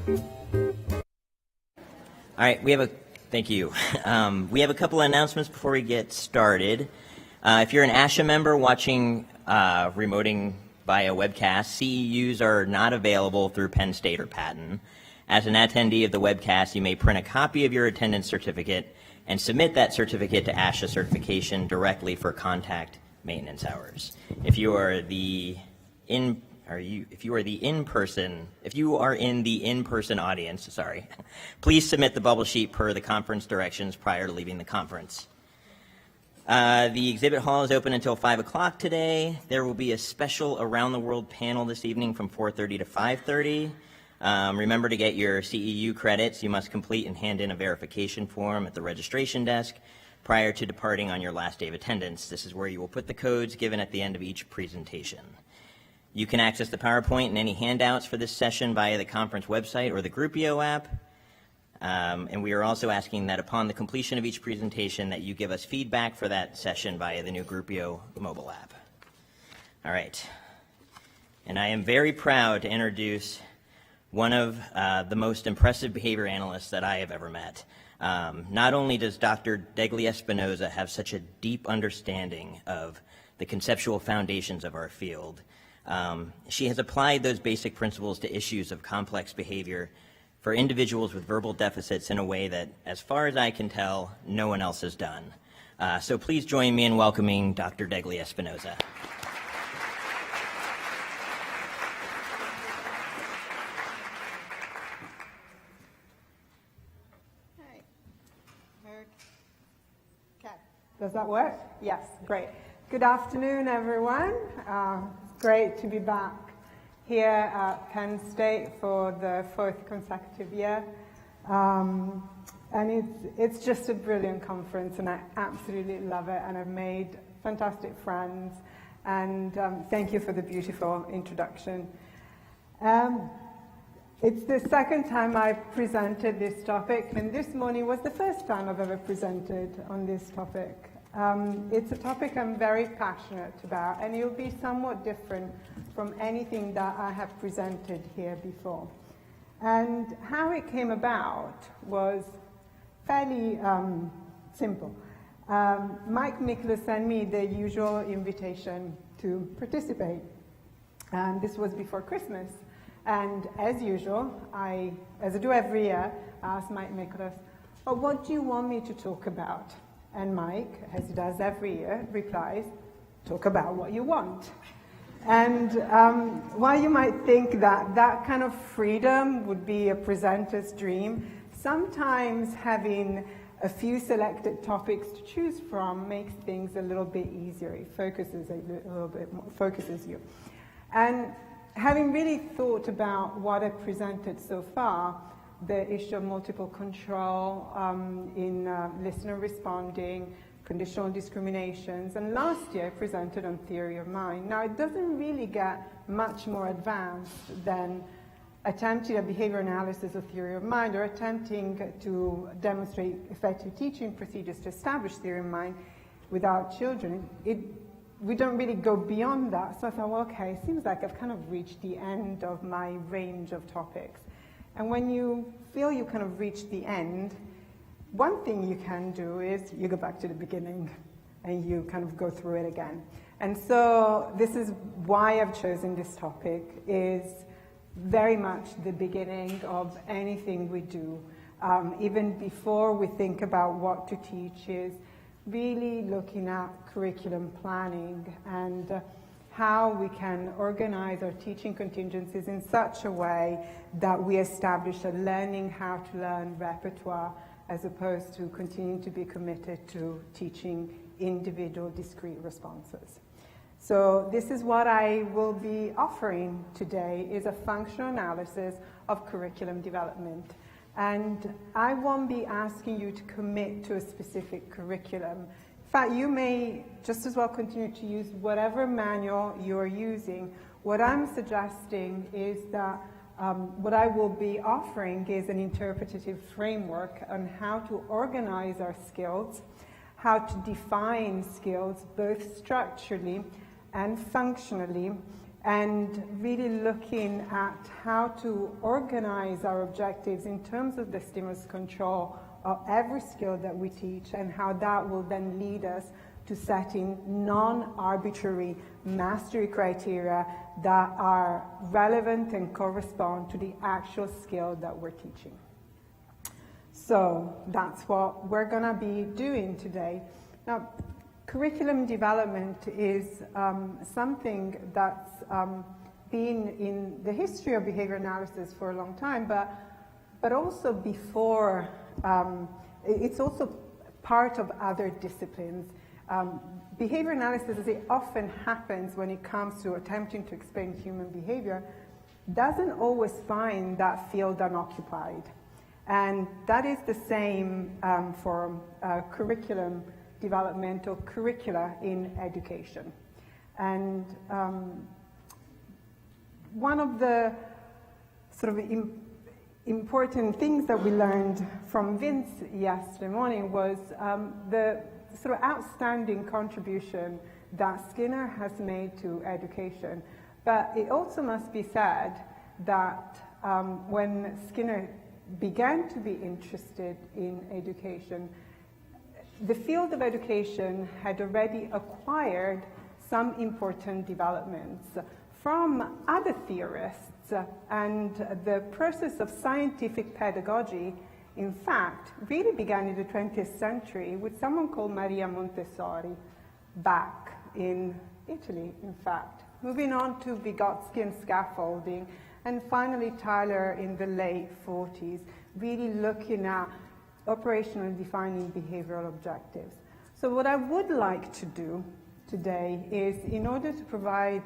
All right, thank you. We have a couple of announcements before we get started. If you're an ASHA member watching remoting via webcast, CEUs are not available through Penn State or Patton. As an attendee of the webcast, you may print a copy of your attendance certificate and submit that certificate to ASHA certification directly for contact maintenance hours. If you are in the in-person audience, please submit the bubble sheet per the conference directions prior to leaving the conference. The exhibit hall is open until 5 o'clock today. There will be a special Around the World panel this evening from 4:30 to 5:30. Remember to get your CEU credits. You must complete and hand in a verification form at the registration desk prior to departing on your last day of attendance. This is where you will put the codes given at the end of each presentation. You can access the PowerPoint and any handouts for this session via the conference website or the Groupio app. And we are also asking that upon the completion of each presentation that you give us feedback for that session via the new Groupio mobile app. All right. And I am very proud to introduce one of the most impressive behavior analysts that I have ever met. Not only does Dr. Degli-Espinosa have such a deep understanding of the conceptual foundations of our field, she has applied those basic principles to issues of complex behavior for individuals with verbal deficits in a way that, as far as I can tell, no one else has done. So please join me in welcoming Dr. Degli-Espinosa. Okay. Does that work? Yes, great. Good afternoon, everyone. Great to be back here at Penn State for the 4th consecutive year. And it's just a brilliant conference, and I absolutely love it, and I've made fantastic friends, and thank you for the beautiful introduction. It's the second time I've presented this topic, and this morning was the first time I've ever presented on this topic. It's a topic I'm very passionate about, and it'll be somewhat different from anything that I have presented here before. And how it came about was fairly simple. Mike Mikla sent me the usual invitation to participate, and this was before Christmas. And as usual, as I do every year, asked Mike Mikla, "Oh, what do you want me to talk about?" And Mike, as he does every year, replies, "Talk about what you want." And while you might think that that kind of freedom would be a presenter's dream, sometimes having a few selected topics to choose from makes things a little bit easier. It focuses focuses you. And having really thought about what I've presented so far, the issue of multiple control in listener responding, conditional discriminations, and last year I presented on theory of mind. Now, it doesn't really get much more advanced than attempting a behavior analysis of theory of mind or attempting to demonstrate effective teaching procedures to establish theory of mind without children. We don't really go beyond that. So I thought, well, okay, it seems like I've kind of reached the end of my range of topics. And when you feel you kind of reached the end, one thing you can do is you go back to the beginning and you kind of go through it again. And so this is why I've chosen this topic, is very much the beginning of anything we do. Even before we think about what to teach, is really looking at curriculum planning and how we can organize our teaching contingencies in such a way that we establish a learning how to learn repertoire, as opposed to continuing to be committed to teaching individual discrete responses. So this is what I will be offering today, is a functional analysis of curriculum development. And I won't be asking you to commit to a specific curriculum. In fact, you may just as well continue to use whatever manual you're using. What I'm suggesting is that what I will be offering is an interpretative framework on how to organize our skills, how to define skills both structurally and functionally, and really looking at how to organize our objectives in terms of the stimulus control of every skill that we teach, and how that will then lead us to setting non-arbitrary mastery criteria that are relevant and correspond to the actual skill that we're teaching. So that's what we're going to be doing today. Now, curriculum development is something that's been in the history of behavior analysis for a long time, but also before, it's also part of other disciplines. Behavior analysis, as it often happens when it comes to attempting to explain human behavior, doesn't always find that field unoccupied. And that is the same for curriculum development or curricula in education. And one of the sort of important things that we learned from Vince yesterday morning was the sort of outstanding contribution that Skinner has made to education. But it also must be said that when Skinner began to be interested in education, the field of education had already acquired some important developments from other theorists, and the process of scientific pedagogy, in fact, really began in the 20th century with someone called Maria Montessori back in Italy, in fact. Moving on to Vygotsky and scaffolding, and finally Tyler in the late 40s, really looking at operational and defining behavioral objectives. So what I would like to do today is, in order to provide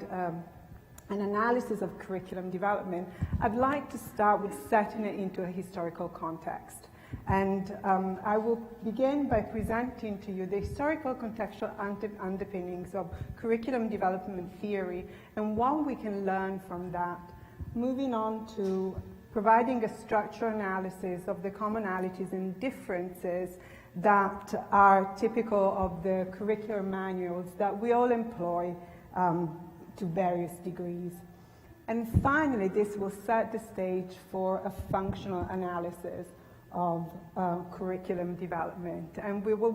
an analysis of curriculum development, I'd like to start with setting it into a historical context. And I will begin by presenting to you the historical contextual underpinnings of curriculum development theory and what we can learn from that, moving on to providing a structural analysis of the commonalities and differences that are typical of the curricular manuals that we all employ to various degrees. And finally, this will set the stage for a functional analysis of curriculum development. And we will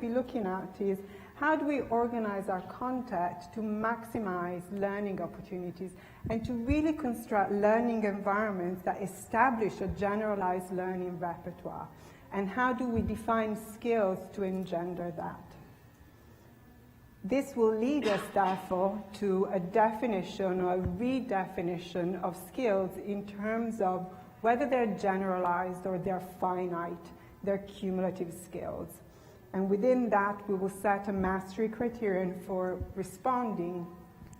be looking at is, how do we organize our content to maximize learning opportunities and to really construct learning environments that establish a generalized learning repertoire? And how do we define skills to engender that? This will lead us, therefore, to a definition or a redefinition of skills in terms of whether they're generalized or they're finite, they're cumulative skills. And within that, we will set a mastery criterion for responding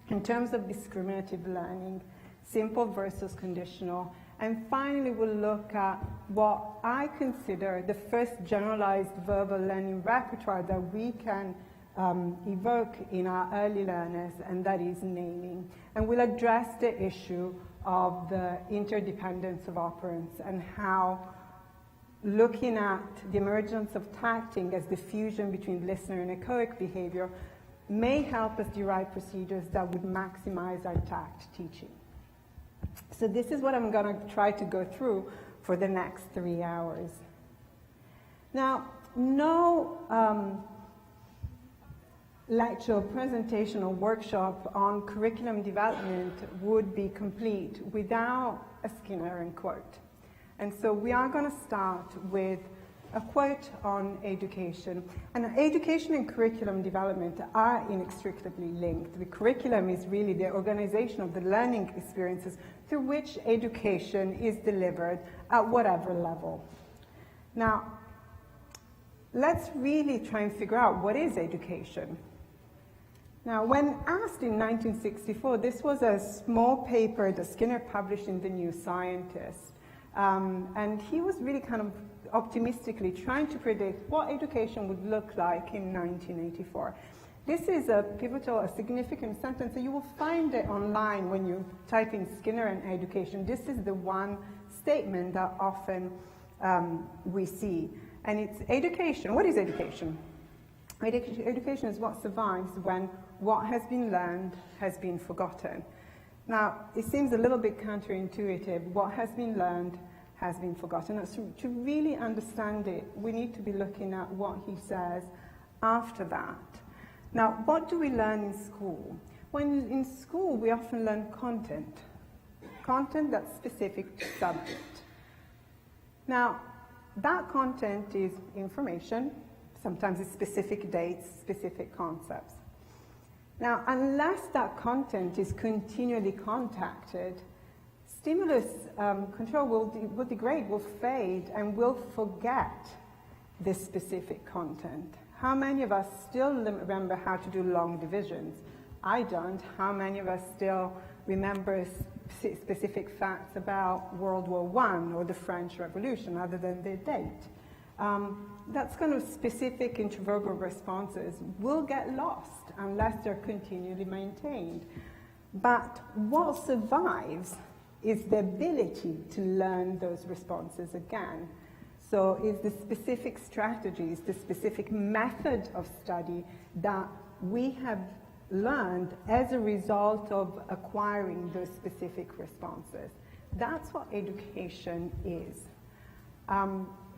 in terms of discriminative learning, simple versus conditional. And finally, we'll look at what I consider the first generalized verbal learning repertoire that we can evoke in our early learners, and that is naming. And we'll address the issue of the interdependence of operants and how looking at the emergence of tacting as the fusion between listener and echoic behavior may help us derive procedures that would maximize our tact teaching. So this is what I'm going to try to go through for the next 3 hours. Now, no lecture, or presentation, or workshop on curriculum development would be complete without a Skinnerian quote. And so we are going to start with a quote on education. And education and curriculum development are inextricably linked. The curriculum is really the organization of the learning experiences through which education is delivered at whatever level. Now, let's really try and figure out what is education. Now, when asked in 1964, this was a small paper that Skinner published in the New Scientist. And he was really kind of optimistically trying to predict what education would look like in 1984. This is a pivotal, a significant sentence, and you will find it online when you type in Skinner and education. This is the one statement that often we see. And it's education. What is education? Education is what survives when what has been learned has been forgotten. Now, it seems a little bit counterintuitive. What has been learned has been forgotten. To really understand it, we need to be looking at what he says after that. Now, what do we learn in school? When in school, we often learn content that's specific to subject. Now, that content is information, sometimes it's specific dates, specific concepts. Now, unless that content is continually contacted, stimulus control will degrade, will fade, and will forget this specific content. How many of us still remember how to do long divisions? I don't. How many of us still remember specific facts about World War I or the French Revolution, other than their date? That's kind of specific interverbal responses will get lost unless they're continually maintained. But what survives is the ability to learn those responses again. So it's the specific strategies, the specific method of study that we have learned as a result of acquiring those specific responses. That's what education is.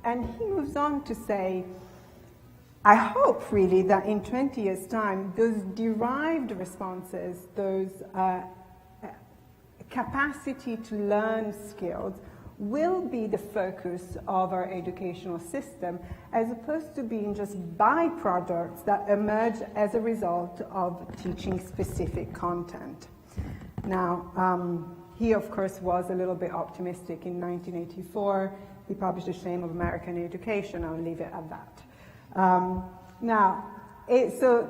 And he moves on to say, I hope really that in 20 years' time, those derived responses, those capacity to learn skills will be the focus of our educational system, as opposed to being just byproducts that emerge as a result of teaching specific content. Now, he of course was a little bit optimistic. In 1984, he published The Shame of American Education. I'll leave it at that. So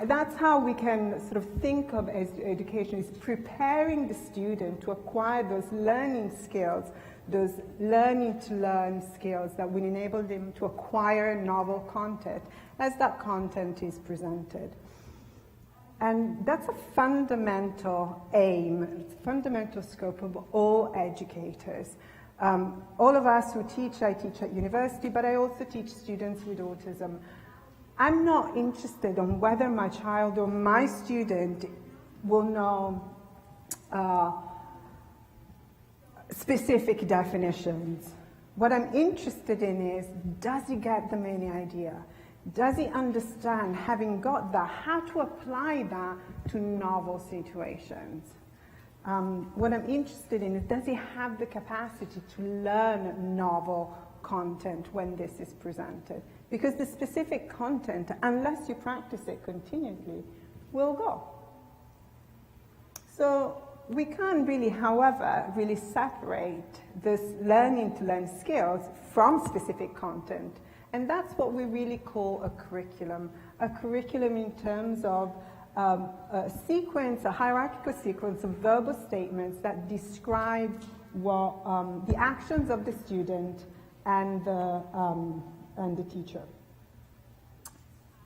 that's how we can sort of think of as education, is preparing the student to acquire those learning skills, those learning to learn skills that will enable them to acquire novel content as that content is presented. And that's a fundamental aim, fundamental scope of all educators. All of us who teach, I teach at university, but I also teach students with autism. I'm not interested in whether my child or my student will know specific definitions. What I'm interested in is, does he get the main idea? Does he understand, having got that, how to apply that to novel situations? What I'm interested in is, does he have the capacity to learn novel content when this is presented? Because the specific content, unless you practice it continually, will go. So we can't really, however, really separate this learning to learn skills from specific content. And that's what we really call a curriculum. A curriculum in terms of a sequence, a hierarchical sequence of verbal statements that describe what, the actions of the student and the teacher.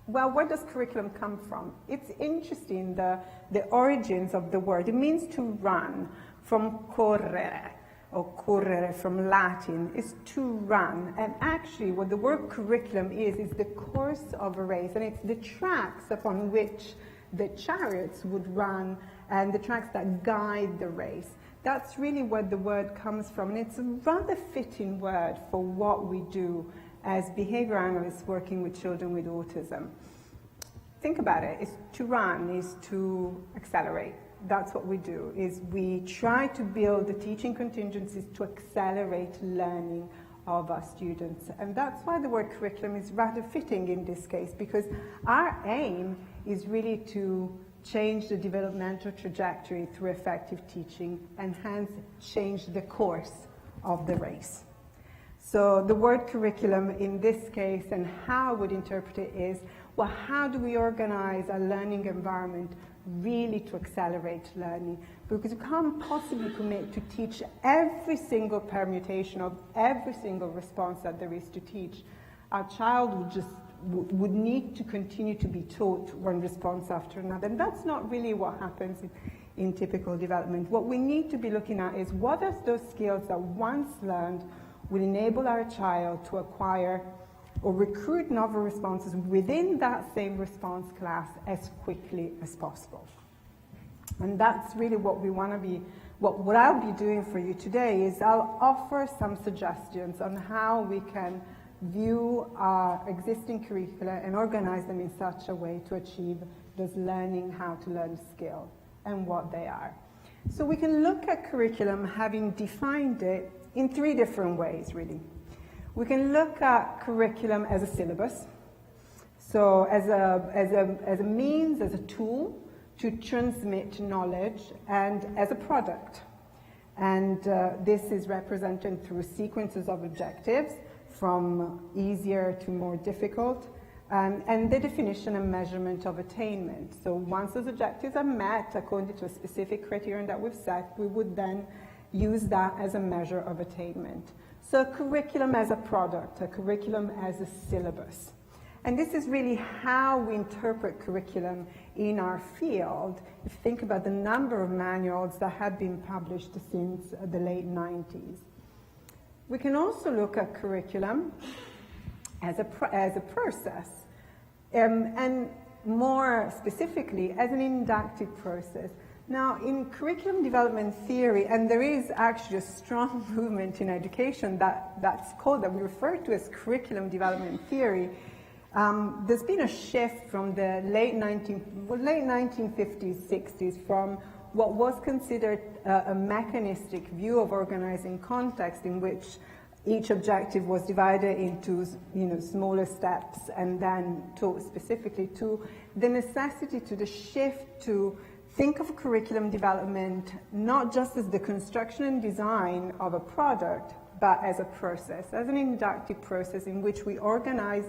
Well, where does curriculum come from? It's interesting, the origins of the word. It means to run, from correre, or correre from Latin, is to run. And actually what the word curriculum is the course of a race, and it's the tracks upon which the chariots would run and the tracks that guide the race. That's really where the word comes from, and it's a rather fitting word for what we do as behavior analysts working with children with autism. Think about it. It's to run is to accelerate. That's what we do, is we try to build the teaching contingencies to accelerate learning of our students. And that's why the word curriculum is rather fitting in this case, because our aim is really to change the developmental trajectory through effective teaching, and hence change the course of the race. So the word curriculum in this case, and how I would interpret it, is, well, how do we organize a learning environment really to accelerate learning? Because you can't possibly commit to teach every single permutation of every single response that there is to teach. Our child would need to continue to be taught one response after another, and that's not really what happens in typical development. What we need to be looking at is, what are those skills that once learned will enable our child to acquire or recruit novel responses within that same response class as quickly as possible. And that's really what we want to be, what I'll be doing for you today is I'll offer some suggestions on how we can view our existing curricula and organize them in such a way to achieve this learning how to learn skill and what they are. So we can look at curriculum having defined it in three different ways, really. We can look at curriculum as a syllabus, so as a means, as a tool to transmit knowledge, and as a product. And this is represented through sequences of objectives, from easier to more difficult, and the definition and measurement of attainment. So once those objectives are met according to a specific criterion that we've set, we would then use that as a measure of attainment. So a curriculum as a product, a curriculum as a syllabus. And this is really how we interpret curriculum in our field. If you think about the number of manuals that have been published since the late 90s. We can also look at curriculum as a process, and more specifically as an inductive process. Now, in curriculum development theory, and there is actually a strong movement in education that we refer to as curriculum development theory. There's been a shift from the late 1950s, 60s, from what was considered a mechanistic view of organizing context in which each objective was divided into smaller steps and then taught specifically, to the necessity to the shift to think of curriculum development not just as the construction and design of a product, but as a process, as an inductive process in which we organize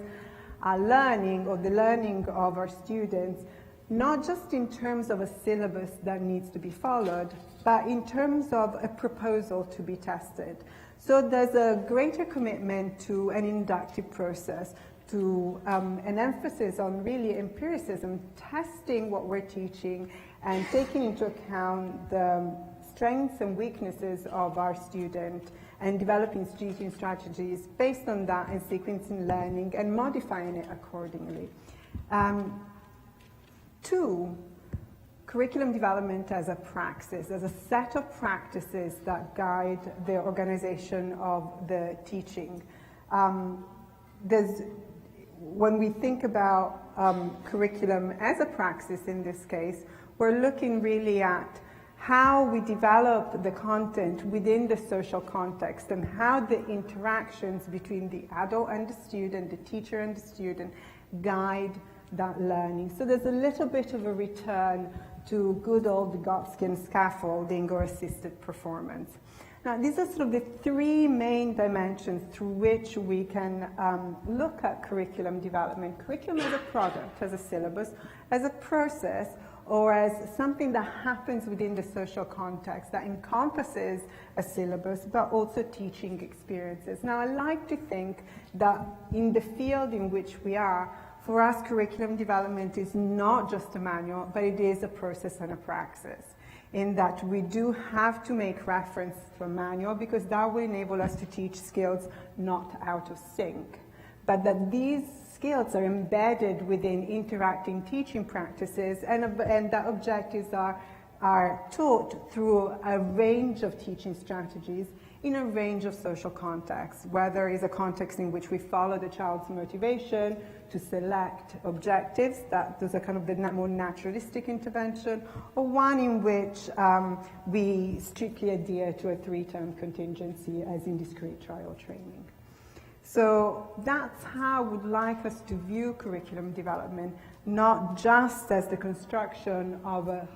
our learning or the learning of our students, not just in terms of a syllabus that needs to be followed, but in terms of a proposal to be tested. So there's a greater commitment to an inductive process, to an emphasis on really empiricism, testing what we're teaching and taking into account the strengths and weaknesses of our student and developing teaching strategies based on that and sequencing learning and modifying it accordingly. Two, curriculum development as a praxis, as a set of practices that guide the organization of the teaching. When we think about curriculum as a praxis in this case, we're looking really at how we develop the content within the social context and how the interactions between the adult and the student, the teacher and the student, guide that learning. So there's a little bit of a return to good old Vygotsky scaffolding or assisted performance. Now, these are sort of the three main dimensions through which we can look at curriculum development. Curriculum as a product, as a syllabus, as a process, or as something that happens within the social context that encompasses a syllabus, but also teaching experiences. Now, I like to think that in the field in which we are, for us, curriculum development is not just a manual, but it is a process and a praxis, in that we do have to make reference to a manual because that will enable us to teach skills not out of sync, but that these skills are embedded within interacting teaching practices, and that objectives are taught through a range of teaching strategies in a range of social contexts, whether it's a context in which we follow the child's motivation to select objectives, those are kind of the more naturalistic intervention, or one in which we strictly adhere to a 3-term contingency as in discrete trial training. So that's how we'd like us to view curriculum development, not just as the construction of a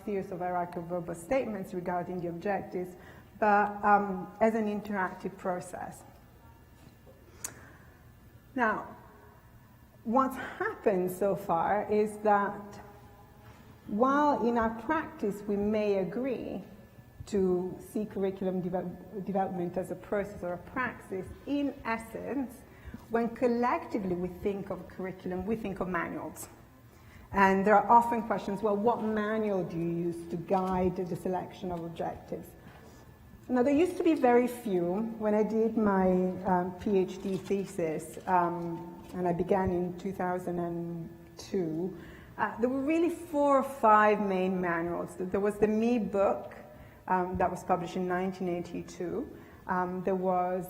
series of hierarchical verbal statements regarding the objectives, but as an interactive process. Now, what's happened so far is that while in our practice we may agree to see curriculum development as a process or a praxis, in essence, when collectively we think of curriculum, we think of manuals. And there are often questions, well, what manual do you use to guide the selection of objectives? Now, there used to be very few. When I did my PhD thesis, and I began in 2002, There were really 4 or 5 main manuals. There was the Me book that was published in 1982. There was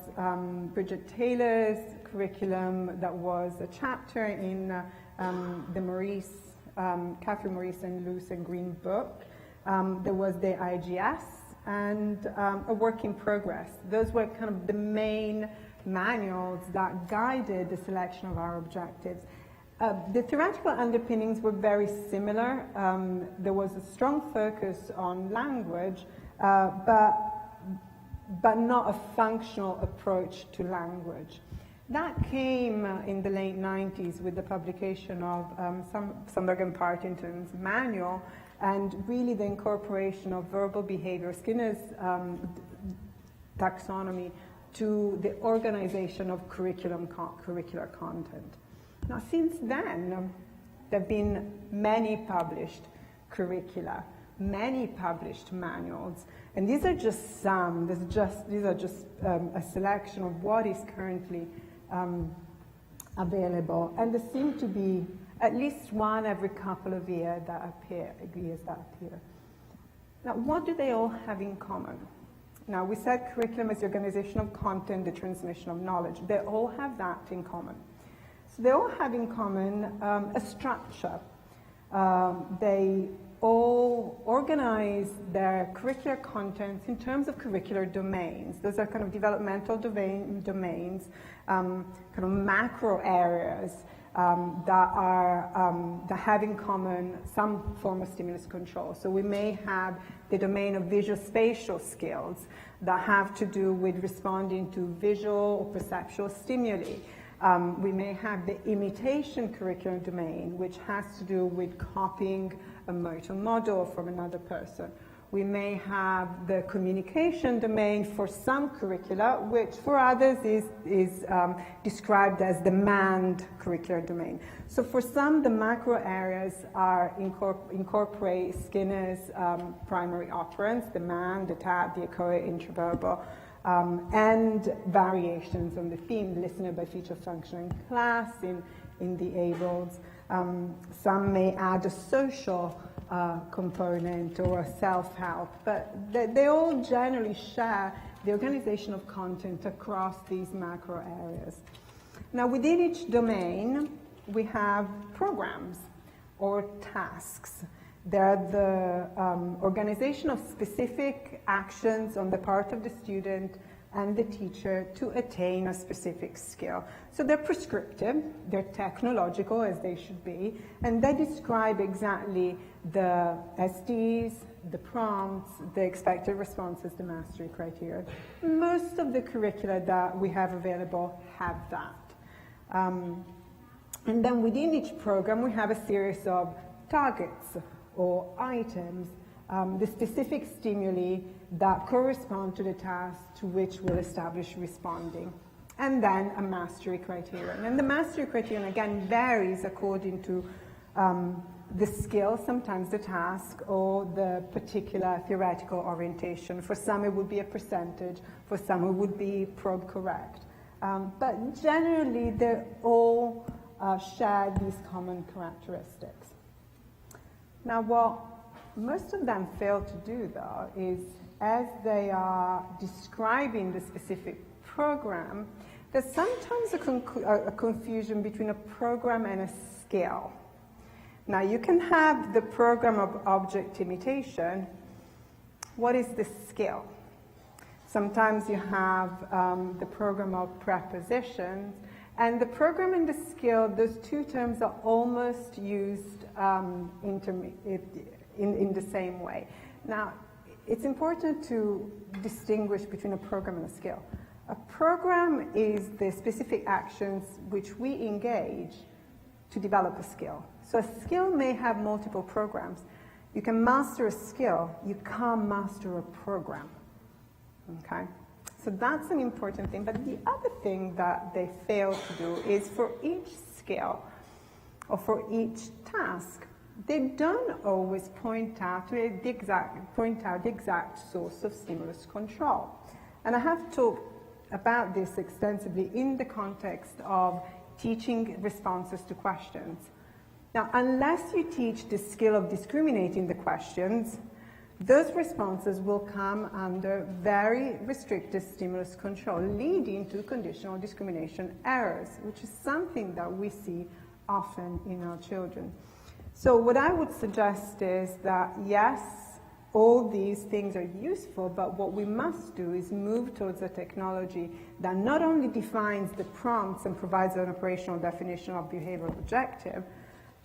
Bridget Taylor's curriculum that was a chapter in the Catherine Maurice and Luce and Green book. There was the IGS and a work in progress. Those were kind of the main manuals that guided the selection of our objectives. The theoretical underpinnings were very similar. There was a strong focus on language, but not a functional approach to language. That came in the late 90s with the publication of Sundberg and Partington's manual, and really the incorporation of verbal behavior, Skinner's taxonomy, to the organization of curricular content. Now, since then, there have been many published curricula, many published manuals, and these are just some. These are just a selection of what is currently available, and there seem to be at least one every couple of years that appear. Now, what do they all have in common? Now, we said curriculum is the organization of content, the transmission of knowledge. They all have that in common. So they all have in common a structure. They all organize their curricular contents in terms of curricular domains. Those are kind of developmental domains, kind of macro areas that have in common some form of stimulus control. So we may have the domain of visual-spatial skills that have to do with responding to visual or perceptual stimuli. We may have the imitation curriculum domain, which has to do with copying a motor model from another person. We may have the communication domain for some curricula, which for others is described as the manned curricular domain. So for some, the macro areas are incorporate Skinner's primary operants, the man, the tat, the echoic, intraverbal, and variations on the theme, listener by feature function in class, in the ables. Some may add a social component or a self-help, but they all generally share the organization of content across these macro areas. Now, within each domain, we have programs or tasks. They're the organization of specific actions on the part of the student and the teacher to attain a specific skill. So they're prescriptive, they're technological, as they should be, and they describe exactly the SDs, the prompts, the expected responses, the mastery criteria. Most of the curricula that we have available have that. And then within each program, we have a series of targets or items, the specific stimuli that correspond to the task to which we'll establish responding. And then a mastery criterion. And the mastery criterion, again, varies according to the skill, sometimes the task, or the particular theoretical orientation. For some, it would be a percentage. For some, it would be probe correct. But generally, they all share these common characteristics. Now, what most of them fail to do, though, is as they are describing the specific program, there's sometimes a confusion between a program and a skill. Now, you can have the program of object imitation. What is the skill? Sometimes you have the program of prepositions, and the program and the skill, those two terms are almost used in the same way. Now, it's important to distinguish between a program and a skill. A program is the specific actions which we engage to develop a skill. So a skill may have multiple programs. You can master a skill, you can't master a program. Okay? So that's an important thing. But the other thing that they fail to do is for each skill or for each task, they don't always point out the exact source of stimulus control. And I have talked about this extensively in the context of teaching responses to questions. Now, unless you teach the skill of discriminating the questions, those responses will come under very restricted stimulus control, leading to conditional discrimination errors, which is something that we see often in our children. So what I would suggest is that, yes, all these things are useful, but what we must do is move towards a technology that not only defines the prompts and provides an operational definition of behavioral objective,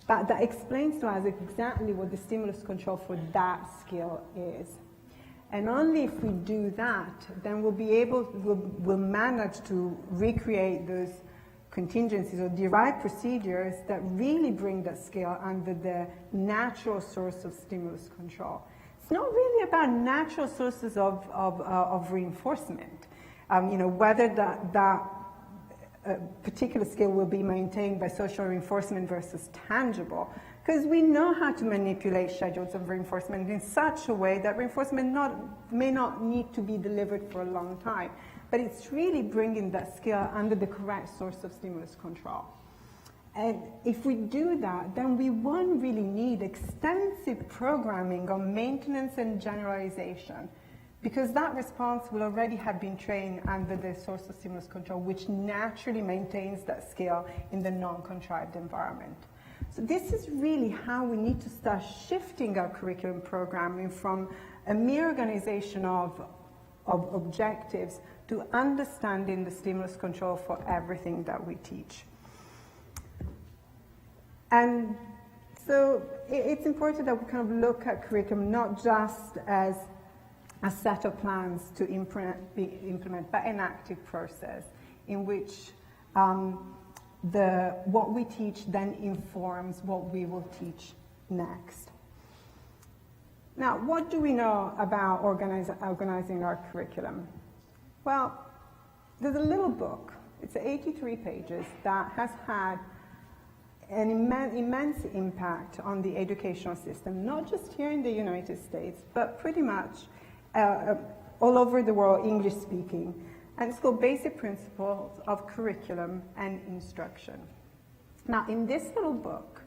but that explains to us exactly what the stimulus control for that skill is. And only if we do that, then we'll manage to recreate those contingencies or derive procedures that really bring that skill under the natural source of stimulus control. It's not really about natural sources of reinforcement. Whether that particular skill will be maintained by social reinforcement versus tangible, because we know how to manipulate schedules of reinforcement in such a way that reinforcement may not need to be delivered for a long time, but it's really bringing that skill under the correct source of stimulus control. And if we do that, then we won't really need extensive programming on maintenance and generalization, because that response will already have been trained under the source of stimulus control, which naturally maintains that skill in the non-contrived environment. So this is really how we need to start shifting our curriculum programming from a mere organization of objectives to understanding the stimulus control for everything that we teach. And so it's important that we kind of look at curriculum not just as a set of plans to implement, but an active process in which what we teach then informs what we will teach next. Now, what do we know about organizing our curriculum? Well, there's a little book. It's 83 pages that has had an immense impact on the educational system, not just here in the United States, but pretty much all over the world, English speaking. And it's called Basic Principles of Curriculum and Instruction. Now, in this little book,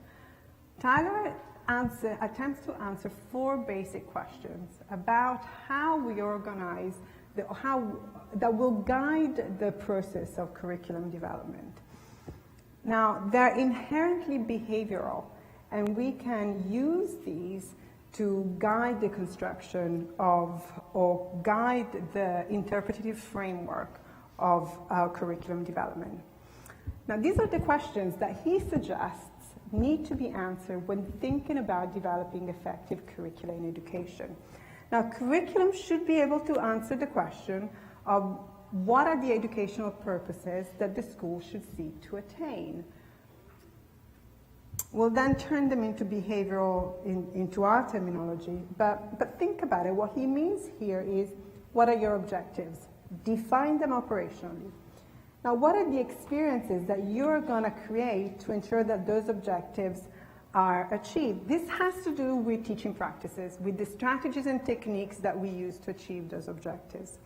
Tyler attempts to answer 4 basic questions about how we organize, that will guide the process of curriculum development. Now, they're inherently behavioral, and we can use these to guide the construction of, or guide the interpretative framework of our curriculum development. Now, these are the questions that he suggests need to be answered when thinking about developing effective curricula in education. Now, curriculum should be able to answer the question of what are the educational purposes that the school should seek to attain. We'll then turn them into behavioral, into our terminology, but think about it. What he means here is, what are your objectives? Define them operationally. Now, what are the experiences that you're going to create to ensure that those objectives are achieved? This has to do with teaching practices, with the strategies and techniques that we use to achieve those objectives.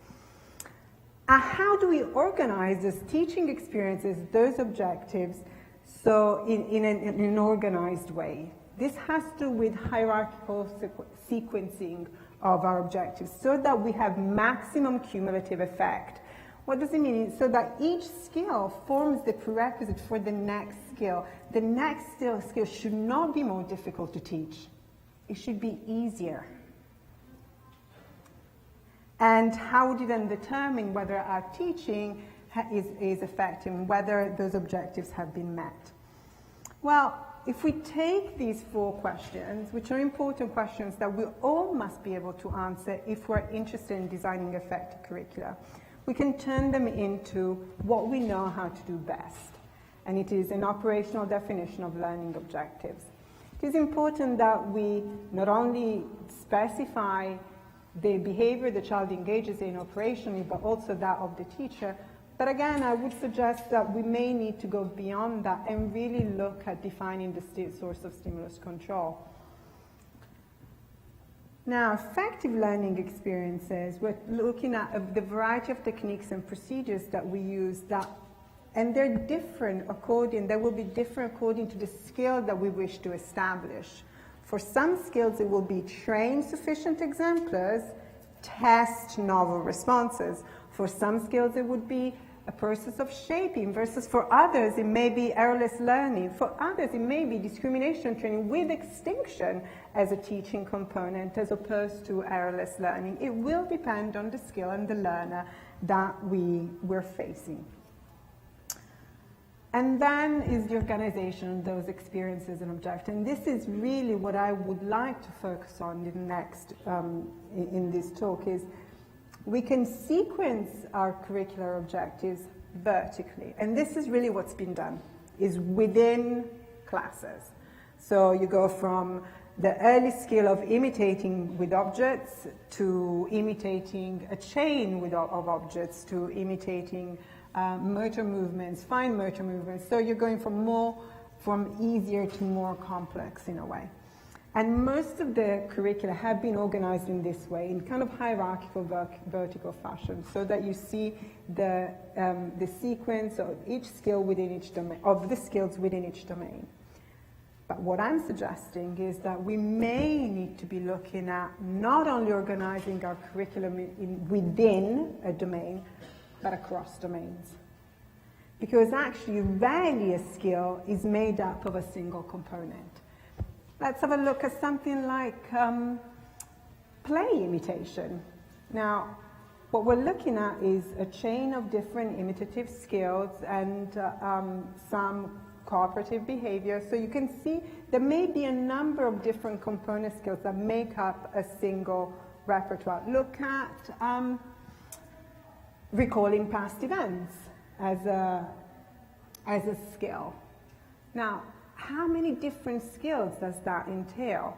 How do we organize those teaching experiences, those objectives, so in an organized way? This has to do with hierarchical sequencing of our objectives so that we have maximum cumulative effect. What does it mean? So that each skill forms the prerequisite for the next skill. The next skill should not be more difficult to teach. It should be easier. And how would you then determine whether our teaching is effective and whether those objectives have been met? Well, if we take these 4 questions, which are important questions that we all must be able to answer if we're interested in designing effective curricula, we can turn them into what we know how to do best. And it is an operational definition of learning objectives. It is important that we not only specify the behavior the child engages in operationally, but also that of the teacher. But again, I would suggest that we may need to go beyond that and really look at defining the source of stimulus control. Now, effective learning experiences, we're looking at the variety of techniques and procedures that we use that And they're different they will be different according to the skill that we wish to establish. For some skills, it will be train sufficient exemplars, test novel responses. For some skills, it would be a process of shaping, versus for others, it may be errorless learning. For others, it may be discrimination training with extinction as a teaching component, as opposed to errorless learning. It will depend on the skill and the learner that we're facing. And then is the organization of those experiences and objectives. And this is really what I would like to focus on in this talk is we can sequence our curricular objectives vertically. And this is really what's been done, is within classes. So you go from the early skill of imitating with objects to imitating a chain of objects to imitating motor movements, fine motor movements. So you're going from easier to more complex in a way. And most of the curricula have been organized in this way, in kind of hierarchical, vertical fashion, so that you see the sequence of each skill within each domain, of the skills within each domain. But what I'm suggesting is that we may need to be looking at not only organizing our curriculum within a domain, but across domains. Because actually, rarely a skill is made up of a single component. Let's have a look at something like play imitation. Now, what we're looking at is a chain of different imitative skills and some cooperative behavior. So you can see there may be a number of different component skills that make up a single repertoire. Look at recalling past events as a skill. Now, how many different skills does that entail?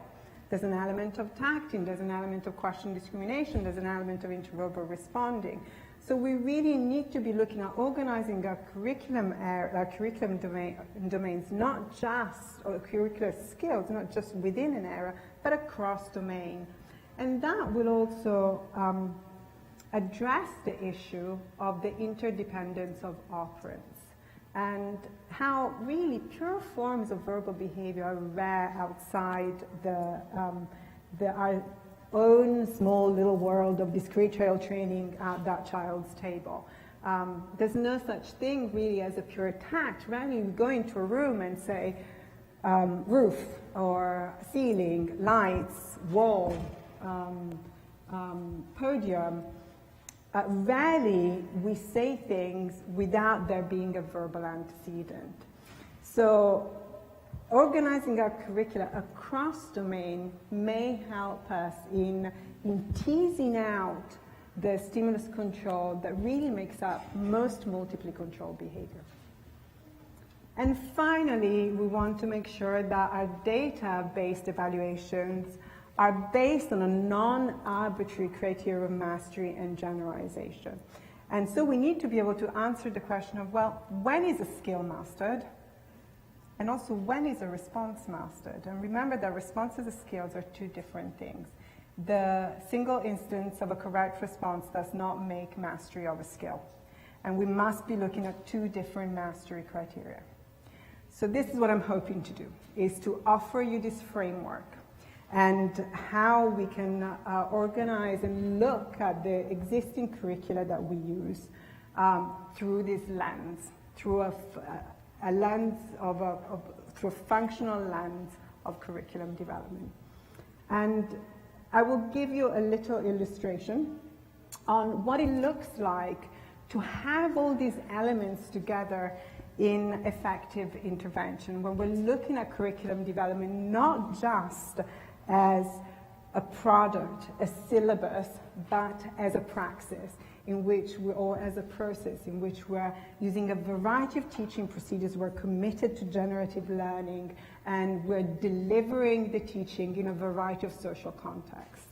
There's an element of tacting, there's an element of question discrimination, there's an element of interverbal responding. So we really need to be looking at organizing our curriculum domains, not just, or curricular skills, not just within an area, but across domain. And that will also address the issue of the interdependence of operands and how really pure forms of verbal behavior are rare outside our own small little world of discrete trail training at that child's table. There's no such thing really as a pure tact. Rather, you go into a room and say roof or ceiling, lights, wall, podium. Rarely we say things without there being a verbal antecedent. So organizing our curricula across domain may help us in teasing out the stimulus control that really makes up most multiply controlled behavior. And finally, we want to make sure that our data-based evaluations are based on a non-arbitrary criteria of mastery and generalization. And so we need to be able to answer the question of, well, when is a skill mastered? And also, when is a response mastered? And remember that responses and skills are two different things. The single instance of a correct response does not make mastery of a skill. And we must be looking at two different mastery criteria. So this is what I'm hoping to do, is to offer you this framework and how we can organize and look at the existing curricula that we use through this lens, through a lens through a functional lens of curriculum development. And I will give you a little illustration on what it looks like to have all these elements together in effective intervention, when we're looking at curriculum development not just as a product, a syllabus, but as a praxis in which or as a process in which we're using a variety of teaching procedures. We're committed to generative learning, and we're delivering the teaching in a variety of social contexts.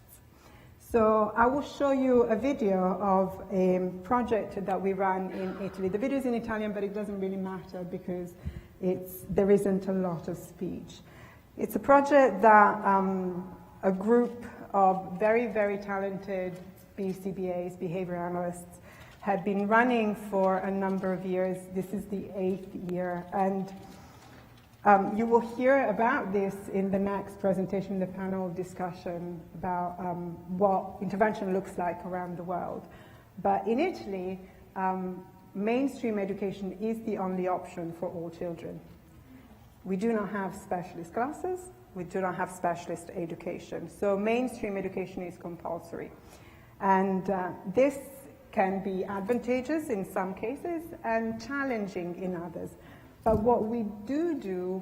So I will show you a video of a project that we ran in Italy. The video is in Italian, but it doesn't really matter because there isn't a lot of speech. It's a project that a group of very, very talented BCBAs, behavior analysts, had been running for a number of years. This is the 8th year, and you will hear about this in the next presentation, the panel discussion about what intervention looks like around the world. But in Italy, mainstream education is the only option for all children. We do not have specialist classes. We do not have specialist education. So mainstream education is compulsory. And this can be advantageous in some cases and challenging in others. But what we do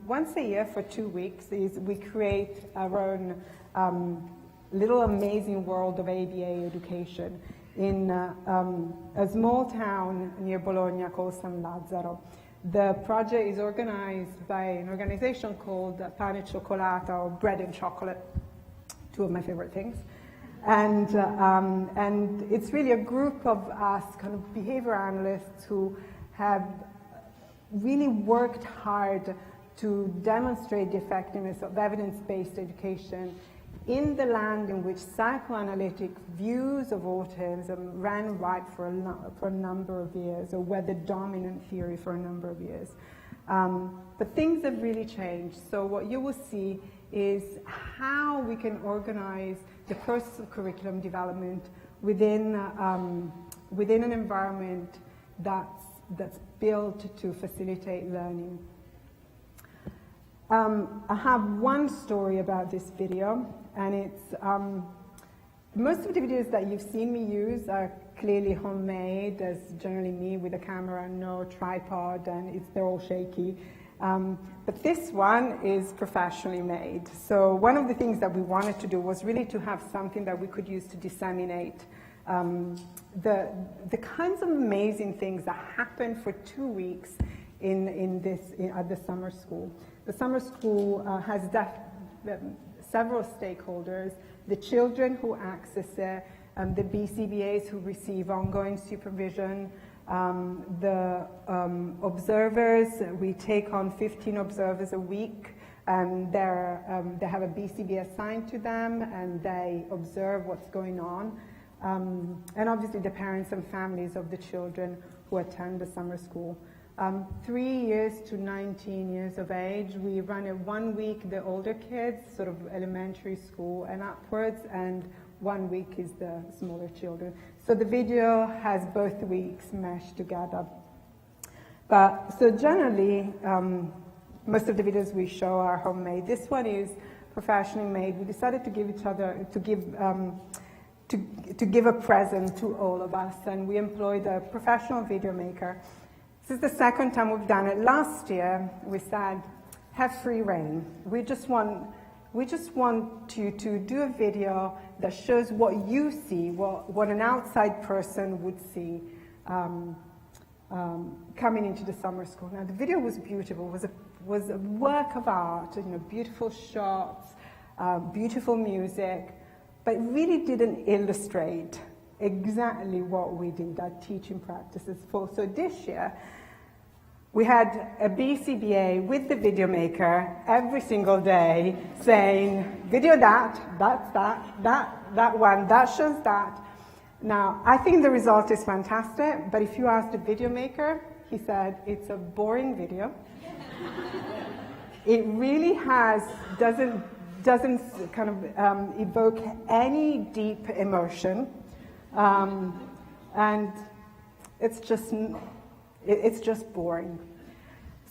once a year for 2 weeks is we create our own little amazing world of ABA education in a small town near Bologna called San Lazzaro. The project is organized by an organization called Pane e Cioccolata, or Bread and Chocolate, two of my favorite things. And it's really a group of us, kind of behavior analysts, who have really worked hard to demonstrate the effectiveness of evidence-based education in the land in which psychoanalytic views of autism ran riot for a number of years, or were the dominant theory for a number of years. But things have really changed. So what you will see is how we can organize the process of curriculum development within an environment that's built to facilitate learning. I have one story about this video, and it's most of the videos that you've seen me use are clearly homemade. There's generally me with a camera, no tripod, and they're all shaky. But this one is professionally made. So one of the things that we wanted to do was really to have something that we could use to disseminate the kinds of amazing things that happen for 2 weeks at the summer school. The summer school has several stakeholders: the children who access it, the BCBAs who receive ongoing supervision, the observers. We take on 15 observers a week. They have a BCB assigned to them, and they observe what's going on. And obviously the parents and families of the children who attend the summer school. 3 years to 19 years of age, we run it 1 week the older kids, sort of elementary school and upwards, and 1 week is the smaller children. So the video has both weeks meshed together. So generally, most of the videos we show are homemade. This one is professionally made. We decided to give a present to all of us, and we employed a professional video maker. This is the second time we've done it. Last year, we said, have free reign. We just want you to do a video that shows what you see, what an outside person would see coming into the summer school. Now, the video was beautiful. It was a work of art, beautiful shots, beautiful music, but really didn't illustrate exactly what we did, our teaching practices for. So this year, we had a BCBA with the video maker every single day saying, video that's that one, that shows that. Now, I think the result is fantastic, but if you ask the video maker, he said it's a boring video. It really doesn't kind of evoke any deep emotion. And it's just boring.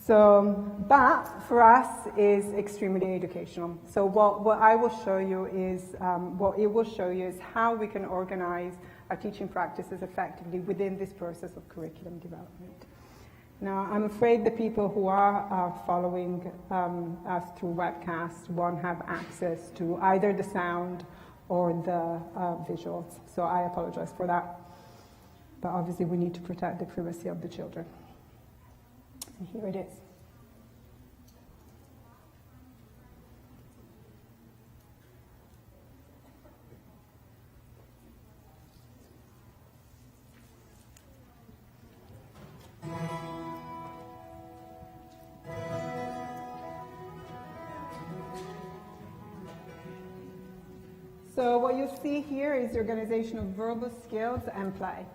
So, but for us is extremely educational. So what I will show you is, what it will show you is how we can organize our teaching practices effectively within this process of curriculum development. Now, I'm afraid the people who are following us through webcast won't have access to either the sound or the visuals. So I apologize for that. But obviously we need to protect the privacy of the children. And here it is. So what you see here is the organization of verbal skills and play.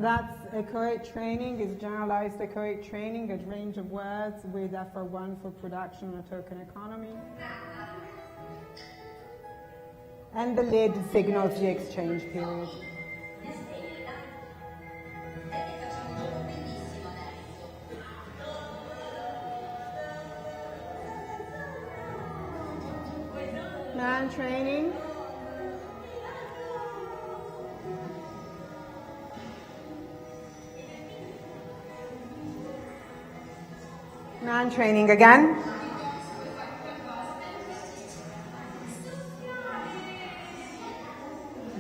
that's echoic training, is generalized echoic training, a range of words with FR1 for production and token economy. And the lid signals the exchange period. Man training. Man training again.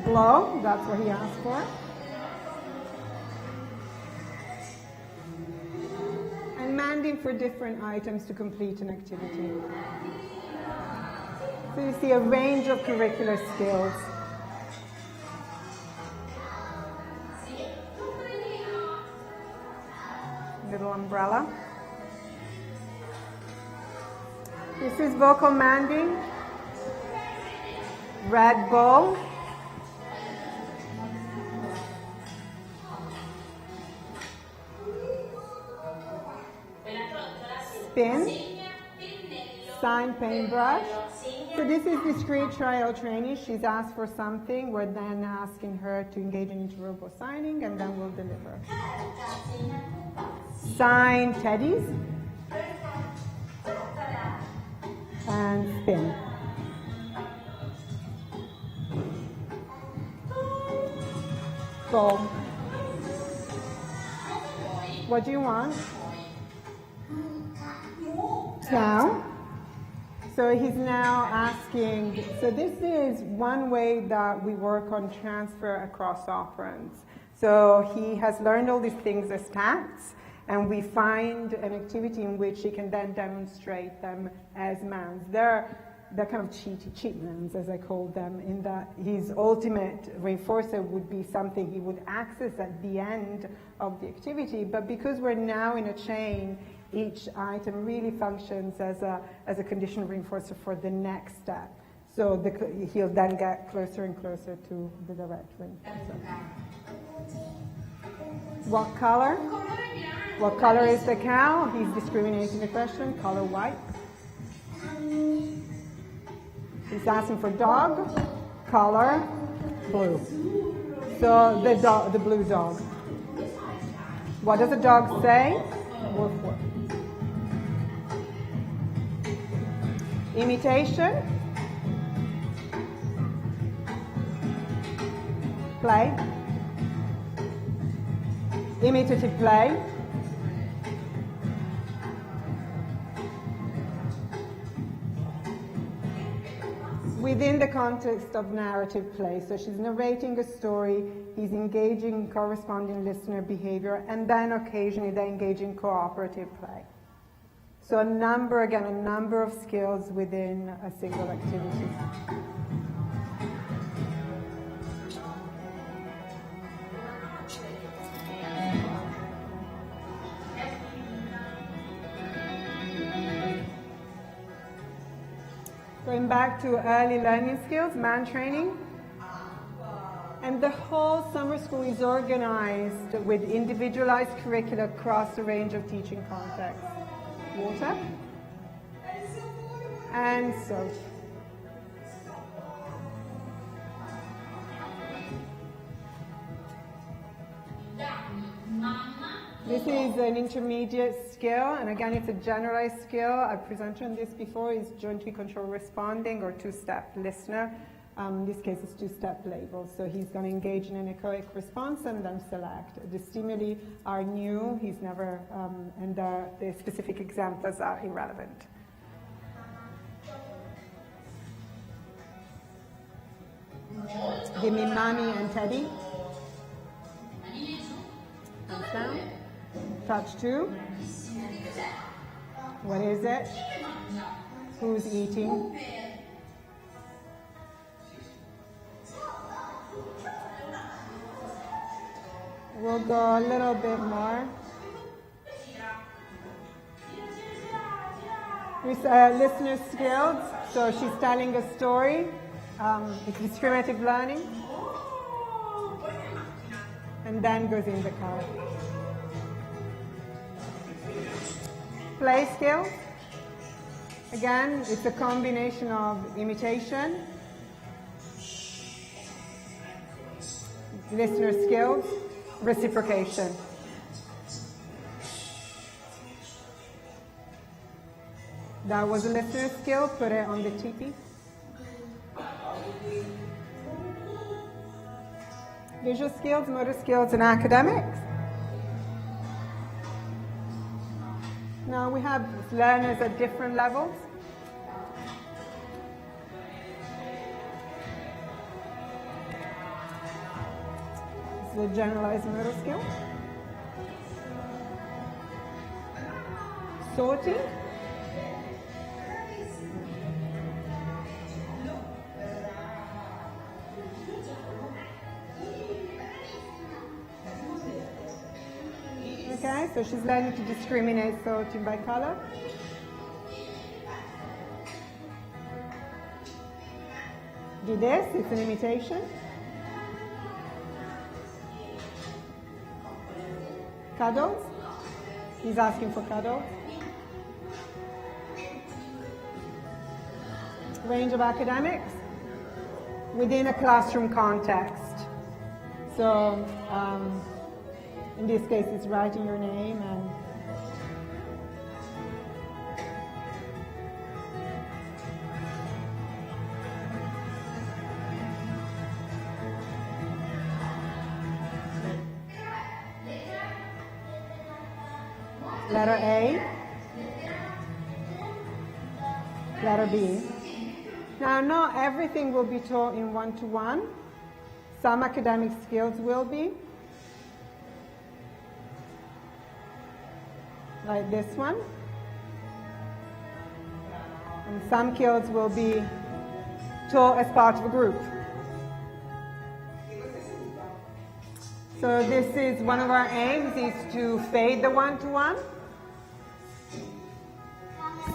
Blow, that's what he asked for. And manding for different items to complete an activity. So you see a range of curricular skills. Little umbrella. This is vocal manding. Red Bull. Spin. Sign paintbrush. So this is discrete trial training. She's asked for something. We're then asking her to engage in interverbal signing, and then we'll deliver. Sign teddies. And spin. So, what do you want? Now. So he's now asking, so this is one way that we work on transfer across operands. So he has learned all these things as tasks, and we find an activity in which he can then demonstrate them as mans. They're kind of cheat mans, as I call them, in that his ultimate reinforcer would be something he would access at the end of the activity, but because we're now in a chain, each item really functions as a conditional reinforcer for the next step. So he'll then get closer and closer to the direct reinforcer. What color? What color is the cow? He's discriminating the question. Color white. He's asking for dog. Color blue. So the blue dog. What does the dog say? Woof woof. Imitation. Play. Imitative play. Within the context of narrative play. So she's narrating a story, he's engaging in corresponding listener behavior, and then occasionally they engage in cooperative play. So a number of skills within a single activity. Going back to early learning skills, man training. And the whole summer school is organized with individualized curricula across a range of teaching contexts. Water and soap. This is an intermediate skill, and again, it's a generalized skill. I've presented on this before. Is jointly controlled responding or two-step listener. In this case, it's two-step labels. So he's going to engage in an echoic response and then select. The stimuli are new. He's never, and the specific examples are irrelevant. Give me mommy and Teddy. Hands down. Touch two. What is it? Who's eating? We'll go a little bit more. With listener skills, so she's telling a story. It's discriminative learning. And and then goes in the color. Play skills. Again, it's a combination of imitation, listener skills, reciprocation. That was a listener skill, put it on the TP. Visual skills, motor skills, and academics. Now we have learners at different levels. This is a generalized motor skill. Sorting. Okay, so she's learning to discriminate sorting by color. Do this, it's an imitation. Cuddles, he's asking for cuddles. Range of academics within a classroom context. So, in this case, it's writing your name and letter A, letter B. Now, not everything will be taught in one-to-one. Some academic skills will be. Like this one. And some skills will be taught as part of a group. So this is one of our aims, is to fade the one-to-one.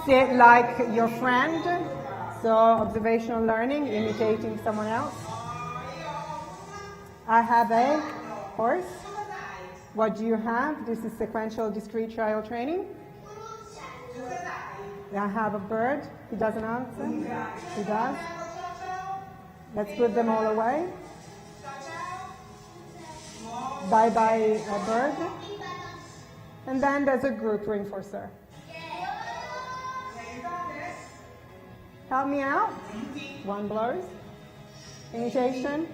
Sit like your friend. So observational learning, imitating someone else. I have a horse. What do you have? This is sequential discrete trial training. I have a bird. He doesn't answer. He does. Let's put them all away. Bye-bye, bird. And then there's a group reinforcer. Help me out. One blows. Imitation.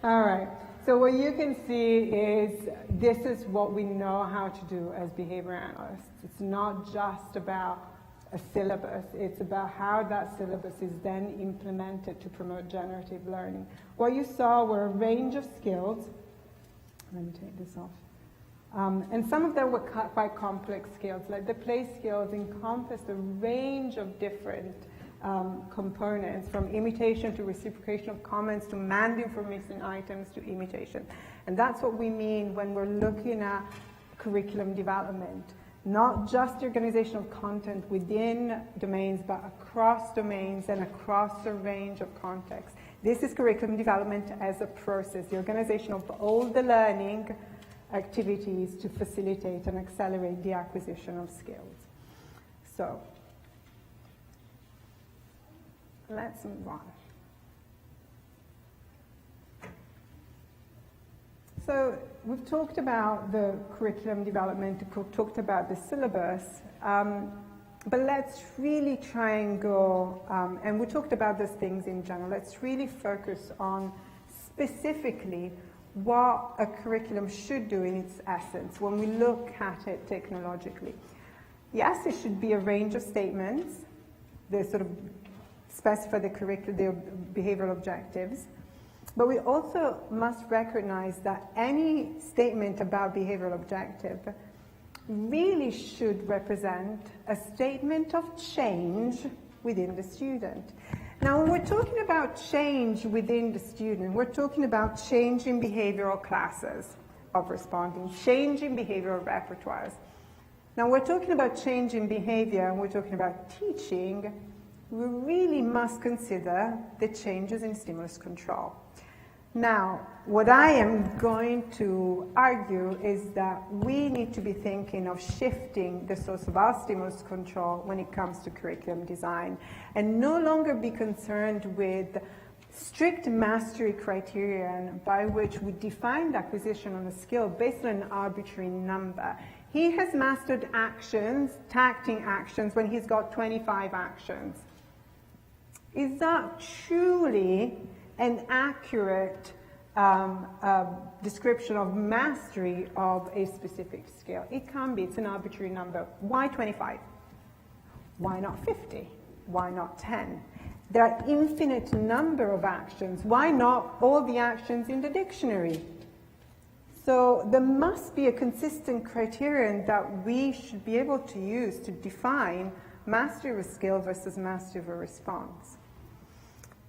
All right, so what you can see is this is what we know how to do as behavior analysts. It's not just about a syllabus, it's about how that syllabus is then implemented to promote generative learning. What you saw were a range of skills. Let me take this off. And some of them were quite complex skills, like the play skills encompassed a range of different components, from imitation to reciprocation of comments to manned information items to imitation. And that's what we mean when we're looking at curriculum development. Not just organization of content within domains, but across domains and across a range of contexts. This is curriculum development as a process, the organization of all the learning activities to facilitate and accelerate the acquisition of skills. So, let's move on. So we've talked about the curriculum development, we've talked about the syllabus, but let's really try and go, and we talked about those things in general, let's really focus on specifically what a curriculum should do in its essence when we look at it technologically. Yes, it should be a range of statements, they sort of specify the behavioral objectives, but we also must recognize that any statement about behavioral objective really should represent a statement of change within the student. Now, when we're talking about change within the student, we're talking about change in behavioral classes of responding, change in behavioral repertoires. Now, we're talking about change in behavior, and we're talking about teaching. We really must consider the changes in stimulus control. Now, what I am going to argue is that we need to be thinking of shifting the source of our stimulus control when it comes to curriculum design, and no longer be concerned with strict mastery criterion by which we define the acquisition of a skill based on an arbitrary number. He has mastered actions, tacting actions, when he's got 25 actions. Is that truly an accurate description of mastery of a specific skill? It can be. It's an arbitrary number. Why 25? Why not 50? Why not 10? There are infinite number of actions. Why not all the actions in the dictionary? So there must be a consistent criterion that we should be able to use to define mastery of a skill versus mastery of a response.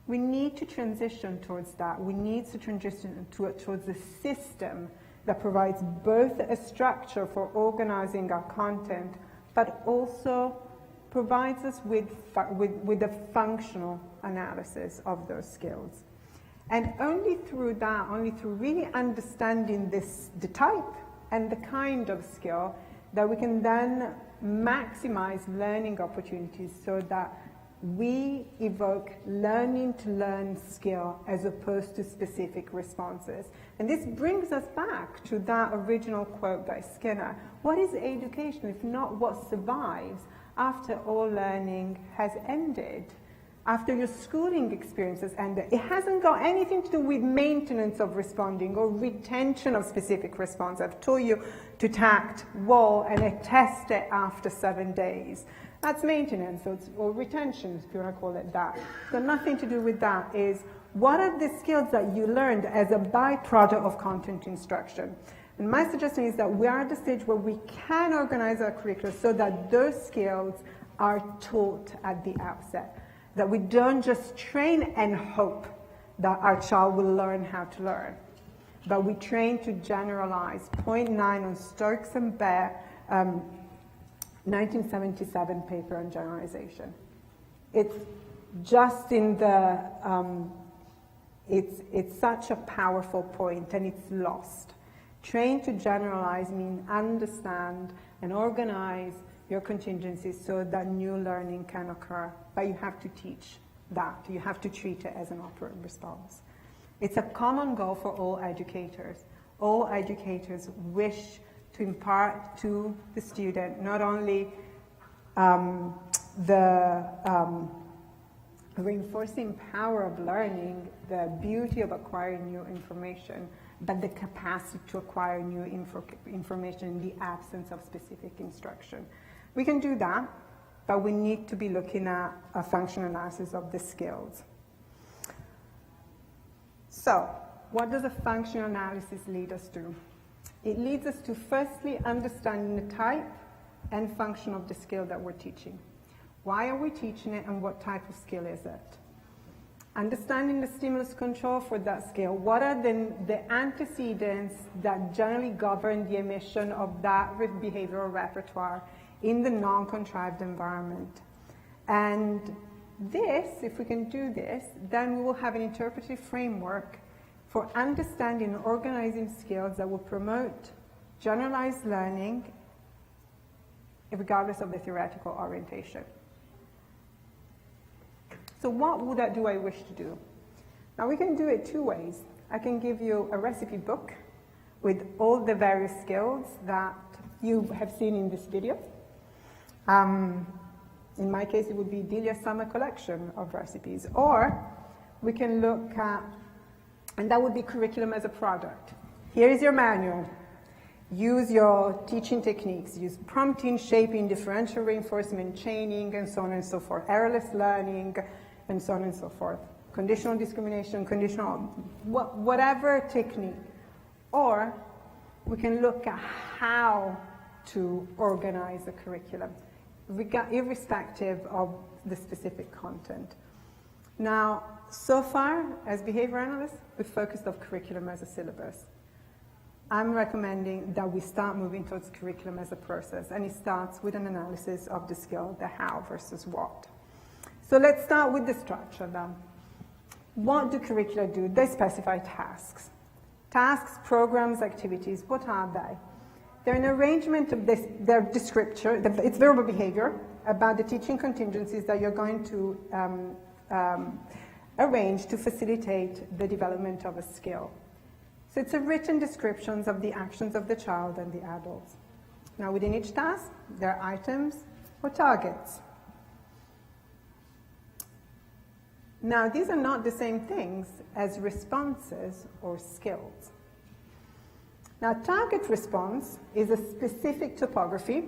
We need to transition towards that. We need to transition towards a system that provides both a structure for organizing our content, but also provides us with a functional analysis of those skills. And only through that, only through really understanding the type and the kind of skill, that we can then maximize learning opportunities so that we evoke learning to learn skill as opposed to specific responses. And this brings us back to that original quote by Skinner. What is education if not what survives after all learning has ended? After your schooling experiences ended? It hasn't got anything to do with maintenance of responding or retention of specific response. I've told you to tact wall and attest it after 7 days. That's maintenance, or retention, if you want to call it that. So nothing to do with that. Is what are the skills that you learned as a byproduct of content instruction? And my suggestion is that we are at the stage where we can organize our curricula so that those skills are taught at the outset. That we don't just train and hope that our child will learn how to learn, but we train to generalize. Point 9 on Stokes and Bear, 1977 paper on generalization. It's just in the, it's such a powerful point, and it's lost. Train to generalize means understand and organize your contingencies so that new learning can occur, but you have to teach that. You have to treat it as an operant response. It's a common goal for all educators. All educators wish to impart to the student not only the reinforcing power of learning, the beauty of acquiring new information, but the capacity to acquire new information in the absence of specific instruction. We can do that, but we need to be looking at a functional analysis of the skills. So, what does a functional analysis lead us to? It leads us to firstly understanding the type and function of the skill that we're teaching. Why are we teaching it, and what type of skill is it? Understanding the stimulus control for that skill. What are the antecedents that generally govern the emission of that behavioral repertoire in the non-contrived environment? And this, if we can do this, then we will have an interpretive framework for understanding and organizing skills that will promote generalized learning regardless of the theoretical orientation. So what do I wish to do? Now we can do it 2 ways. I can give you a recipe book with all the various skills that you have seen in this video. In my case, it would be Delia's summer collection of recipes. Or we can look at, and that would be curriculum as a product. Here is your manual. Use your teaching techniques. Use prompting, shaping, differential reinforcement, chaining, and so on and so forth. Errorless learning, and so on and so forth. Conditional discrimination, whatever technique. Or we can look at how to organize a curriculum, irrespective of the specific content. Now, so far, as behavior analysts, we've focused on curriculum as a syllabus. I'm recommending that we start moving towards curriculum as a process, and it starts with an analysis of the skill, the how versus what. So let's start with the structure then. What do curricula do? They specify tasks. Tasks, programs, activities, what are they? They're an arrangement of this, their descriptor, it's verbal behavior about the teaching contingencies that you're going to arrange to facilitate the development of a skill. So it's a written descriptions of the actions of the child and the adults. Now within each task, there are items or targets. Now these are not the same things as responses or skills. Now target response is a specific topography,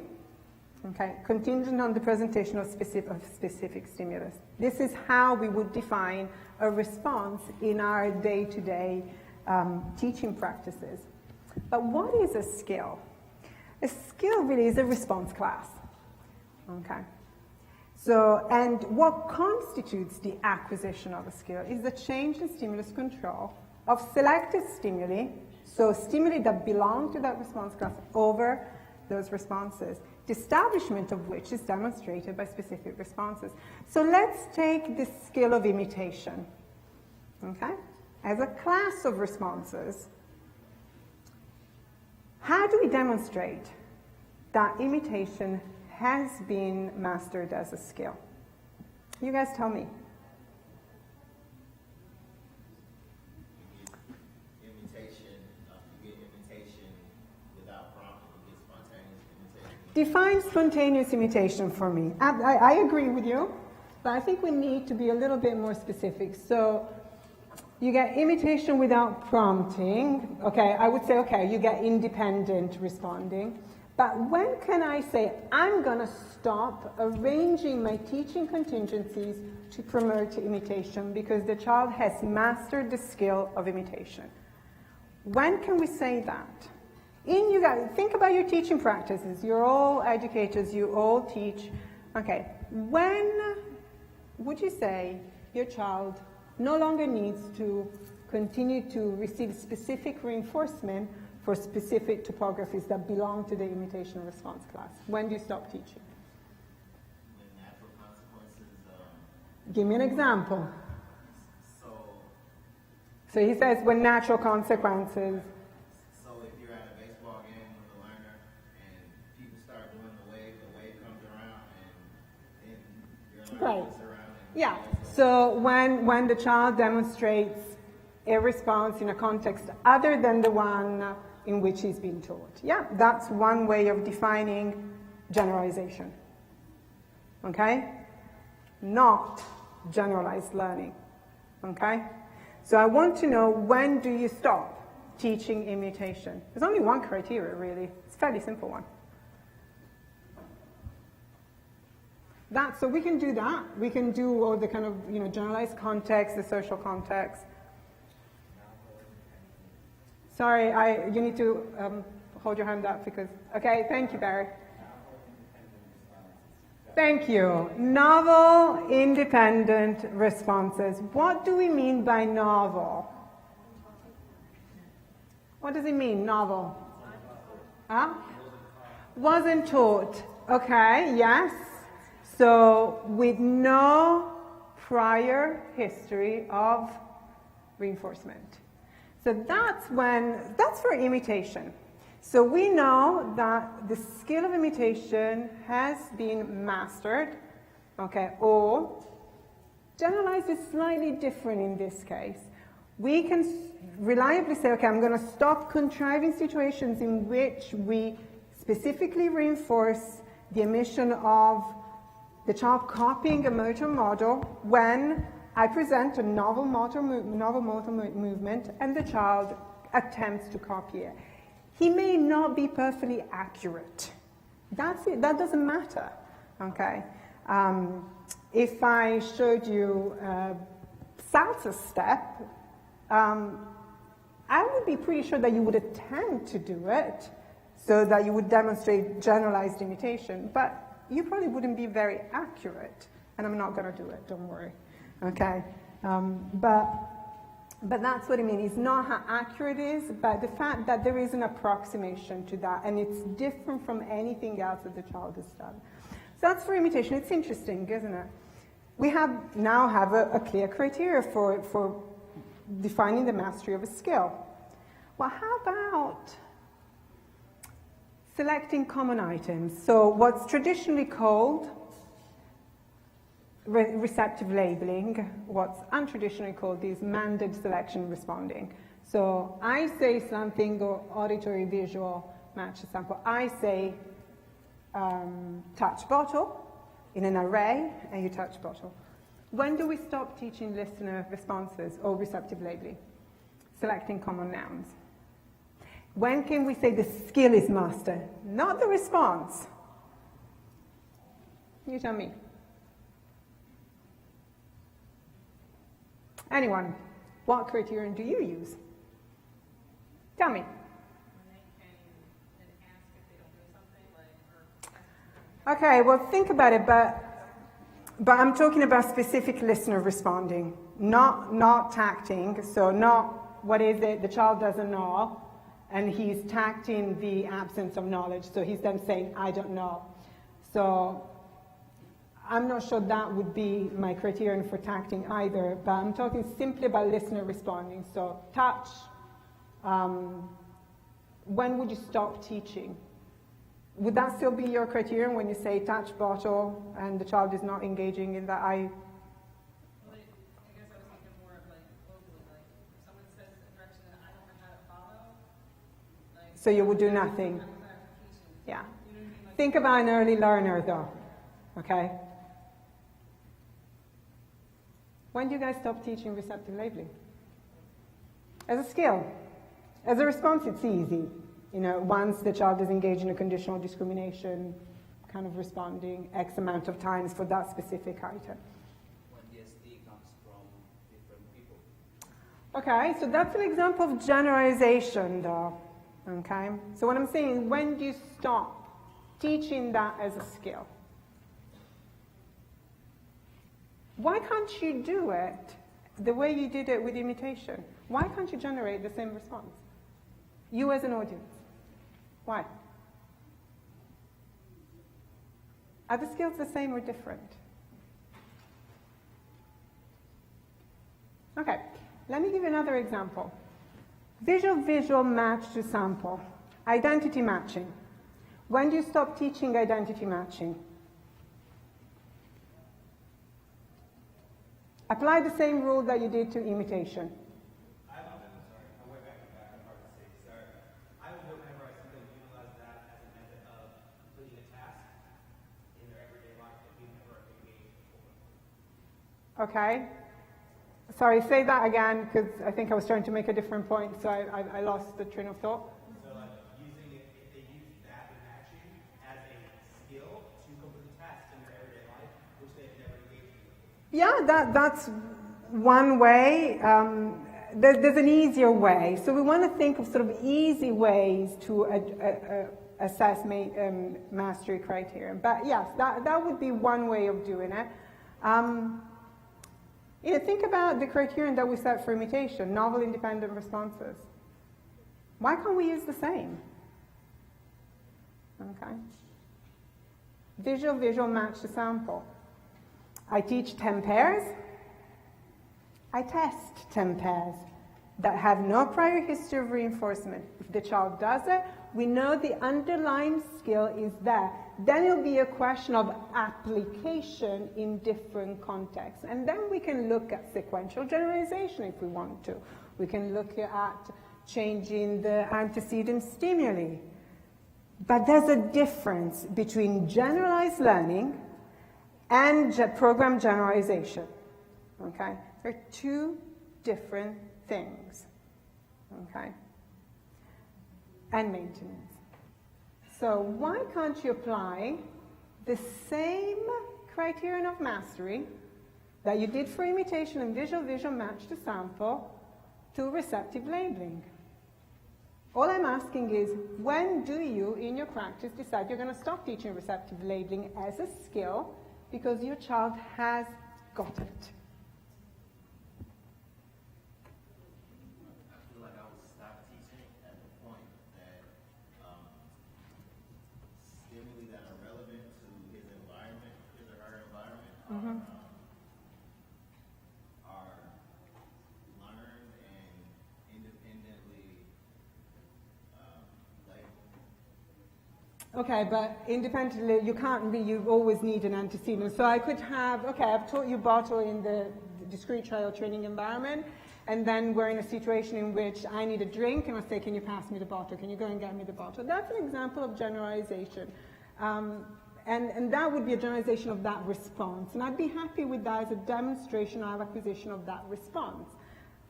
okay, contingent on the presentation of specific stimulus. This is how we would define a response in our day-to-day teaching practices. But what is a skill? A skill really is a response class, okay? So, and what constitutes the acquisition of a skill is the change in stimulus control of selected stimuli, so stimuli that belong to that response class over those responses, the establishment of which is demonstrated by specific responses. So let's take the skill of imitation, okay? As a class of responses, how do we demonstrate that imitation has been mastered as a skill? You guys tell me. You get imitation without prompting, you get spontaneous imitation. Define spontaneous imitation for me. I agree with you, but I think we need to be a little bit more specific. So you get imitation without prompting. Okay, I would say, okay, you get independent responding. But when can I say, I'm going to stop arranging my teaching contingencies to promote imitation because the child has mastered the skill of imitation? When can we say that? Think about your teaching practices. You're all educators, you all teach. Okay, when would you say your child no longer needs to continue to receive specific reinforcement for specific topographies that belong to the imitation response class? When do you stop teaching? When natural consequences. Give me an example. So he says when natural consequences. So if you're at a baseball game with a learner and people start doing the wave comes around and your learner gets around. Yeah. So when the child demonstrates a response in a context other than the one in which he's been taught. Yeah, that's one way of defining generalization. Okay? Not generalized learning. Okay? So I want to know, when do you stop teaching imitation? There's only one criteria, really. It's a fairly simple one. So we can do that. We can do all the kind of, generalized context, the social context. Sorry, you need to hold your hand up because, okay, thank you, Barry. Thank you. Novel, independent responses. What do we mean by novel? What does it mean, novel? Huh? Wasn't taught. Okay, yes. So with no prior history of reinforcement. So that's for imitation. So we know that the skill of imitation has been mastered, okay, or generalized is slightly different in this case. We can reliably say, okay, I'm going to stop contriving situations in which we specifically reinforce the emission of the child copying a motor model when I present a novel motor movement and the child attempts to copy it. He may not be perfectly accurate. That's it. That doesn't matter. Okay. If I showed you a salsa step, I would be pretty sure that you would attempt to do it. so that you would demonstrate generalized imitation, but you probably wouldn't be very accurate, and I'm not going to do it, don't worry, okay? But that's what I mean. It's not how accurate it is, but the fact that there is an approximation to that, and it's different from anything else that the child has done. So that's for imitation. It's interesting, isn't it? We now have a clear criteria for defining the mastery of a skill. Well, how about selecting common items? So what's traditionally called receptive labeling, what's untraditionally called is manded selection responding. So I say something, or auditory, visual, match the sample. I say touch bottle in an array, and you touch bottle. When do we stop teaching listener responses or receptive labeling? Selecting common nouns. When can we say the skill is mastered? Not the response. You tell me. Anyone, what criterion do you use? Tell me. Okay, well, think about it, but I'm talking about specific listener responding, not tacting, so not what is it the child doesn't know, and he's tacting the absence of knowledge, so he's then saying, I don't know. So I'm not sure that would be my criterion for tacting either, but I'm talking simply about listener responding. So touch, when would you stop teaching? Would that still be your criterion when you say touch bottle and the child is not engaging in that? Well, I guess I was thinking more of like locally, like if someone says a direction that I don't know how to follow, like. So you would do nothing. Yeah. You know what I mean? Like, Think about an early learner though, okay? When do you guys stop teaching receptive labeling? As a skill. As a response, it's easy. You know, once the child is engaged in a conditional discrimination, kind of responding X amount of times for that specific item. When the SD comes from different people. Okay, so that's an example of generalization though. Okay? So what I'm saying is, when do you stop teaching that as a skill? Why can't you do it the way you did it with imitation? Why can't you generate the same response? You as an audience. Why? Are the skills the same or different? Okay, let me give you another example. Visual match to sample. Identity matching. When do you stop teaching identity matching? Apply the same rule that you did to imitation. Okay. Sorry, say that again, because I think I was trying to make a different point, so I lost the train of thought. So using it, if they use that matching as a skill to complete tasks in their everyday life, which they've never engaged in. Yeah, that's one way. There's an easier way. So we want to think of sort of easy ways to assess mastery criterion. But yes, that would be one way of doing it. You know, think about the criterion that we set for imitation, novel independent responses. Why can't we use the same? Okay. Visual match to sample. I teach 10 pairs. I test 10 pairs that have no prior history of reinforcement. If the child does it, we know the underlying skill is there. Then it'll be a question of application in different contexts. And then we can look at sequential generalization if we want to. We can look at changing the antecedent stimuli. But there's a difference between generalized learning and program generalization. Okay? They're two different things. Okay? And maintenance. So why can't you apply the same criterion of mastery that you did for imitation and visual match to sample to receptive labeling? All I'm asking is, when do you, in your practice, decide you're going to stop teaching receptive labeling as a skill because your child has got it? I feel like I would stop teaching at the point that stimuli that are relevant to his environment, his or her environment, are learned and independently labeled. Okay, but independently, you can't be, you always need an antecedent. So I could have, okay, I've taught you bottle in the discrete trial training environment, and then we're in a situation in which I need a drink, and I say, can you pass me the bottle? Can you go and get me the bottle? That's an example of generalization. And that would be a generalization of that response. And I'd be happy with that as a demonstration or acquisition of that response.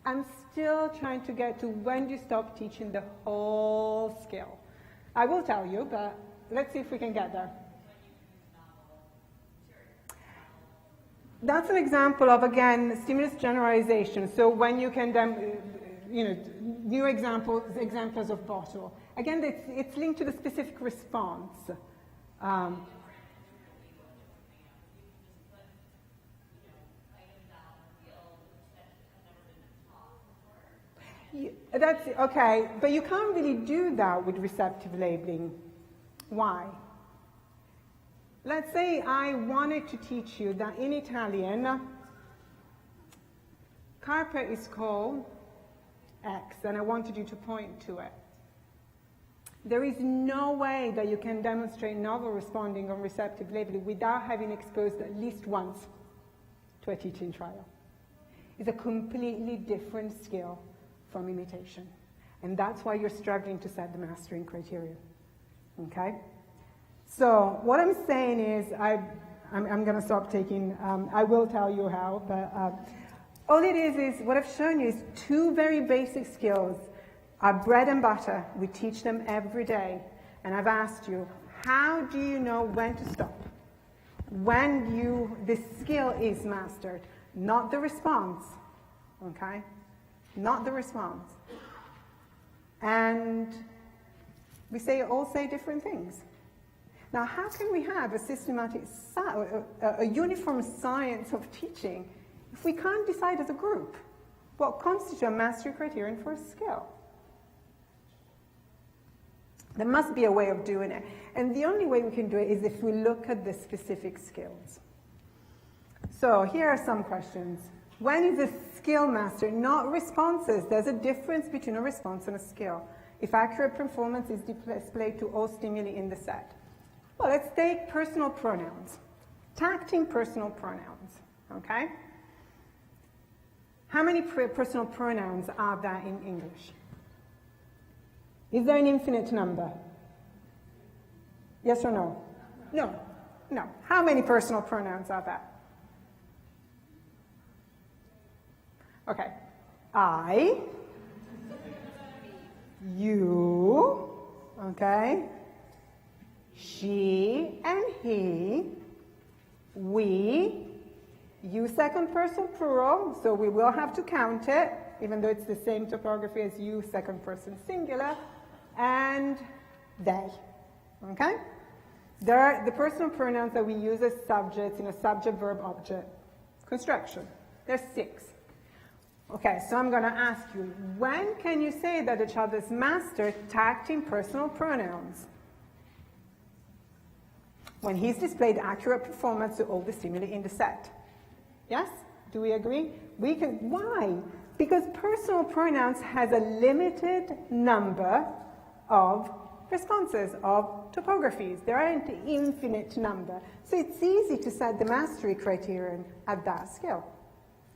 I'm still trying to get to when do you stop teaching the whole skill? I will tell you, but let's see if we can get there. That's an example of, again, stimulus generalization. So when you can, new examples of bottle. Again, it's linked to the specific response. That's okay, but you can't really do that with receptive labeling. Why? Let's say I wanted to teach you that in Italian, carpet is called X, and I wanted you to point to it. There is no way that you can demonstrate novel responding on receptive labeling without having exposed at least once to a teaching trial. It's a completely different skill from imitation. And that's why you're struggling to set the mastering criteria. Okay? So what I'm saying is, I'm going to stop taking, I will tell you how, but all it is what I've shown you is two very basic skills. Our bread and butter, we teach them every day. And I've asked you, how do you know when to stop? When this skill is mastered, not the response. Okay? Not the response. And we all say different things. Now, how can we have a systematic, a uniform science of teaching if we can't decide as a group what constitutes a mastery criterion for a skill? There must be a way of doing it. And the only way we can do it is if we look at the specific skills. So here are some questions. When is a skill mastered? Not responses. There's a difference between a response and a skill. If accurate performance is displayed to all stimuli in the set. Well, let's take personal pronouns. Tacting personal pronouns, okay? How many personal pronouns are there in English? Is there an infinite number? Yes or no? No. No. How many personal pronouns are there? Okay. I, you, okay? She and he, we, you second person plural, so we will have to count it, even though it's the same topography as you second person singular, and they, okay? There are the personal pronouns that we use as subjects in a subject-verb-object construction. There's 6. Okay, so I'm going to ask you, when can you say that a child has mastered tacting personal pronouns? When he's displayed accurate performance to all the stimuli in the set. Yes? Do we agree? We can. Why? Because personal pronouns has a limited number of responses, of topographies. There aren't an infinite number. So it's easy to set the mastery criterion at that skill,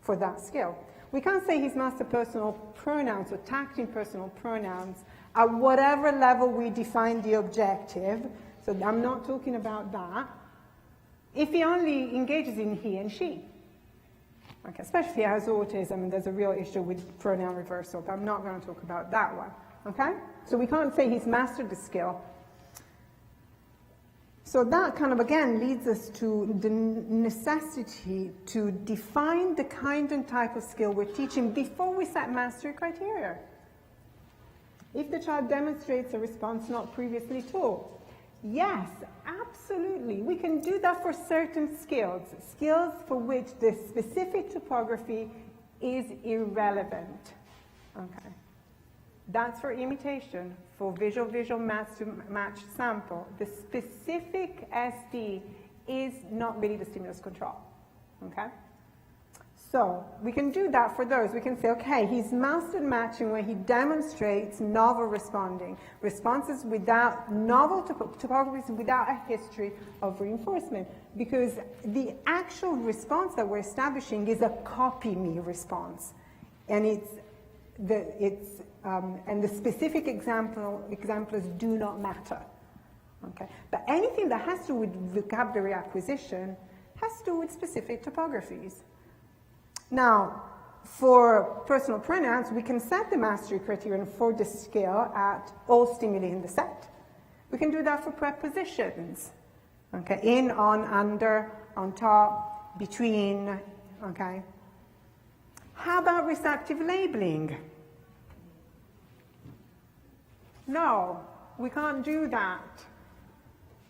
for that skill. We can't say he's mastered personal pronouns or tacting personal pronouns at whatever level we define the objective. So I'm not talking about that. If he only engages in he and she. Okay, especially if he has autism and there's a real issue with pronoun reversal, but I'm not going to talk about that one. Okay? So we can't say he's mastered the skill. So that kind of, again, leads us to the necessity to define the kind and type of skill we're teaching before we set mastery criteria. If the child demonstrates a response not previously taught, yes, absolutely. We can do that for certain skills, skills for which the specific topography is irrelevant. Okay. That's for imitation, for visual match to match sample. The specific SD is not really the stimulus control. Okay? So we can do that for those. We can say, okay, he's mastered matching where he demonstrates novel responding, responses without novel topographies, without a history of reinforcement, because the actual response that we're establishing is a copy me response, and the specific examples do not matter. Okay, but anything that has to do with vocabulary acquisition has to do with specific topographies. Now, for personal pronouns, we can set the mastery criterion for the skill at all stimuli in the set. We can do that for prepositions. Okay, in, on, under, on top, between. Okay. How about receptive labeling? No, we can't do that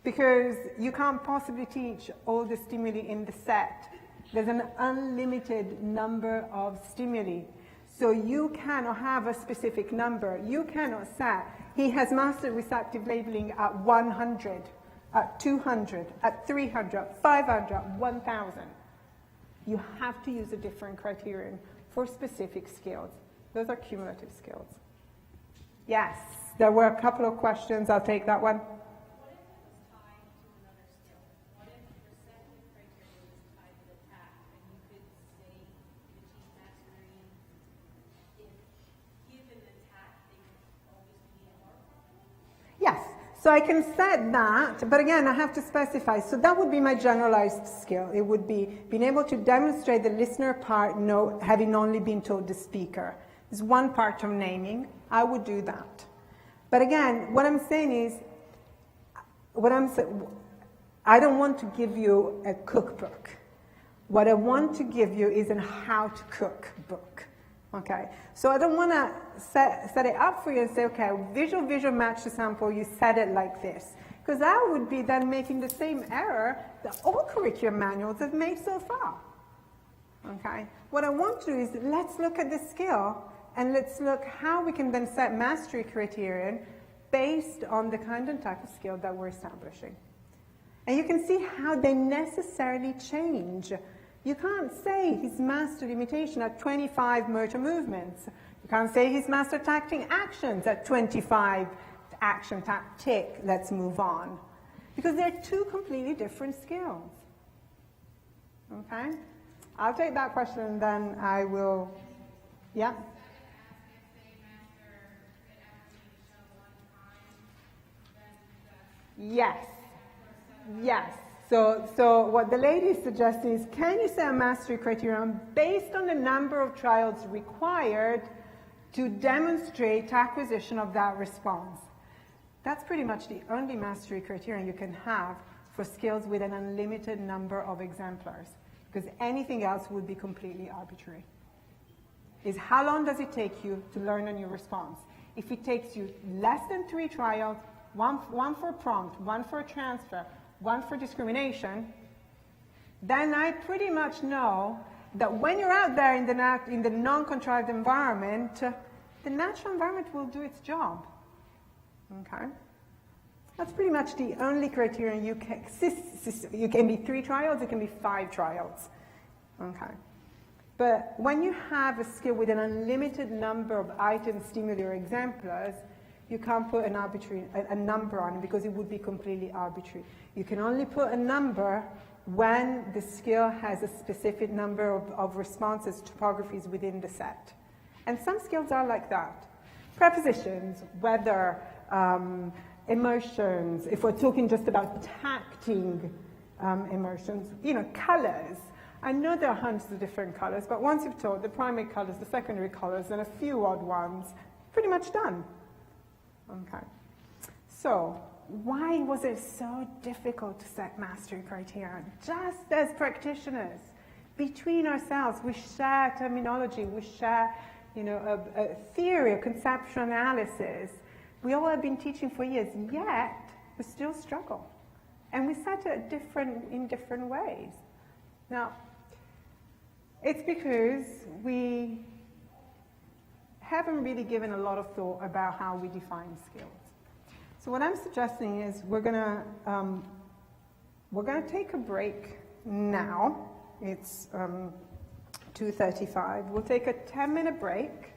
because you can't possibly teach all the stimuli in the set. There's an unlimited number of stimuli. So you cannot have a specific number. You cannot say, he has mastered receptive labeling at 100, at 200, at 300, 500, 1,000. You have to use a different criterion for specific skills. Those are cumulative skills. Yes, there were a couple of questions. I'll take that one. What if it was tied to another skill? What if receptive criteria was tied to the task, and you could say you achieve mastery if given the task, they could always be more properly? Yes, so I can set that, but again, I have to specify. So that would be my generalized skill. It would be being able to demonstrate the listener part, having only been told the speaker. It's one part of naming. I would do that. But again, what I'm saying is, I don't want to give you a cookbook. What I want to give you is a how to cook book. Okay, so I don't want to set it up for you and say, okay, visual match to sample, you set it like this. Because I would be then making the same error that all curriculum manuals have made so far. Okay, what I want to do is let's look at the skill and let's look how we can then set mastery criterion based on the kind and type of skill that we're establishing. And you can see how they necessarily change. You can't say he's mastered imitation at 25 motor movements. You can't say he's mastered tacting actions at 25 action, tap, tick, let's move on. Because they're two completely different skills. Okay? I'll take that question and then I will, yeah? Yes. Yes. So what the lady is suggesting is, can you set a mastery criterion based on the number of trials required to demonstrate acquisition of that response? That's pretty much the only mastery criterion you can have for skills with an unlimited number of exemplars, because anything else would be completely arbitrary. Is how long does it take you to learn a new response? If it takes you less than 3 trials, one for prompt, one for transfer, one for discrimination, then I pretty much know that when you're out there in the non-contrived environment, the natural environment will do its job. Okay? That's pretty much the only criterion you can. You can be 3 trials, it can be 5 trials. Okay? But when you have a skill with an unlimited number of items, stimuli, or exemplars, you can't put a number on it because it would be completely arbitrary. You can only put a number when the skill has a specific number of responses, topographies within the set. And some skills are like that. Prepositions, weather, emotions, if we're talking just about tacting emotions, colors. I know there are hundreds of different colors, but once you've taught the primary colors, the secondary colors, and a few odd ones, pretty much done. Okay. So, why was it so difficult to set mastery criteria? Just as practitioners, between ourselves, we share terminology, we share a theory, a conceptual analysis. We all have been teaching for years, yet we still struggle. And we set it in different ways. Now, it's because we haven't really given a lot of thought about how we define skills. So what I'm suggesting is we're gonna take a break now. It's 2:35. We'll take a 10-minute break,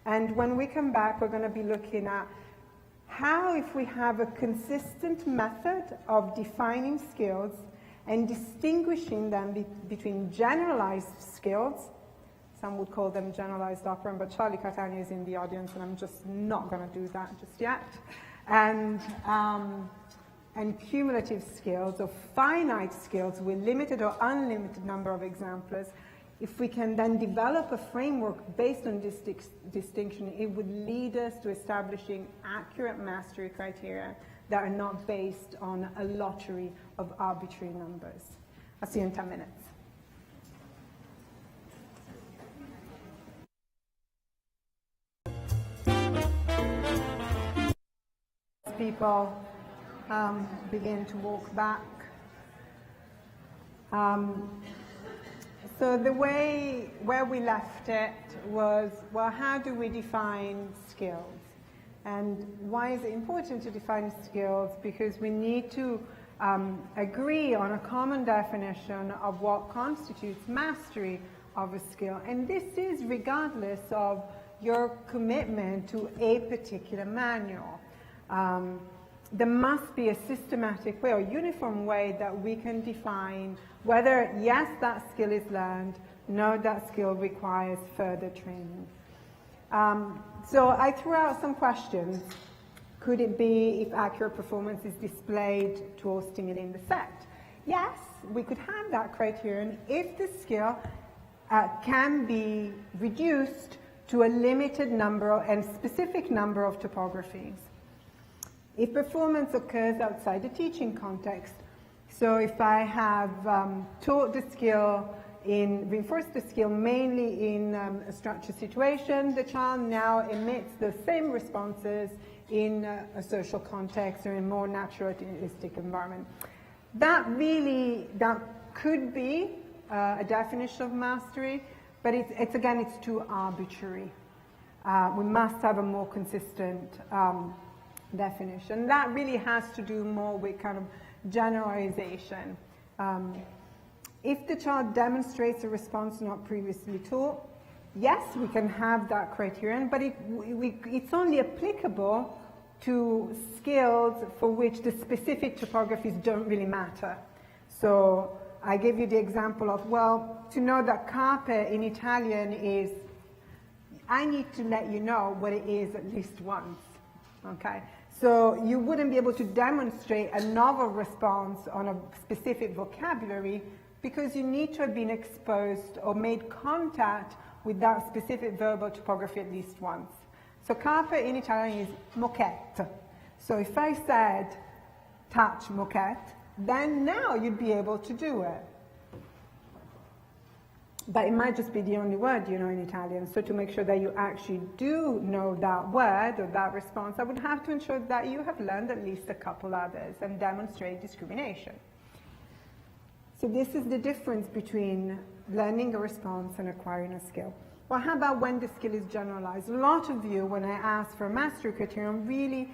and when we come back, we're going to be looking at how, if we have a consistent method of defining skills and distinguishing them between generalized skills, some would call them generalized operant, but Charlie Catania is in the audience, and I'm just not going to do that just yet, and cumulative skills, or finite skills with limited or unlimited number of exemplars. If we can then develop a framework based on this distinction, it would lead us to establishing accurate mastery criteria that are not based on a lottery of arbitrary numbers. I'll see you in 10 minutes. People begin to walk back. So the way where we left it was, well, how do we define skills? And why is it important to define skills? Because we need to agree on a common definition of what constitutes mastery of a skill. And this is regardless of your commitment to a particular manual. There must be a systematic way or uniform way that we can define whether, yes, that skill is learned, no, that skill requires further training. So I threw out some questions. Could it be if accurate performance is displayed to all stimuli in the set? Yes, we could have that criterion if the skill can be reduced to a limited number and specific number of topographies. If performance occurs outside the teaching context, so if I have taught the skill reinforced the skill mainly in a structured situation, the child now emits the same responses in a social context or in more naturalistic environment. That could be a definition of mastery, but it's too arbitrary. We must have a more consistent definition. That really has to do more with kind of generalization. If the child demonstrates a response not previously taught, yes, we can have that criterion, but it's only applicable to skills for which the specific topographies don't really matter. So I gave you the example of, well, to know that carpe in Italian is, I need to let you know what it is at least once, okay? So you wouldn't be able to demonstrate a novel response on a specific vocabulary because you need to have been exposed or made contact with that specific verbal topography at least once. So carpe in Italian is moquette. So if I said touch moquette, then now you'd be able to do it. But it might just be the only word you know in Italian. So to make sure that you actually do know that word or that response, I would have to ensure that you have learned at least a couple others and demonstrate discrimination. So this is the difference between learning a response and acquiring a skill. Well, how about when the skill is generalized? A lot of you, when I asked for a mastery criterion, really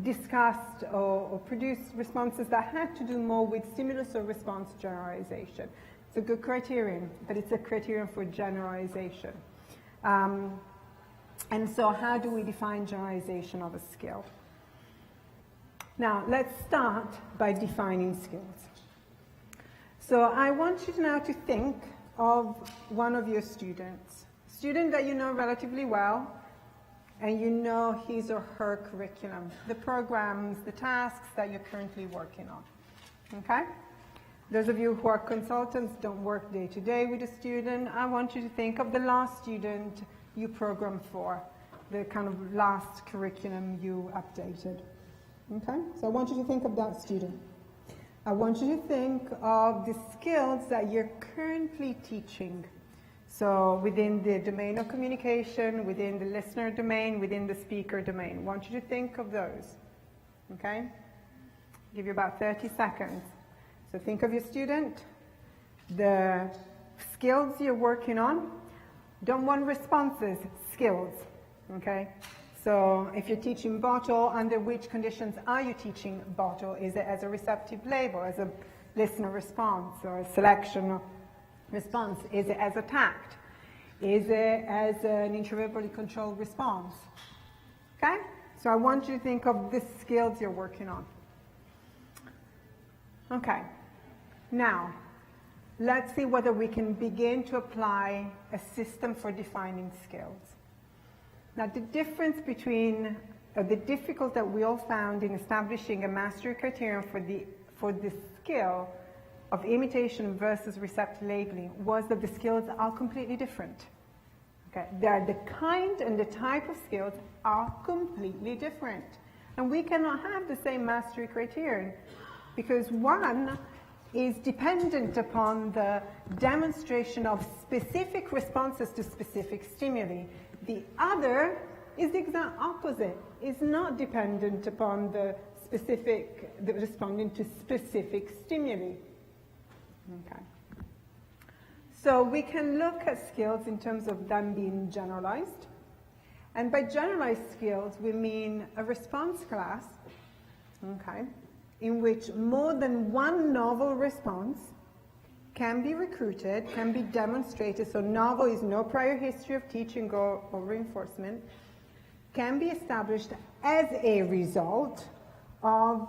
discussed or produced responses that had to do more with stimulus or response generalization. It's a good criterion, but it's a criterion for generalization. And so how do we define generalization of a skill? Now, let's start by defining skills. So I want you now to think of one of your students, a student that you know relatively well, and you know his or her curriculum, the programs, the tasks that you're currently working on, okay? Those of you who are consultants, don't work day to day with a student. I want you to think of the last student you programmed for, the kind of last curriculum you updated, okay? So I want you to think of that student. I want you to think of the skills that you're currently teaching. So within the domain of communication, within the listener domain, within the speaker domain. I want you to think of those, okay? Give you about 30 seconds. So think of your student, the skills you're working on. Don't want responses, skills, okay? So if you're teaching bottle, under which conditions are you teaching bottle? Is it as a receptive label, as a listener response, or a selection response? Is it as a tact? Is it as an intraverbally controlled response? Okay? So I want you to think of the skills you're working on. Okay. Now, let's see whether we can begin to apply a system for defining skills. Now, the difference between the difficulty that we all found in establishing a mastery criterion for the skill of imitation versus receptive labeling was that the skills are completely different. Okay, the kind and the type of skills are completely different, and we cannot have the same mastery criterion because one is dependent upon the demonstration of specific responses to specific stimuli. The other is the exact opposite, is not dependent upon the responding to specific stimuli. Okay. So we can look at skills in terms of them being generalized. And by generalized skills, we mean a response class, okay, in which more than one novel response can be recruited, can be demonstrated. So novel is no prior history of teaching or reinforcement, can be established as a result of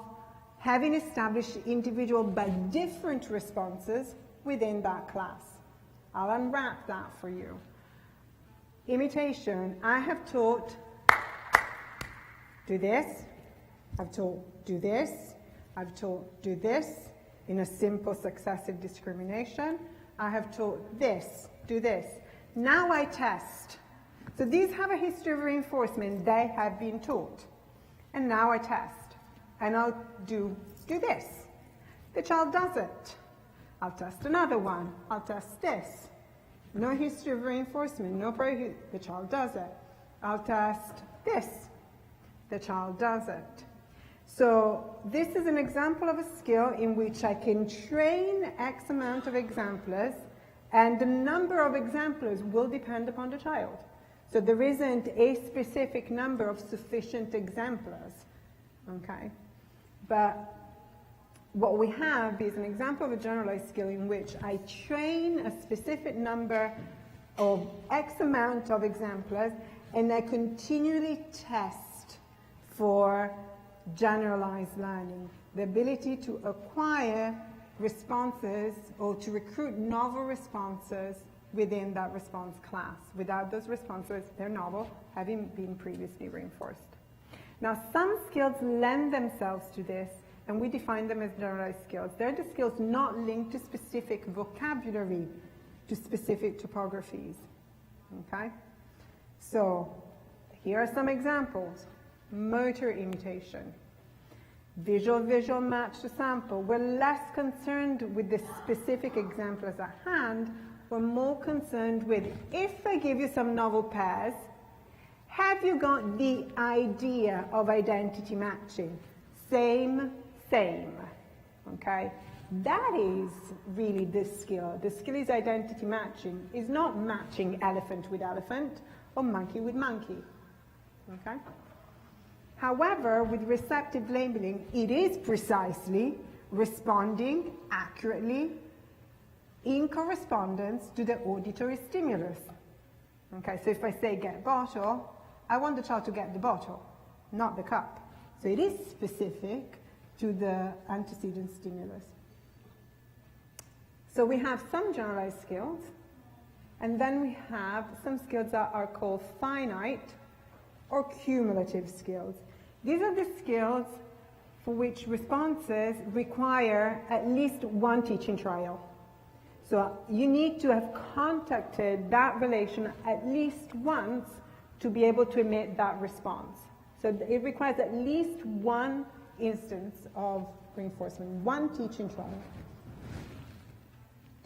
having established individual but different responses within that class. I'll unwrap that for you. Imitation, I have taught do this, I've taught do this, I've taught do this in a simple successive discrimination. I have taught this, do this. Now I test. So these have a history of reinforcement, they have been taught. And now I test. And I'll do this. The child does it. I'll test another one. I'll test this. No history of reinforcement, no prior, the child does it. I'll test this. The child does it. So this is an example of a skill in which I can train X amount of exemplars, and the number of exemplars will depend upon the child. So there isn't a specific number of sufficient exemplars, okay? But what we have is an example of a generalized skill in which I train a specific number of X amount of exemplars, and I continually test for generalized learning, the ability to acquire responses or to recruit novel responses within that response class. Without those responses, they're novel, having been previously reinforced. Now, some skills lend themselves to this, and we define them as generalized skills. They're the skills not linked to specific vocabulary, to specific topographies. Okay? So, here are some examples. Motor imitation. Visual match to sample. We're less concerned with the specific exemplars at hand. We're more concerned with, if I give you some novel pairs, have you got the idea of identity matching? Same. Okay? That is really the skill. The skill is identity matching. It's not matching elephant with elephant or monkey with monkey. Okay? However, with receptive labeling, it is precisely responding accurately in correspondence to the auditory stimulus. Okay, so if I say get bottle, I want the child to get the bottle, not the cup. So it is specific to the antecedent stimulus. So we have some generalized skills, and then we have some skills that are called finite or cumulative skills. These are the skills for which responses require at least one teaching trial. So you need to have contacted that relation at least once to be able to emit that response. So it requires at least one instance of reinforcement, one teaching trial.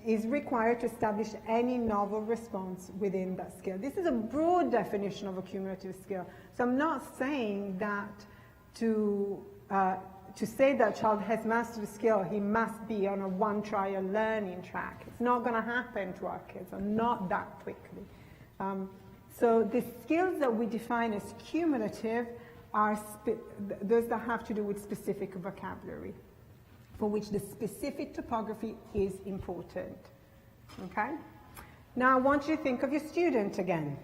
is required to establish any novel response within that skill. This is a broad definition of a cumulative skill. So I'm not saying that to say that a child has mastered a skill, he must be on a one-trial learning track. It's not going to happen to our kids, or not that quickly. So the skills that we define as cumulative are those that have to do with specific vocabulary, for which the specific topography is important. Okay? Now I want you to think of your student again.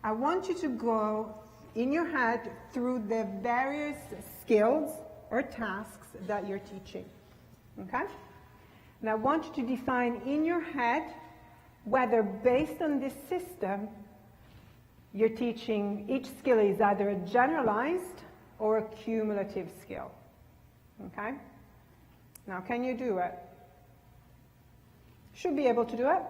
I want you to go in your head through the various skills or tasks that you're teaching. Okay? And I want you to define in your head whether, based on this system, you're teaching each skill is either a generalized or a cumulative skill. Okay? Now, can you do it? Should be able to do it.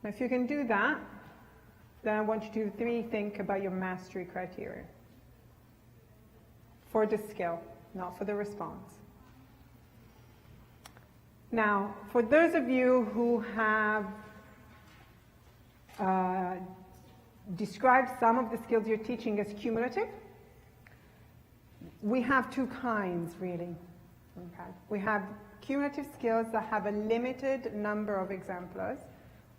Now, if you can do that, then I want you to rethink about your mastery criteria for the skill, not for the response. Now, for those of you who have described some of the skills you're teaching as cumulative, we have two kinds, really. Okay. We have cumulative skills that have a limited number of exemplars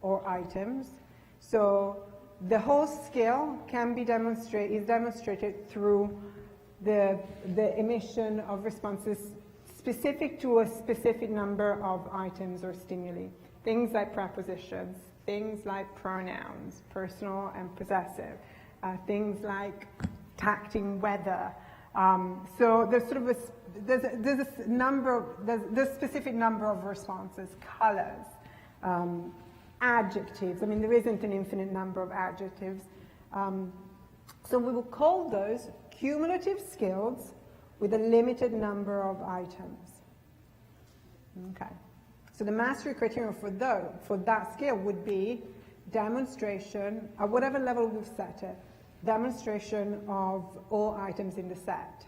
or items. So the whole skill can be demonstrated through the emission of responses specific to a specific number of items or stimuli. Things like prepositions, things like pronouns, personal and possessive, things like tacting weather. So there's sort of there's a specific number of responses, colors, adjectives. I mean, there isn't an infinite number of adjectives. So we will call those cumulative skills with a limited number of items. Okay. So the mastery criterion for that skill would be demonstration, at whatever level we've set it, demonstration of all items in the set.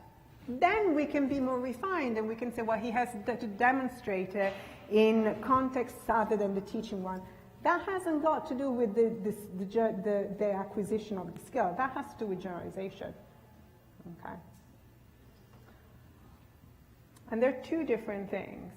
Then we can be more refined and we can say, well, he has to demonstrate it in contexts other than the teaching one. That hasn't got to do with the acquisition of the skill. That has to do with generalization. Okay. And they're two different things.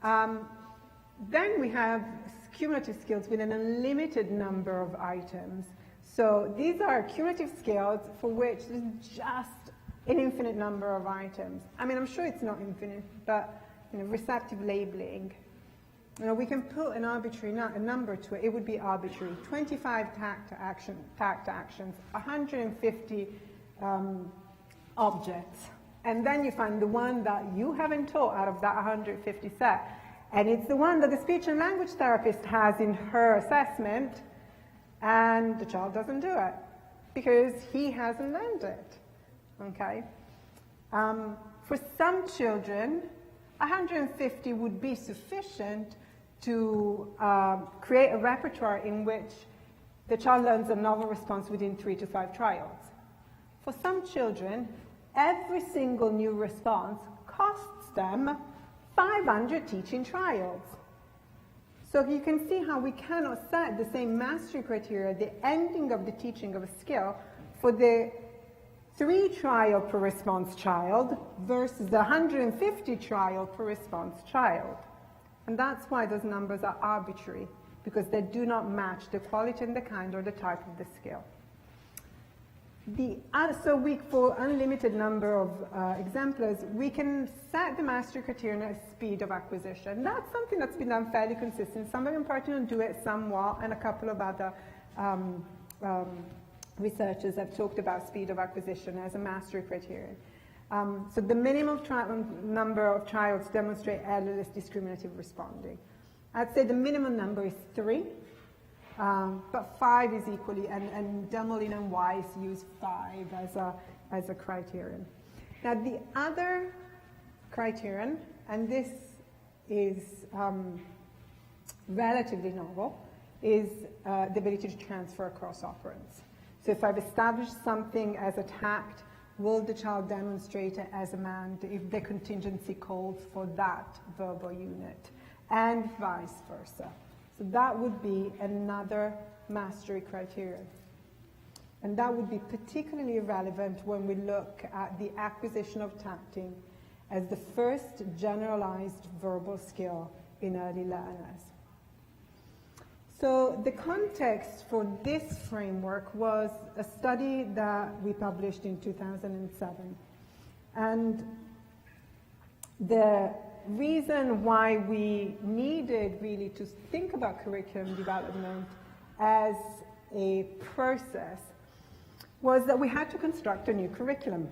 Then we have cumulative skills with an unlimited number of items. So these are cumulative skills for which there's just an infinite number of items. I mean, I'm sure it's not infinite, but receptive labeling. We can put an arbitrary number to it. It would be arbitrary. 25 tact actions, 150 objects. And then you find the one that you haven't taught out of that 150 set. And it's the one that the speech and language therapist has in her assessment, and the child doesn't do it because he hasn't learned it. Okay? For some children, 150 would be sufficient to create a repertoire in which the child learns a novel response within 3 to 5 trials. For some children, every single new response costs them 500 teaching trials. So you can see how we cannot set the same mastery criteria, the ending of the teaching of a skill, for the 3 trial per response child versus the 150 trial per response child. And that's why those numbers are arbitrary, because they do not match the quality and the kind or the type of the skill. For unlimited number of exemplars, we can set the mastery criterion as speed of acquisition. That's something that's been done fairly consistent. Some of Impartial do it somewhat, and a couple of other researchers have talked about speed of acquisition as a mastery criterion. So the minimum number of trials demonstrate errorless discriminative responding. I'd say the minimum number is 3. But 5 is equally, and Dumoulin and Weiss use 5 as a criterion. Now the other criterion, and this is relatively novel, is the ability to transfer across operands. So if I've established something as a tact will the child demonstrate it as a man if the contingency calls for that verbal unit, and vice versa. So that would be another mastery criterion. And that would be particularly relevant when we look at the acquisition of tacting as the first generalized verbal skill in early learners. So the context for this framework was a study that we published in 2007. And the reason why we needed really to think about curriculum development as a process was that we had to construct a new curriculum.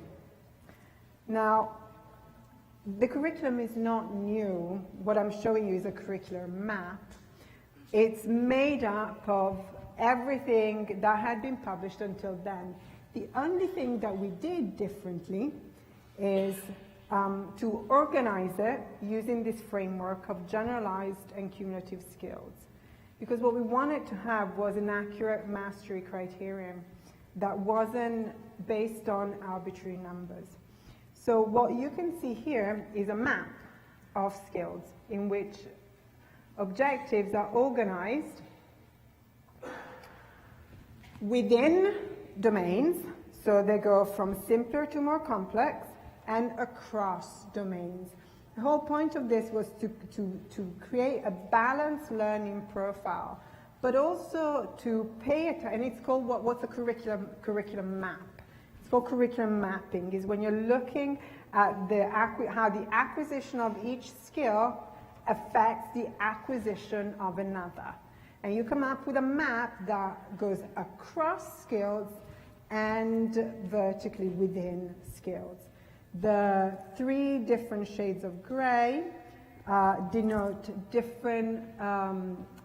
Now, the curriculum is not new. What I'm showing you is a curricular map. It's made up of everything that had been published until then. The only thing that we did differently is to organize it using this framework of generalized and cumulative skills. Because what we wanted to have was an accurate mastery criterion that wasn't based on arbitrary numbers. So what you can see here is a map of skills in which objectives are organized within domains, so they go from simpler to more complex, and across domains. The whole point of this was to create a balanced learning profile, but also to pay attention, and it's called what's a curriculum map. It's called curriculum mapping, is when you're looking at how the acquisition of each skill affects the acquisition of another. And you come up with a map that goes across skills and vertically within skills. The three different shades of gray denote different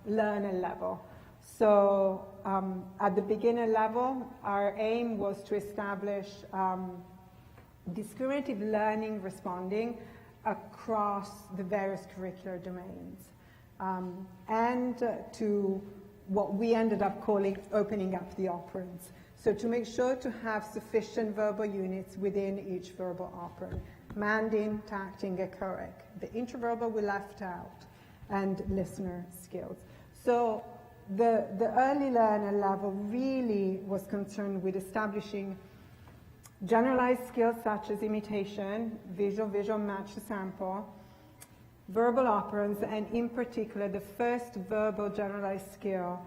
learner level. So at the beginner level, our aim was to establish discriminative learning responding across the various curricular domains, and to what we ended up calling opening up the operands. So to make sure to have sufficient verbal units within each verbal operand. Manding, tacting, echoic. The interverbal we left out, and listener skills. So the early learner level really was concerned with establishing generalized skills such as imitation, visual match to sample, verbal operands, and in particular the first verbal generalized skill,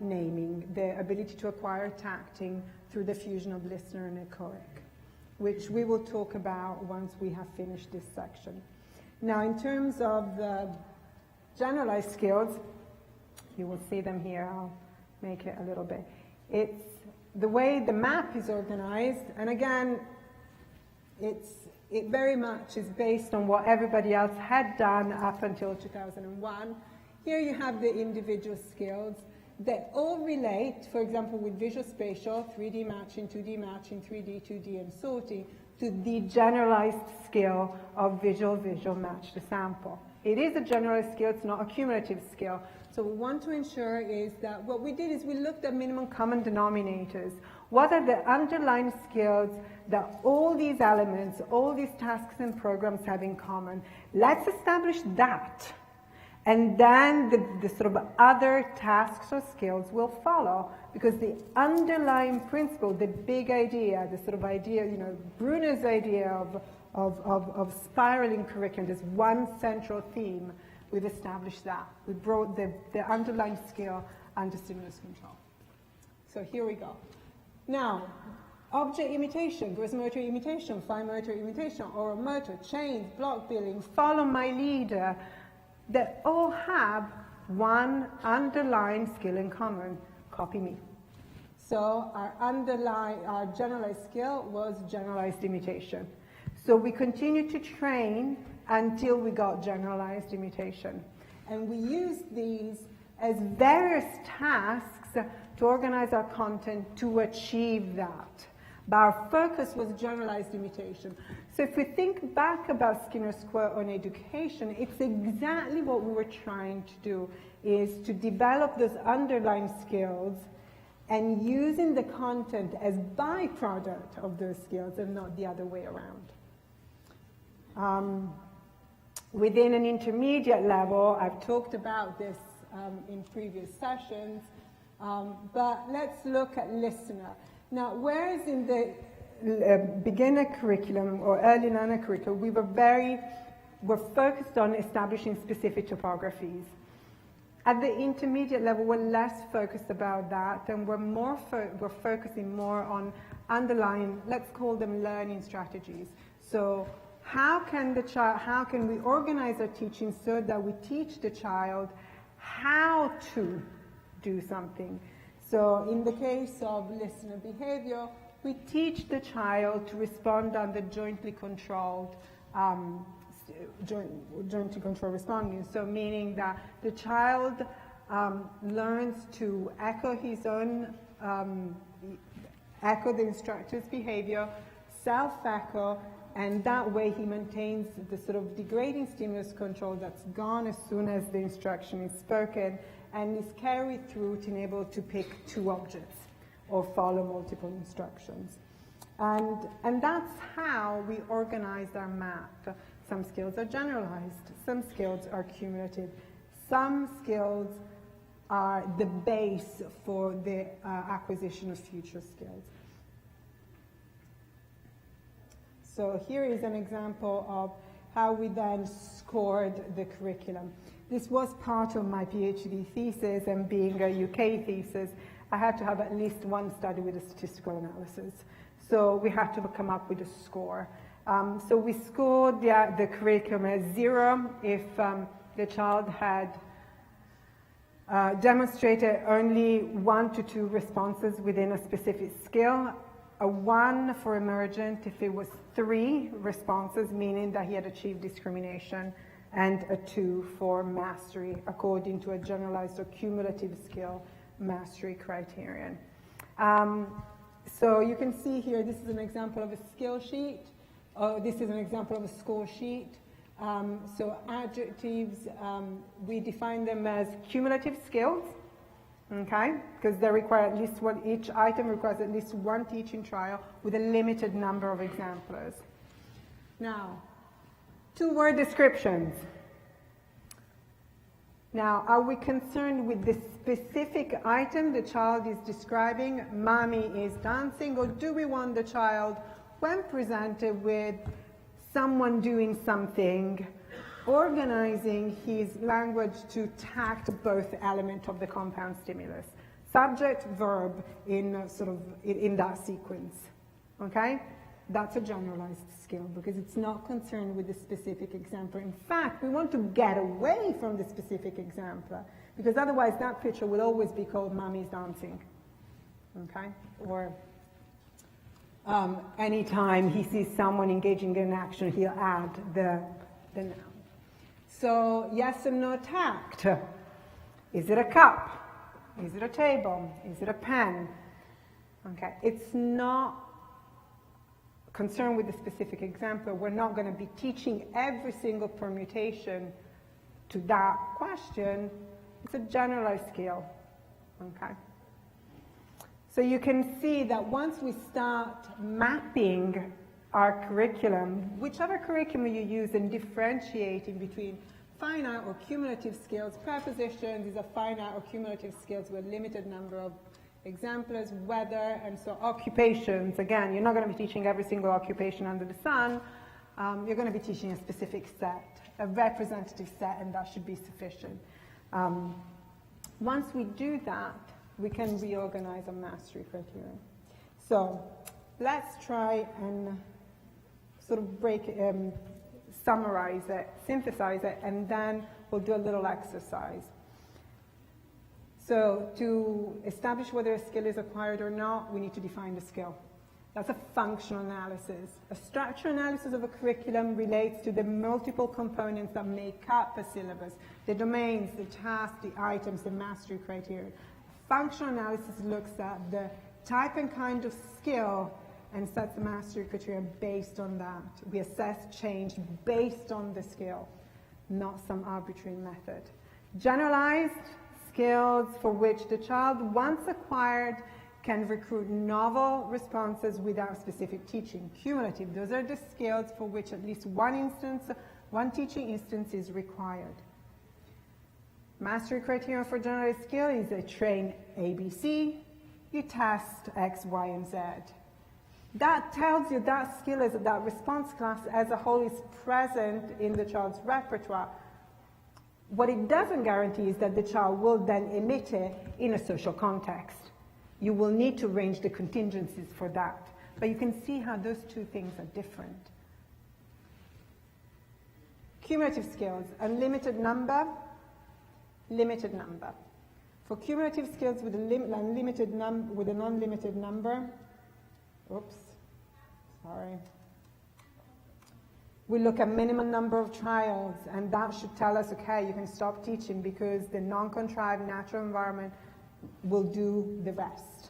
naming, the ability to acquire tacting through the fusion of listener and echoic, which we will talk about once we have finished this section. Now, in terms of the generalized skills, you will see them here. I'll make it a little bit. It's the way the map is organized, and again, it very much is based on what everybody else had done up until 2001. Here you have the individual skills that all relate, for example, with visual spatial, 3D matching, 2D matching, 3D, 2D, and sorting, to the generalized skill of visual match to sample. It is a generalized skill, it's not a cumulative skill. So what we want to ensure is that what we did is we looked at minimum common denominators. What are the underlying skills that all these elements, all these tasks and programs have in common? Let's establish that. And then the sort of other tasks or skills will follow, because the underlying principle, the big idea, the sort of idea, Bruner's idea of spiraling curriculum, there's one central theme. We've established that. We brought the underlying skill under stimulus control. So here we go. Now, object imitation, gross motor imitation, fine motor imitation, oral motor, chains, block billing, follow my leader, that all have one underlying skill in common: copy me. So our generalized skill was generalized imitation. So we continued to train until we got generalized imitation. And we used these as various tasks to organize our content to achieve that. But our focus was generalized imitation. So if we think back about Skinner's quote on education, it's exactly what we were trying to do, is to develop those underlying skills and using the content as byproduct of those skills and not the other way around. Within an intermediate level, I've talked about this in previous sessions, but let's look at listener. Now, whereas in the beginner curriculum or early learner curriculum, we're focused on establishing specific topographies. At the intermediate level, we're less focused about that, and we're focusing more on underlying, let's call them learning strategies. So how can we organize our teaching so that we teach the child how to do something? So in the case of listener behavior, we teach the child to respond under jointly controlled responding. So meaning that the child learns to echo his own, echo the instructor's behavior, self-echo, and that way he maintains the sort of degrading stimulus control that's gone as soon as the instruction is spoken and is carried through to enable to pick two objects or follow multiple instructions. And that's how we organize our map. Some skills are generalized, some skills are cumulative, some skills are the base for the acquisition of future skills. So here is an example of how we then scored the curriculum. This was part of my PhD thesis, and being a UK thesis, I had to have at least one study with a statistical analysis. So we had to come up with a score. So we scored the curriculum as 0 if the child had demonstrated only 1 to 2 responses within a specific skill, a 1 for emergent if it was 3 responses, meaning that he had achieved discrimination, and a 2 for mastery, according to a generalized or cumulative skill mastery criterion. So you can see here, this is an example of a skill sheet. This is an example of a score sheet. So adjectives, we define them as cumulative skills, okay? Because they require at least one, each item requires at least one teaching trial with a limited number of exemplars. Now, 2-word descriptions. Now, are we concerned with the specific item the child is describing? Mommy is dancing, or do we want the child, when presented with someone doing something, organizing his language to tact both elements of the compound stimulus, subject, verb, in that sequence? Okay, that's a generalized skill because it's not concerned with the specific exemplar. In fact, we want to get away from the specific exemplar because otherwise that picture will always be called "Mommy's dancing." Okay, or anytime he sees someone engaging in action, he'll add the noun. So yes and no tact. Is it a cup? Is it a table? Is it a pen? Okay, it's not concerned with the specific exemplar. We're not going to be teaching every single permutation to that question. It's a generalized skill. Okay. So you can see that once we start mapping our curriculum, whichever curriculum you use, and differentiating between finite or cumulative skills, prepositions, these are finite or cumulative skills with a limited number of exemplars, weather, and so occupations. Again, you're not going to be teaching every single occupation under the sun. You're going to be teaching a specific set, a representative set, and that should be sufficient. Once we do that, we can reorganize a mastery criterion. So let's try and sort of summarize it, synthesize it, and then we'll do a little exercise. So to establish whether a skill is acquired or not, we need to define the skill. That's a functional analysis. A structural analysis of a curriculum relates to the multiple components that make up a syllabus, the domains, the tasks, the items, the mastery criteria. Functional analysis looks at the type and kind of skill and sets the mastery criteria based on that. We assess change based on the skill, not some arbitrary method. Generalized skills for which the child, once acquired, can recruit novel responses without specific teaching. Cumulative, those are the skills for which at least one teaching instance is required. Mastery criterion for generalized skill is a train ABC, you test X, Y, and Z. That tells you that skill, that response class as a whole is present in the child's repertoire. What it doesn't guarantee is that the child will then emit it in a social context. You will need to range the contingencies for that. But you can see how those two things are different. Cumulative skills, unlimited number, limited number. For cumulative skills with a non-limited number, we look at minimum number of trials, and that should tell us, okay, you can stop teaching because the non-contrived natural environment will do the rest.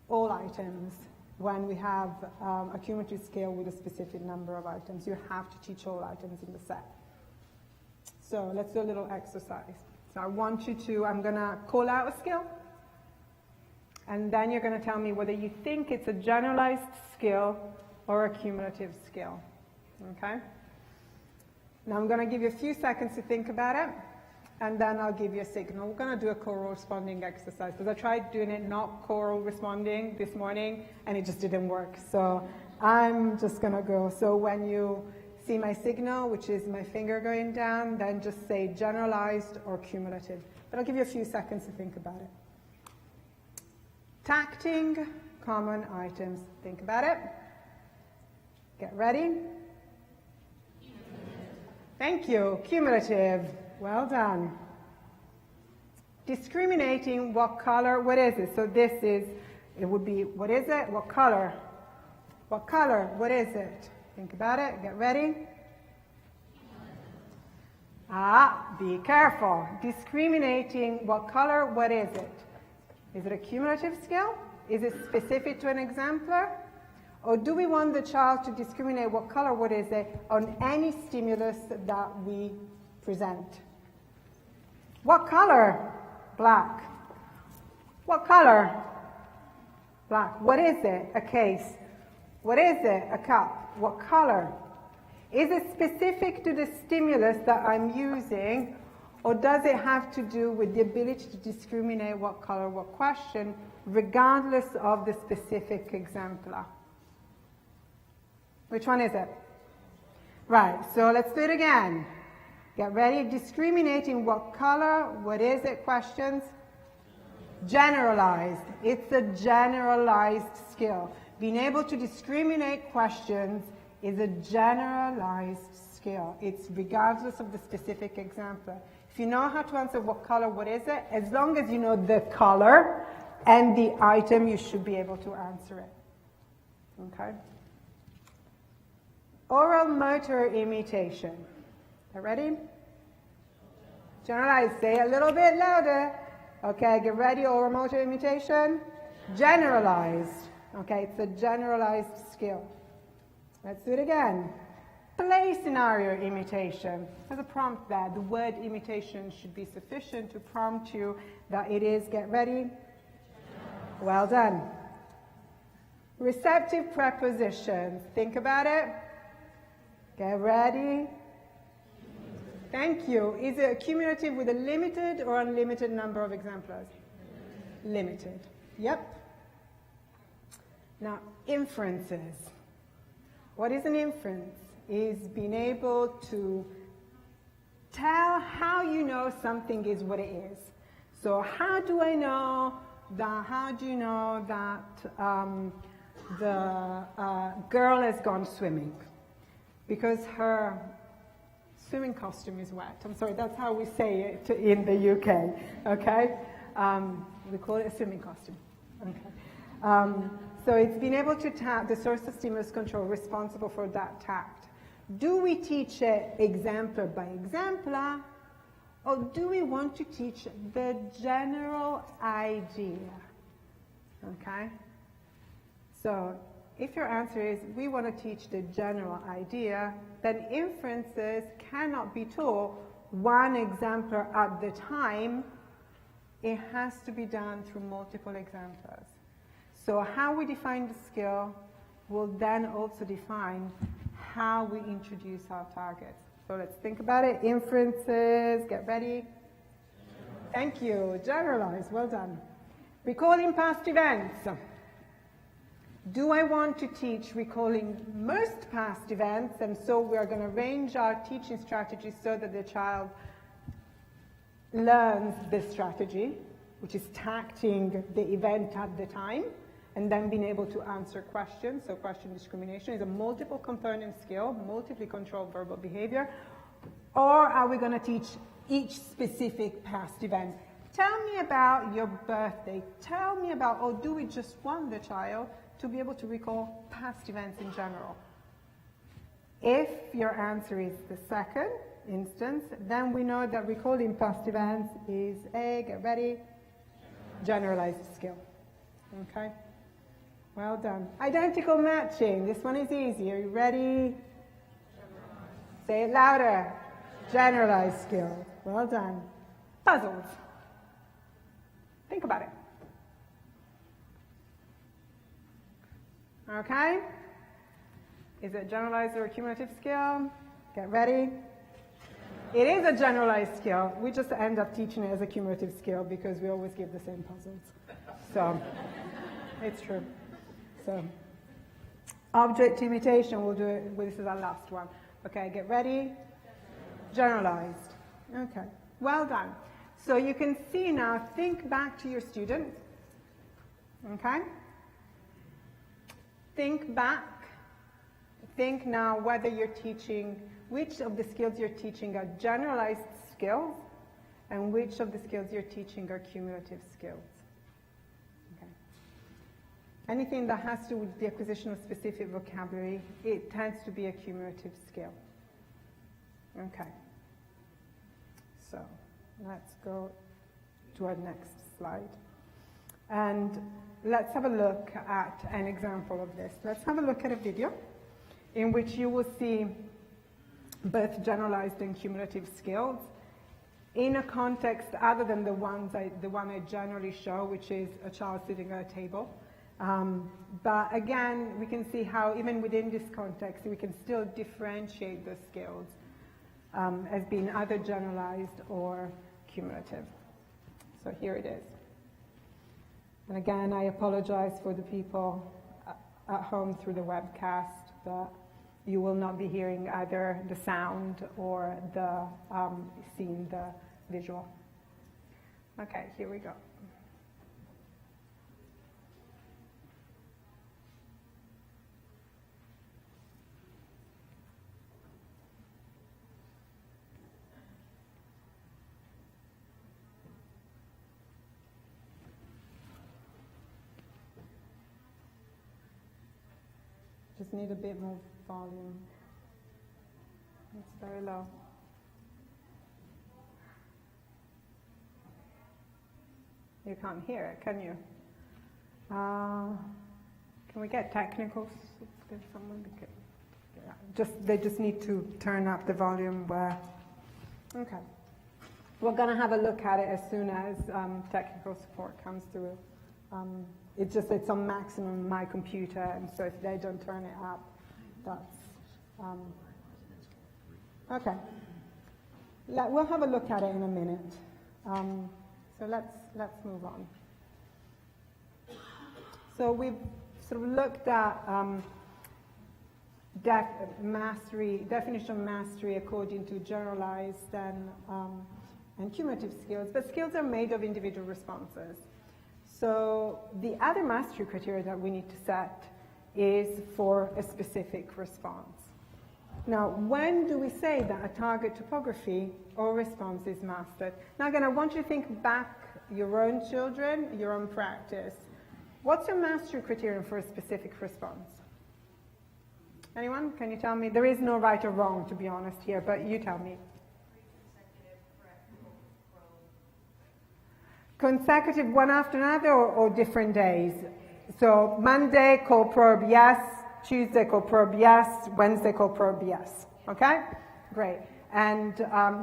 All items, when we have a cumulative scale with a specific number of items, you have to teach all items in the set. So let's do a little exercise. So I want you to, I'm going to call out a skill, and then you're going to tell me whether you think it's a generalized skill or a cumulative skill. Okay? Now I'm going to give you a few seconds to think about it, and then I'll give you a signal. We're going to do a choral responding exercise, because I tried doing it not choral responding this morning, and it just didn't work. So I'm just going to go. So when you see my signal, which is my finger going down, then just say generalized or cumulative. But I'll give you a few seconds to think about it. Tacting common items. Think about it. Get ready. Thank you. Cumulative. Well done. Discriminating what color, what is it? So this is, it would be, what is it? What color? What color? What is it? Think about it. Get ready. Be careful. Discriminating what color, what is it? Is it a cumulative skill? Is it specific to an exemplar? Or do we want the child to discriminate what color, what is it, on any stimulus that we present? What color? Black. What color? Black. What is it? A case. What is it? A cup. What color? Is it specific to the stimulus that I'm using, or does it have to do with the ability to discriminate what color, what question, regardless of the specific exemplar? Which one is it? Right, so let's do it again. Get ready. Discriminating what color, what is it, questions? Generalized. It's a generalized skill. Being able to discriminate questions is a generalized skill. It's regardless of the specific exemplar. If you know how to answer what color, what is it, as long as you know the color and the item, you should be able to answer it. Okay? Oral motor imitation. Are you ready? Generalized. Say a little bit louder. Okay, get ready. Oral motor imitation. Generalized. Okay, it's a generalized skill. Let's do it again. Play scenario imitation. There's a prompt there. The word imitation should be sufficient to prompt you that it is, get ready. Well done. Receptive prepositions. Think about it. Get ready. Thank you. Is it cumulative with a limited or unlimited number of exemplars? Limited. Yep. Now, inferences. What is an inference? Is being able to tell how you know something is what it is. So how do I know that, how do you know that the girl has gone swimming? Because her swimming costume is wet. I'm sorry, that's how we say it in the UK, okay? We call it a swimming costume, okay? So it's being able to tap the source of stimulus control responsible for that tact. Do we teach it exemplar by exemplar, or do we want to teach the general idea? Okay? So if your answer is we want to teach the general idea, then inferences cannot be taught one exemplar at the time it has to be done through multiple examples. So how we define the skill will then also define how we introduce our targets. So let's think about it. Inferences, get ready. Thank you. Generalize, well done. Recalling past events. Do I want to teach recalling most past events? And so we are going to arrange our teaching strategies so that the child learns this strategy, which is tacting the event at the time, and then being able to answer questions. So question discrimination is a multiple component skill, multiply controlled verbal behavior. Or are we going to teach each specific past event? Tell me about your birthday. Tell me about, or do we just want the child to be able to recall past events in general? If your answer is the second instance, then we know that recalling past events is a, get ready, generalized skill. Okay? Well done. Identical matching. This one is easy. Are you ready? Say it louder. Generalized skill. Well done. Puzzles. Think about it. Okay? Is it generalized or a cumulative skill? Get ready. It is a generalized skill. We just end up teaching it as a cumulative skill because we always give the same puzzles. So, it's true. So, object imitation, we'll do it. Well, this is our last one. Okay, get ready. Generalized. Okay, well done. So you can see now, think back to your student. Okay? Think back. Think now whether you're teaching, which of the skills you're teaching are generalized skills and which of the skills you're teaching are cumulative skills. Okay. Anything that has to do with the acquisition of specific vocabulary, it tends to be a cumulative skill. Okay. So let's go to our next slide. And let's have a look at an example of this. Let's have a look at a video in which you will see both generalized and cumulative skills in a context other than the one I generally show, which is a child sitting at a table. But again, we can see how even within this context, we can still differentiate the skills as being either generalized or cumulative. So here it is. And again, I apologize for the people at home through the webcast, but you will not be hearing either the sound or the seeing the visual. Okay, here we go. Just need a bit more volume. It's very low. You can't hear it, can you? Can we get technicals? There's someone that can, they just need to turn up the volume where. Okay. We're going to have a look at it as soon as technical support comes through. It's on maximum my computer, and so if they don't turn it up, that's okay. We'll have a look at it in a minute. So let's move on. So we've sort of looked at definition of mastery according to generalized and cumulative skills, but skills are made of individual responses. So the other mastery criteria that we need to set is for a specific response. Now, when do we say that a target topography or response is mastered? Now again, I want you to think back your own children, your own practice. What's your mastery criterion for a specific response? Anyone? Can you tell me? There is no right or wrong, to be honest here, but you tell me. Consecutive one after another or different days? So Monday, call probe yes. Tuesday, call probe yes. Wednesday, call probe yes. Okay? great. And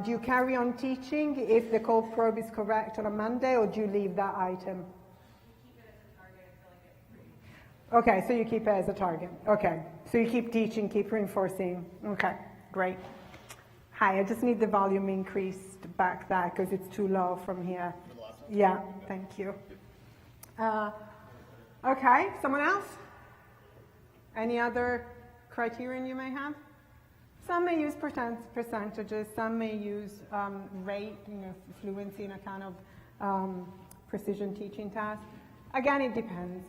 do you carry on teaching if the call probe is correct on a Monday, or do you leave that item? Okay, so you keep it as a target. Okay, so you keep teaching, keep reinforcing. Okay, great. Hi, I just need the volume increased back there because it's too low from here. Yeah, thank you. Okay, someone else? Any other criterion you may have? Some may use percentages, some may use rate, fluency in a kind of precision teaching task. Again, it depends.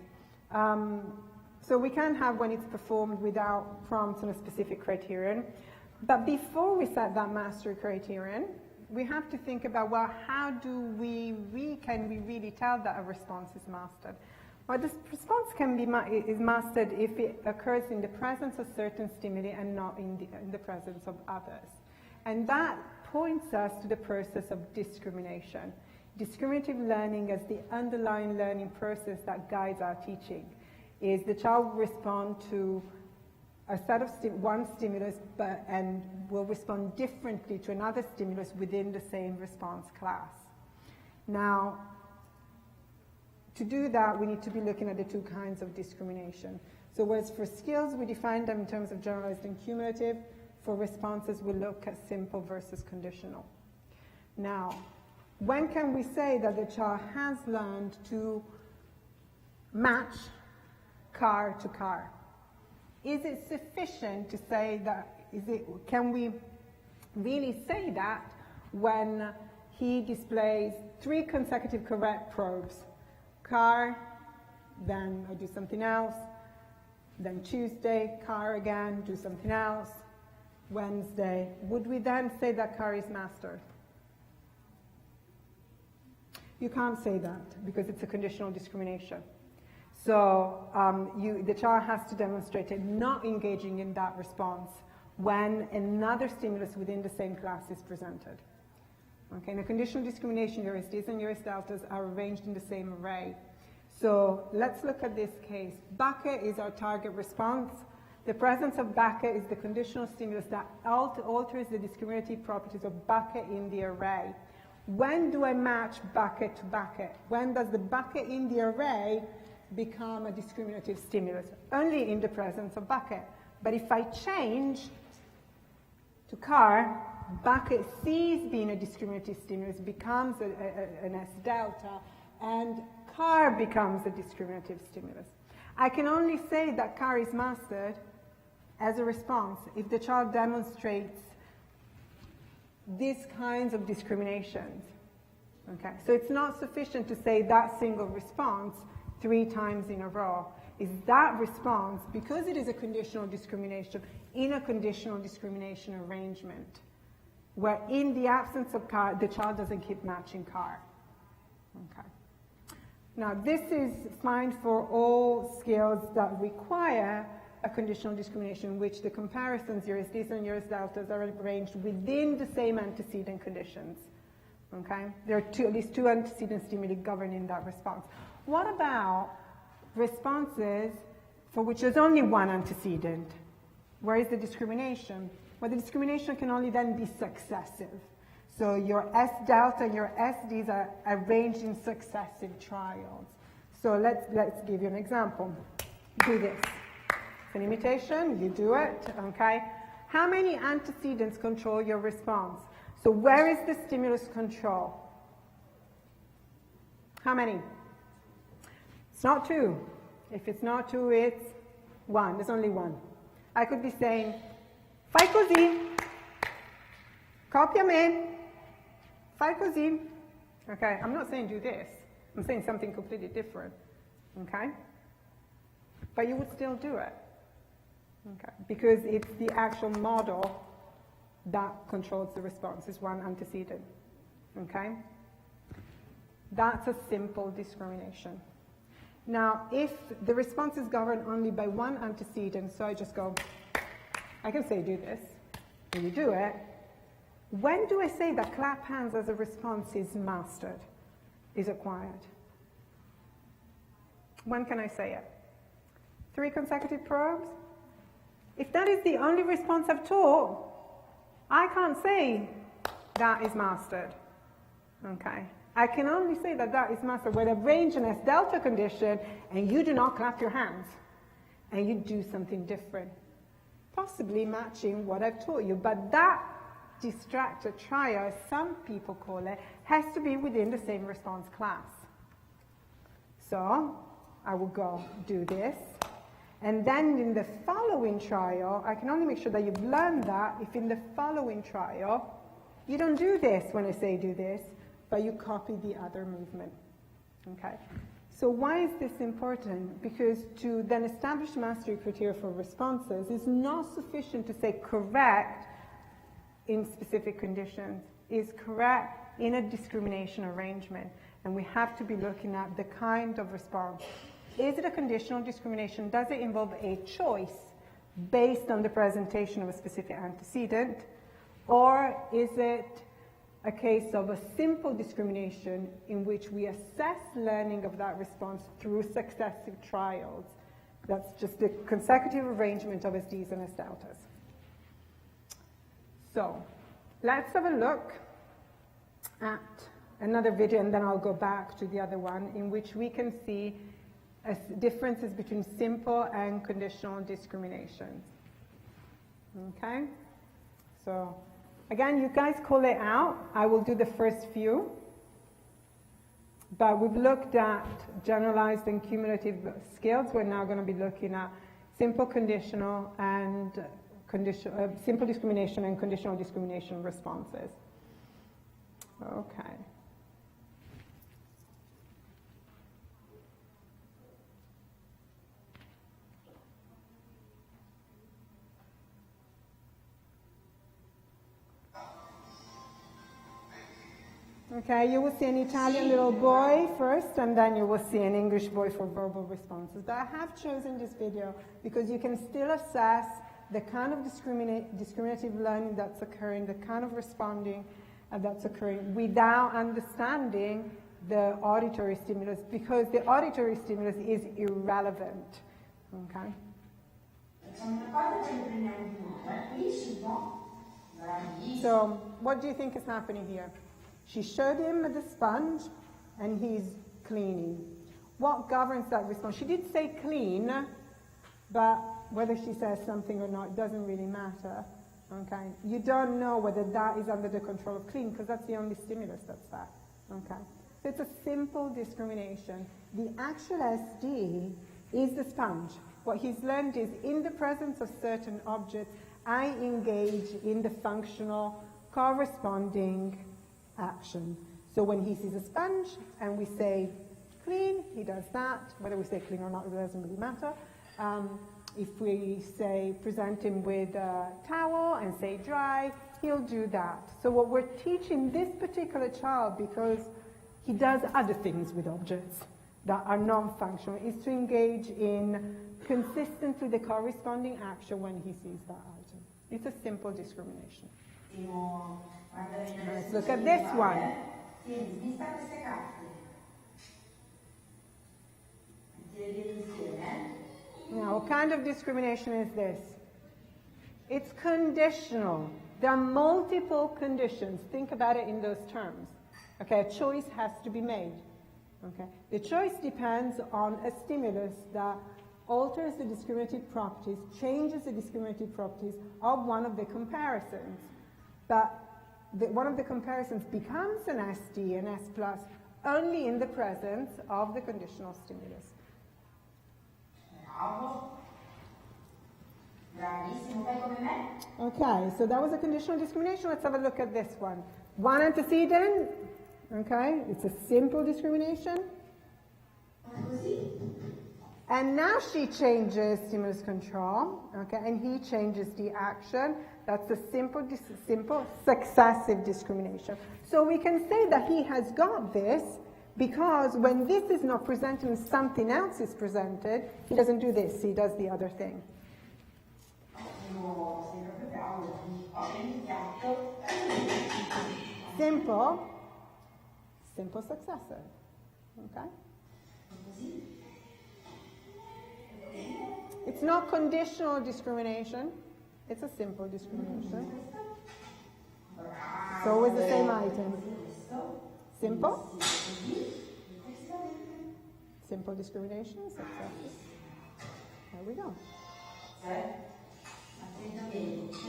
So we can have when it's performed without prompts and a specific criterion. But before we set that mastery criterion, we have to think about, well, how can we really tell that a response is mastered? Well, this response is mastered if it occurs in the presence of certain stimuli and not in the presence of others. And that points us to the process of discrimination. Discriminative learning as the underlying learning process that guides our teaching is the child will respond to a set of one stimulus and will respond differently to another stimulus within the same response class. Now, to do that, we need to be looking at the two kinds of discrimination. So whereas for skills, we define them in terms of generalized and cumulative, for responses, we look at simple versus conditional. Now, when can we say that the child has learned to match car to car? Is it sufficient to say that, can we really say that when he displays 3 consecutive correct probes? Car, then I do something else, then Tuesday, car again, do something else, Wednesday. Would we then say that car is mastered? You can't say that because it's a conditional discrimination. So the child has to demonstrate it not engaging in that response when another stimulus within the same class is presented. Okay, in a conditional discrimination, your SDs and your S deltas are arranged in the same array. So let's look at this case. Bucket is our target response. The presence of bucket is the conditional stimulus that alters the discriminative properties of bucket in the array. When do I match bucket to bucket? When does the bucket in the array become a discriminative stimulus? Only in the presence of bucket. But if I change to car, bucket ceases being a discriminative stimulus, becomes an S delta, and car becomes a discriminative stimulus. I can only say that car is mastered as a response if the child demonstrates these kinds of discriminations. Okay, so it's not sufficient to say that single response 3 times in a row. Is that response, because it is a conditional discrimination, in a conditional discrimination arrangement, where in the absence of car, the child doesn't keep matching car. Okay. Now, this is fine for all skills that require a conditional discrimination in which the comparisons, your SDs and your S deltas, are arranged within the same antecedent conditions. Okay? There are at least 2 antecedent stimuli governing that response. What about responses for which there's only one antecedent? Where is the discrimination? Well, the discrimination can only then be successive. So your S delta and your SDs are arranged in successive trials. So let's give you an example. Do this. It's an imitation, you do it, okay? How many antecedents control your response? So where is the stimulus control? How many? It's not 2. If it's not 2, it's 1. There's only 1. I could be saying, fai così, copia me, fai così. Okay, I'm not saying do this. I'm saying something completely different. Okay? But you would still do it. Okay, because it's the actual model that controls the response, is one antecedent. Okay? That's a simple discrimination. Now, if the response is governed only by one antecedent, so I just go, I can say do this, and you do it. When do I say that clap hands as a response is mastered, is acquired? When can I say it? 3 consecutive probes? If that is the only response I've taught, I can't say that is mastered. Okay. I can only say that that is mastered when I've arranged an S delta condition and you do not clap your hands and you do something different, possibly matching what I've taught you. But that distracted trial, as some people call it, has to be within the same response class. So I will go do this. And then in the following trial, I can only make sure that you've learned that if in the following trial, you don't do this when I say do this, but you copy the other movement. Okay? So why is this important? Because to then establish mastery criteria for responses is not sufficient to say correct in specific conditions, is correct in a discrimination arrangement. And we have to be looking at the kind of response. Is it a conditional discrimination? Does it involve a choice based on the presentation of a specific antecedent? Or is it a case of a simple discrimination in which we assess learning of that response through successive trials? That's just the consecutive arrangement of SDs and S deltas. So let's have a look at another video, and then I'll go back to the other one, in which we can see differences between simple and conditional discriminations. Okay? So again, you guys call it out. I will do the first few. But we've looked at generalized and cumulative skills. We're now going to be looking at simple conditional and simple discrimination and conditional discrimination responses. Okay. Okay, you will see an Italian little boy first, and then you will see an English boy for verbal responses. But I have chosen this video because you can still assess the kind of discriminative learning that's occurring, the kind of responding that's occurring without understanding the auditory stimulus, because the auditory stimulus is irrelevant. Okay? So, what do you think is happening here? She showed him the sponge, and he's cleaning. What governs that response? She did say clean, but whether she says something or not doesn't really matter. Okay? You don't know whether that is under the control of clean, because that's the only stimulus that's there. Okay? So it's a simple discrimination. The actual SD is the sponge. What he's learned is, in the presence of certain objects, I engage in the functional corresponding action. So when he sees a sponge and we say clean, he does that. Whether we say clean or not, it doesn't really matter. If we say present him with a towel and say dry, he'll do that. So what we're teaching this particular child, because he does other things with objects that are non-functional, is to engage in consistently the corresponding action when he sees that item. It's a simple discrimination. Let's look at this one. Now, what kind of discrimination is this? It's conditional. There are multiple conditions. Think about it in those terms. Okay, a choice has to be made. Okay, the choice depends on a stimulus that alters the discriminative properties, changes the discriminative properties of one of the comparisons. But one of the comparisons becomes an SD, an S plus, only in the presence of the conditional stimulus. Okay, so that was a conditional discrimination. Let's have a look at this one. One antecedent, okay, it's a simple discrimination. And now she changes stimulus control, okay, and he changes the action. That's a simple successive discrimination. So we can say that he has got this because when this is not presented and something else is presented, he doesn't do this, he does the other thing. Simple successive, okay? It's not conditional discrimination. It's a simple discrimination. It's always the same item. Simple. Simple discrimination, successive. There we go.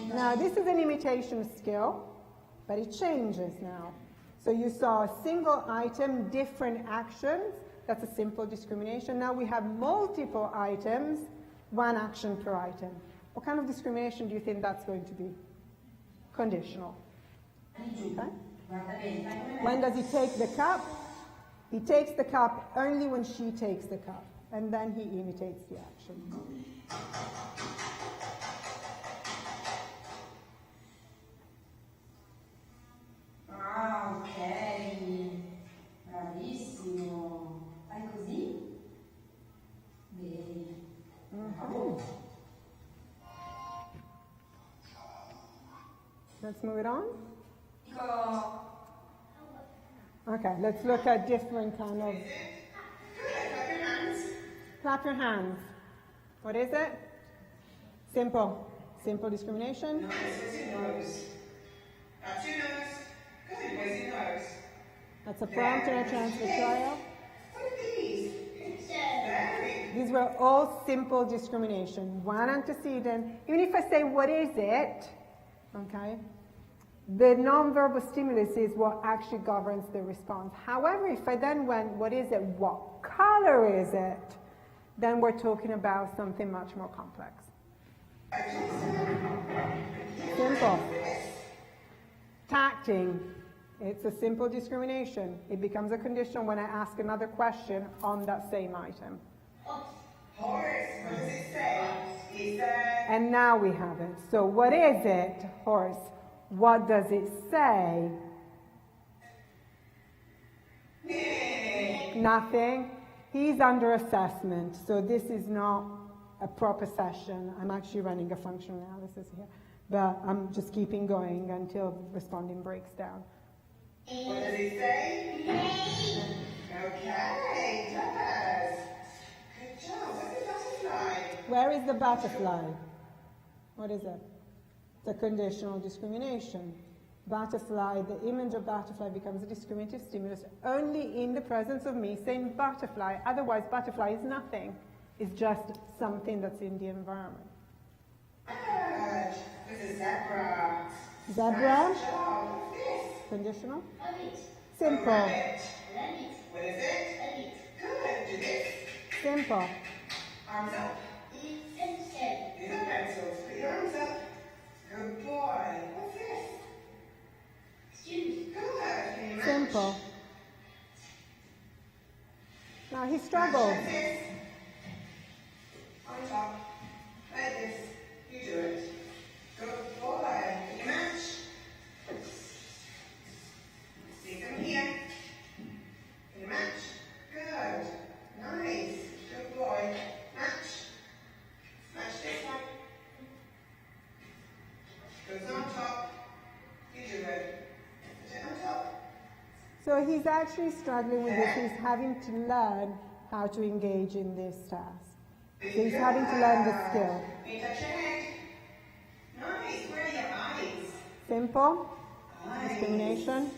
Now, this is an imitation skill, but it changes now. So you saw a single item, different actions. That's a simple discrimination. Now we have multiple items, one action per item. What kind of discrimination do you think that's going to be? Conditional. Okay? When does he take the cup? He takes the cup only when she takes the cup, and then he imitates the action. Ah, ok, bravissimo. Fai così? Bene. Bravo. Let's move it on. Dico, Okay, let's look at different kind of... Clap your hands. What is it? Simple. Simple discrimination. That's a prompt and a transfer trial. These were all simple discrimination. One antecedent. Even if I say, what is it? Okay? The nonverbal stimulus is what actually governs the response. However, if I then went, what is it? What color is it? Then we're talking about something much more complex. Simple. Tacting. It's a simple discrimination. It becomes a condition when I ask another question on that same item. Horace, what does it say? He said... And now we have it. So what is it, Horace? What does it say? Nothing. He's under assessment, so this is not a proper session. I'm actually running a functional analysis here, but I'm just keeping going until responding breaks down. What does it say? Okay, yes. Good job. What's the butterfly? Where is the butterfly? What is it? It's a conditional discrimination. Butterfly, the image of butterfly becomes a discriminative stimulus only in the presence of me saying butterfly. Otherwise, butterfly is nothing. It's just something that's in the environment. Good. This is zebra. Zebra, Good job. What's this? conditional. Rabbit. Simple, Rabbit. Rabbit. What is it? Rabbit. Good. Do this. simple. Arms up. Pencil. These are pencils. Put your arms up. Good boy. What's this? Student. Good. Can you match? Simple. Now he struggles. Match like this. On top. Like this. You do it. Good boy. Can you match? See from here. Can you match? Good. Nice. Good boy. Match. Match this one. Goes on top. You do it. Put it on top. So he's actually struggling with this. He's having to learn how to engage in this task. So he's having to learn the skill. Can you touch your head? Nice. Where are your eyes? Simple, Eyes. discrimination.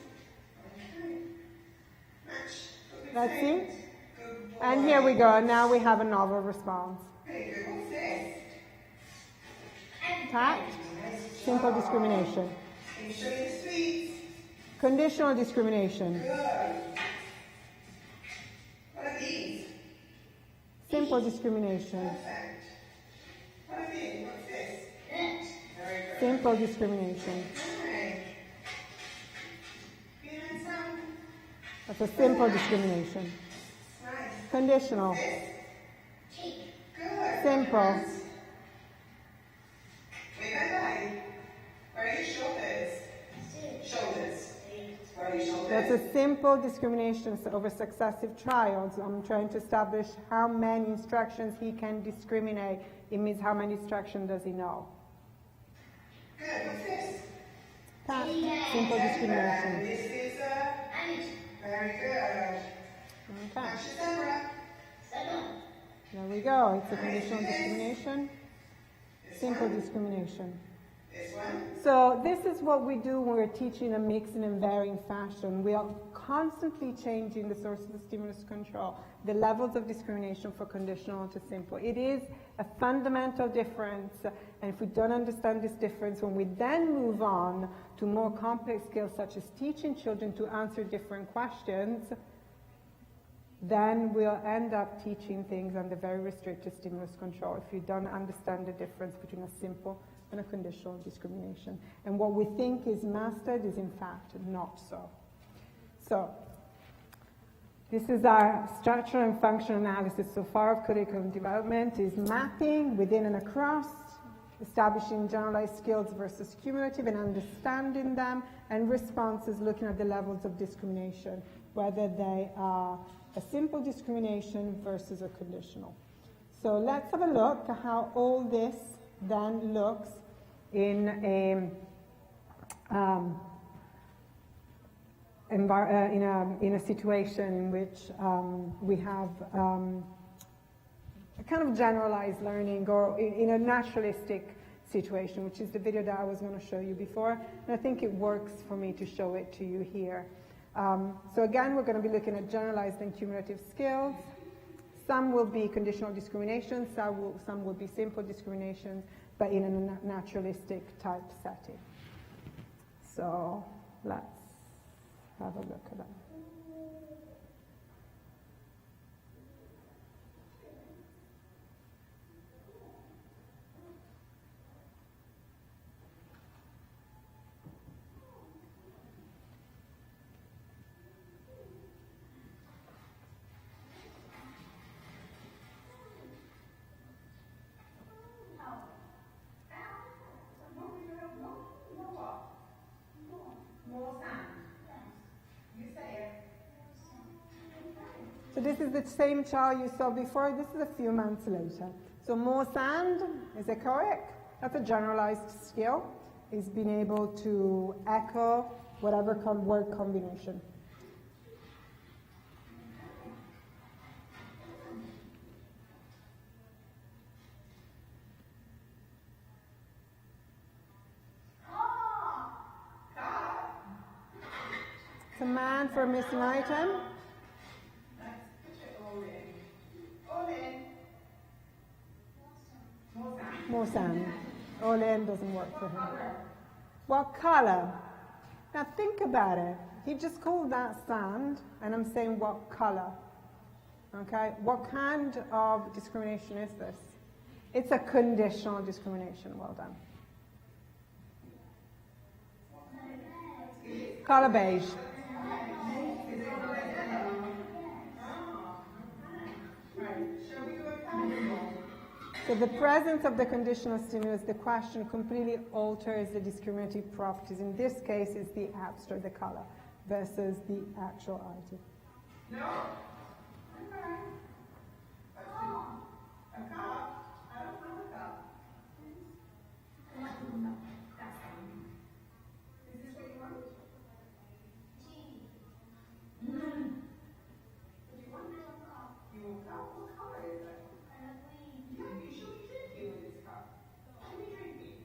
Okay. Match. Good Let's see. Good boy. And here we go. Now we have a novel response. Very good. What's this? Tact, simple discrimination. Can you show me the sweets? Conditional discrimination. Good. What are these? Simple discrimination. Perfect. What are these? What's this? Very good. Simple discrimination. Okay. Behind some. That's a simple discrimination. Nice. Conditional. Good. Simple. Wait, bye. Where are your shoulders? Shoulders. Where are your shoulders? That's a simple discrimination over successive trials. I'm trying to establish how many instructions he can discriminate. It means how many instructions does he know. Good. What's this? Tact, simple discrimination. This is very good. Okay. Match the zebra. There we go. It's a conditional discrimination. Simple discrimination. This one? So this is what we do when we're teaching a mixed and varying fashion. We are constantly changing the source of the stimulus control, the levels of discrimination for conditional to simple. It is a fundamental difference, and if we don't understand this difference, when we then move on to more complex skills such as teaching children to answer different questions, then we'll end up teaching things under very restricted stimulus control if you don't understand the difference between a simple and a conditional discrimination. And what we think is mastered is in fact not so. So, this is our structural and functional analysis so far of curriculum development, is mapping within and across, establishing generalized skills versus cumulative and understanding them, and responses looking at the levels of discrimination, whether they are a simple discrimination versus a conditional. So let's have a look at how all this then looks in a in a situation in which we have a kind of generalized learning, or in a naturalistic situation, which is the video that I was going to show you before. And I think it works for me to show it to you here. So again, we're going to be looking at generalized and cumulative skills. Some will be conditional discrimination, some will be simple discrimination, but in a naturalistic type setting. So let's have a look at that. So this is the same child you saw before. This is a few months later. So more sand, is it correct? That's a generalized skill. Is being able to echo whatever word combination. It's a man for a missing item. More sand. Olen doesn't work for him. What color? Now think about it. He just called that sand, and I'm saying what color? Okay? What kind of discrimination is this? It's a conditional discrimination. Well done. Color beige. So the presence of the conditional stimulus, the question completely alters the discriminative properties. In this case, it's the abstract, the color, versus the actual item. No. Okay. A cup. I don't know a cup. Is this what you want? What do you want? You want a cup? What color is it? Yeah, you should be drinking with this cup. Should be drinking.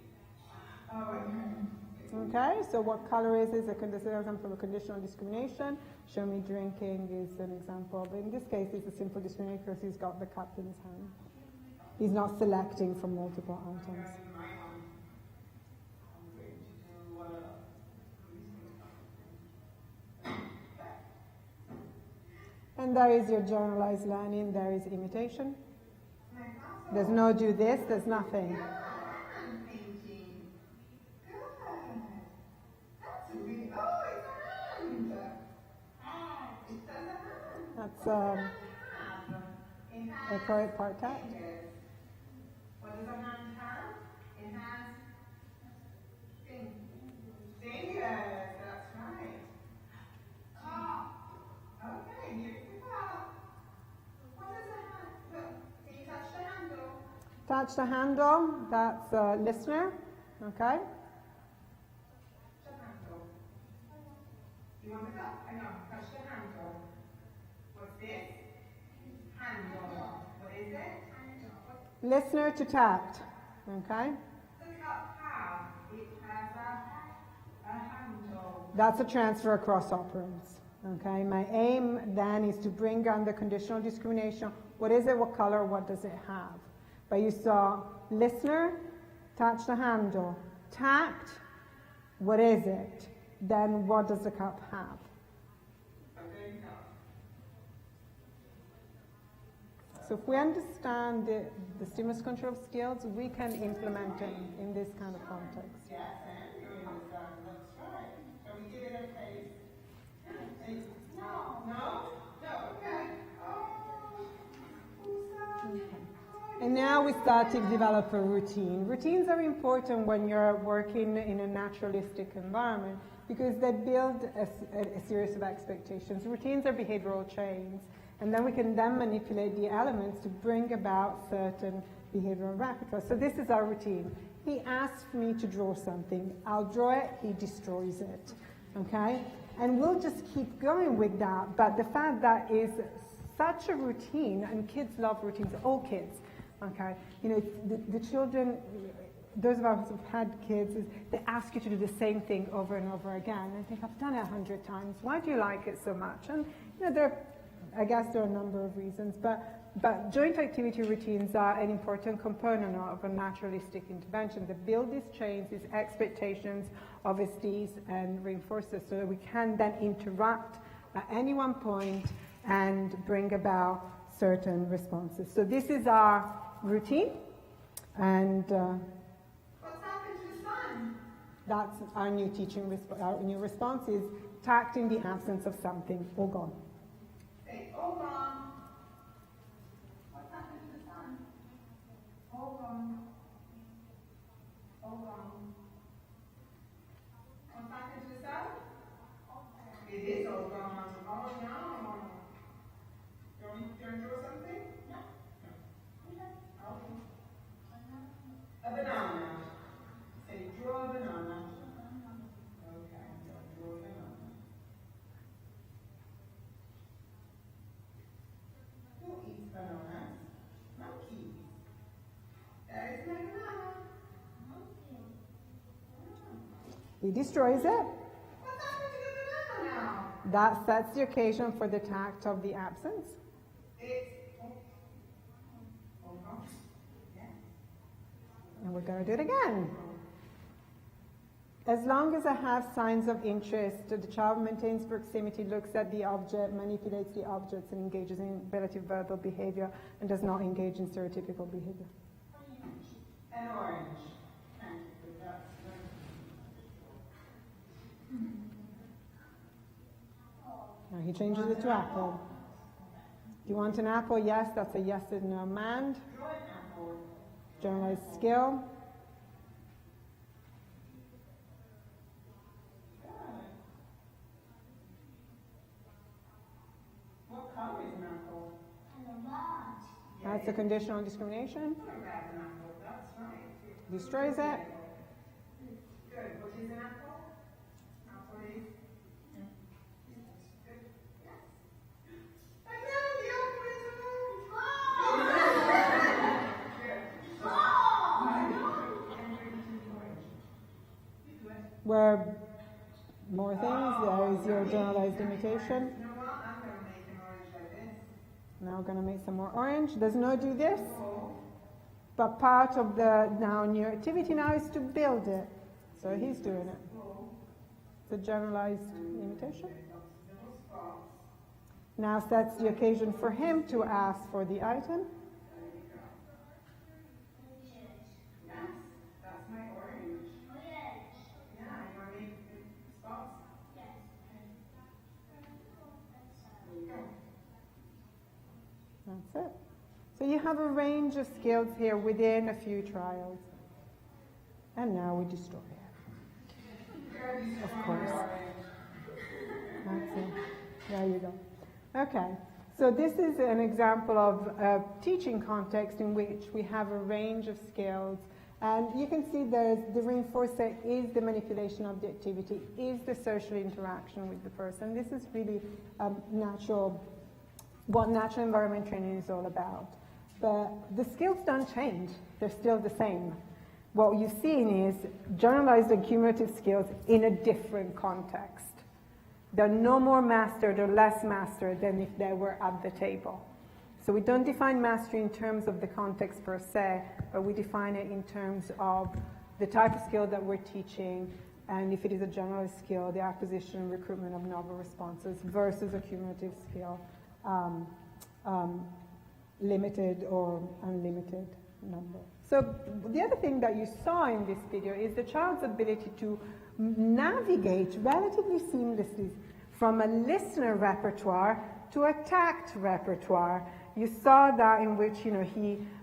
Oh, okay. Okay, so what color is this? This is an example of a conditional discrimination. Show me drinking is an example. But in this case, it's a simple discrimination because he's got the cup in his hand. He's not selecting from multiple items. And there is your generalized learning. There is imitation. There's no do this. There's nothing. That's a correct part tact. What does a hand have? It has fingers. That's right. Okay, here's the cup. What does a hand? Look, can you touch the handle? Touch the handle. That's a listener. Okay. Touch the handle. You want the cup? I know. Touch the handle. What's this? Handle. What is it? Listener to tact. Okay. The cup have? It That's a transfer across operands. Okay, my aim then is to bring under conditional discrimination. What is it? What color? What does it have? But you saw listener, touch the handle. Tact, what is it? Then what does the cup have? So if we understand the stimulus control skills, we can implement it in this kind of context. Yes, and you're in this looks right. Shall we give it a taste? No. No? No, okay. And now we start to develop a routine. Routines are important when you're working in a naturalistic environment because they build a series of expectations. Routines are behavioral chains, and then we can then manipulate the elements to bring about certain behavioral repertoire. So this is our routine. He asks me to draw something. I'll draw it, he destroys it. Okay? And we'll just keep going with that. But the fact that is such a routine, and kids love routines, all kids. Okay, you know, the children, those of us who've had kids, they ask you to do the same thing over and over again. And I think, I've done it 100 times. Why do you like it so much? And, you know, I guess there are a number of reasons. But joint activity routines are an important component of a naturalistic intervention. They build these chains, these expectations of estees and reinforcers so that we can then interact at any one point and bring about certain responses. So this is our routine, and What's happened to sun? that's our new our new response is tact in the absence of something, all gone. Say, all gone. What's happened to the sun? All gone. All gone. What's happened to the sun? It is all gone. Oh no. Do you want to draw something? No. Okay. A banana. Say, draw a banana. Okay, draw a banana. Who eats bananas? Monkeys. That is my banana. He destroys it. What's happened to the banana now? That sets the occasion for the tact of the absence. It's all gone. Yes. And we're going to do it again. As long as I have signs of interest, the child maintains proximity, looks at the object, manipulates the objects, and engages in relative verbal behavior, and does not engage in stereotypical behavior. An orange. Thank you. That's Now he changes it to apple. Do you want an apple? Yes, that's a yes and no mand. draw an apple. Generalized skill. What color is an apple? That's a conditional discrimination. Grab an apple. That's right. Destroys it. Good. What is an apple? Apple is. I know the apple is Where more things, there is your generalized imitation. You know what? I'm going to make an orange like this. Now we're going to make some more orange. Does no do this? But part of the now new activity now is to build it. So he's doing it. It's a generalized imitation. Now sets the occasion for him to ask for the item. That's my orange. Yeah, you want to make spots? That's it. So you have a range of skills here within a few trials. And now we destroy it. Of course. That's it. There you go. Okay. So this is an example of a teaching context in which we have a range of skills. And you can see the reinforcer is the manipulation of the activity, is the social interaction with the person. This is really what natural environment training is all about. But the skills don't change. They're still the same. what you're seeing is generalized and cumulative skills in a different context. They're no more mastered or less mastered than if they were at the table. So we don't define mastery in terms of the context per se, but we define it in terms of the type of skill that we're teaching, and if it is a generalized skill, the acquisition and recruitment of novel responses versus a cumulative skill, limited or unlimited number. So the other thing that you saw in this video is the child's ability to navigate relatively seamlessly from a listener repertoire to a tact repertoire. You saw that in which,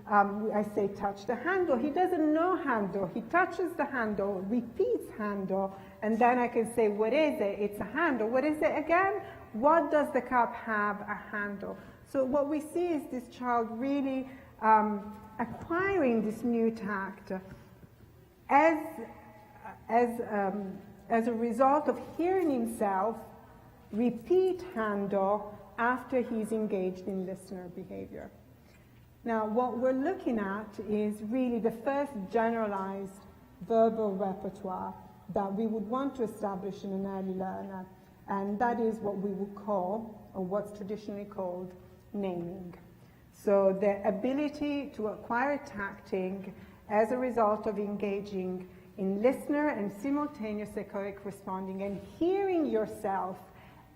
I say touch the handle. He doesn't know handle. He touches the handle, repeats handle, and then I can say, what is it? It's a handle. What is it again? What does the cup have? A handle. So what we see is this child really acquiring this new tact as a result of hearing himself repeat handle after he's engaged in listener behavior. Now, what we're looking at is really the first generalized verbal repertoire that we would want to establish in an early learner, and that is what we would call, or what's traditionally called, naming. So the ability to acquire tacting as a result of engaging in listener and simultaneous echoic responding and hearing yourself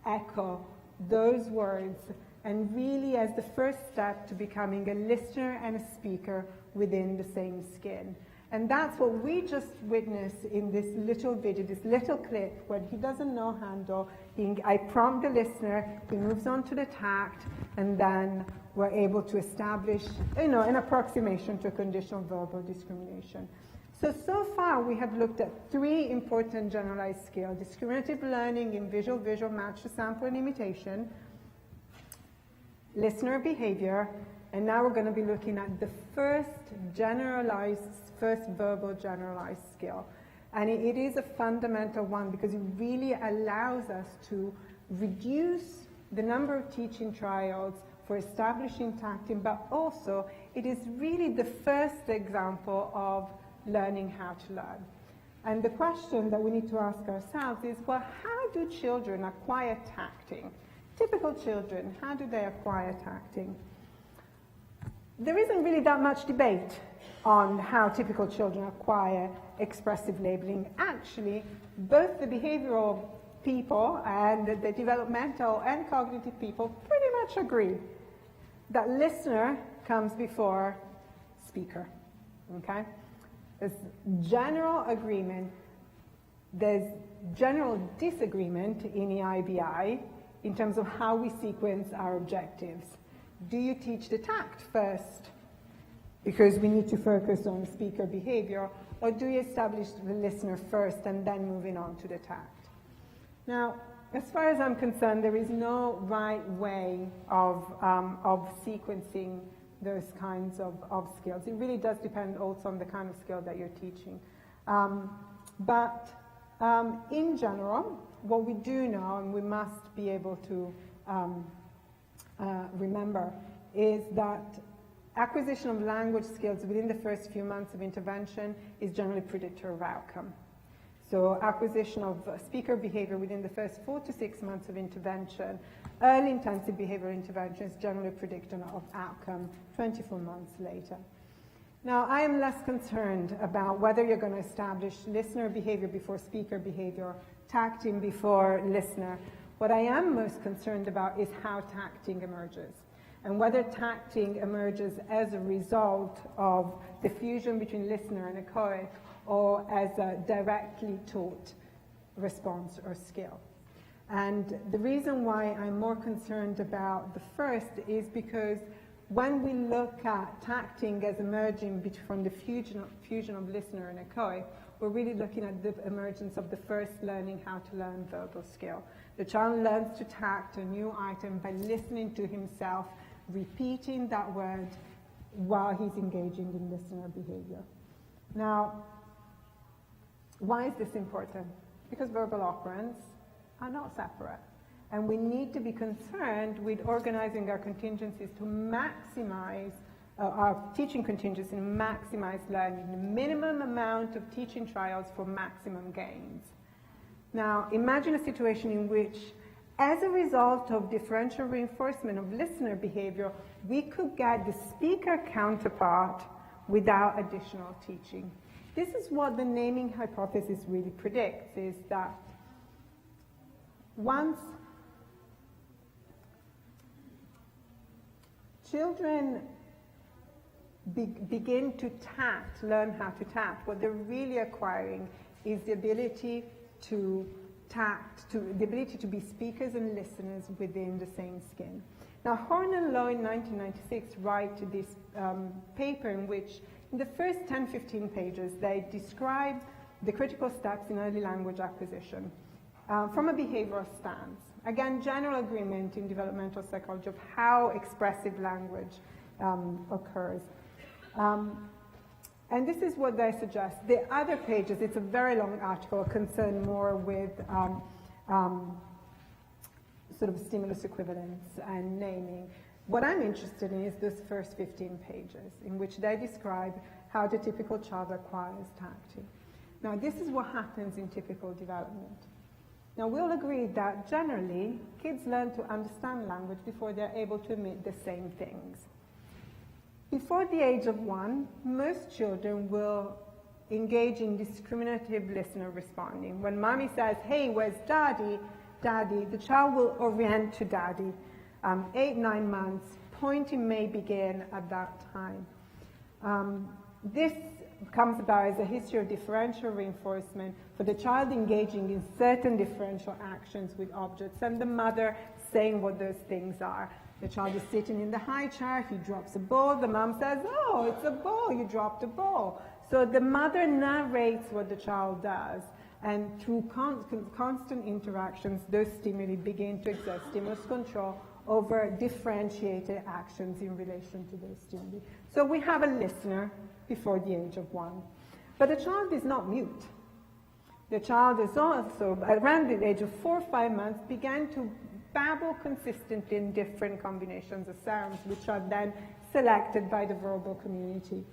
echo those words, and really as the first step to becoming a listener and a speaker within the same skin. And that's what we just witnessed in this little video, this little clip, where he doesn't know handle. I prompt the listener, he moves on to the tact, and then we're able to establish, an approximation to conditional verbal discrimination. So far we have looked at three important generalized skills: discriminative learning in visual, match to sample and imitation, listener behavior, and now we're going to be looking at the first verbal generalized skill. And it is a fundamental one because it really allows us to reduce the number of teaching trials for establishing tacting, but also it is really the first example of learning how to learn. And the question that we need to ask ourselves is, well, how do children acquire tacting? Typical children, how do they acquire tacting? There isn't really that much debate on how typical children acquire expressive labeling. Actually, both the behavioral people and the developmental and cognitive people pretty much agree that listener comes before speaker, okay? There's general agreement. There's general disagreement in the IBI in terms of how we sequence our objectives. Do you teach the tact first because we need to focus on speaker behavior, or do you establish the listener first and then moving on to the tact? Now, as far as I'm concerned, there is no right way of sequencing those kinds of skills. It really does depend also on the kind of skill that you're teaching. But in general, what we do know, and we must be able to remember, is that acquisition of language skills within the first few months of intervention is generally predictor of outcome. So acquisition of speaker behavior within the first 4 to 6 months of intervention, early intensive behavioral intervention is generally predictor of outcome 24 months later. Now, I am less concerned about whether you're going to establish listener behavior before speaker behavior, tacting before listener. What I am most concerned about is how tacting emerges, and whether tacting emerges as a result of the fusion between listener and echoic, or as a directly taught response or skill. And the reason why I'm more concerned about the first is because when we look at tacting as emerging from the fusion of listener and echoic, we're really looking at the emergence of the first learning how to learn verbal skill. The child learns to tact a new item by listening to himself, repeating that word while he's engaging in listener behavior. Now, why is this important? Because verbal operands are not separate. And we need to be concerned with organizing our contingencies to maximize our teaching contingency and maximize learning, the minimum amount of teaching trials for maximum gains. Now, imagine a situation in which, as a result of differential reinforcement of listener behavior, we could get the speaker counterpart without additional teaching. This is what the naming hypothesis really predicts, is that once children begin to tact, learn how to tact, what they're really acquiring is the ability to tact, the ability to be speakers and listeners within the same skin. Now, Horn and Lowe in 1996 write this paper in which, in the first 10-15 pages, they describe the critical steps in early language acquisition from a behavioral stance. Again, general agreement in developmental psychology of how expressive language occurs. And this is what they suggest. The other pages, it's a very long article, concern more with sort of stimulus equivalence and naming. What I'm interested in is those first 15 pages, in which they describe how the typical child acquires tacting. Now, this is what happens in typical development. Now, we'll agree that generally, kids learn to understand language before they're able to emit the same things. Before the age of 1, most children will engage in discriminative listener responding. When mommy says, "Hey, where's daddy?" Daddy, the child will orient to daddy. 8-9 months, pointing may begin at that time. This comes about as a history of differential reinforcement for the child engaging in certain differential actions with objects and the mother saying what those things are. The child is sitting in the high chair, he drops a ball, the mom says, "Oh, it's a ball, you dropped a ball." So the mother narrates what the child does, and through constant interactions, those stimuli begin to exert stimulus control over differentiated actions in relation to those stimuli. So we have a listener before the age of 1. But the child is not mute. The child is also, around the age of 4 or 5 months, began to babble consistently in different combinations of sounds, which are then selected by the verbal community.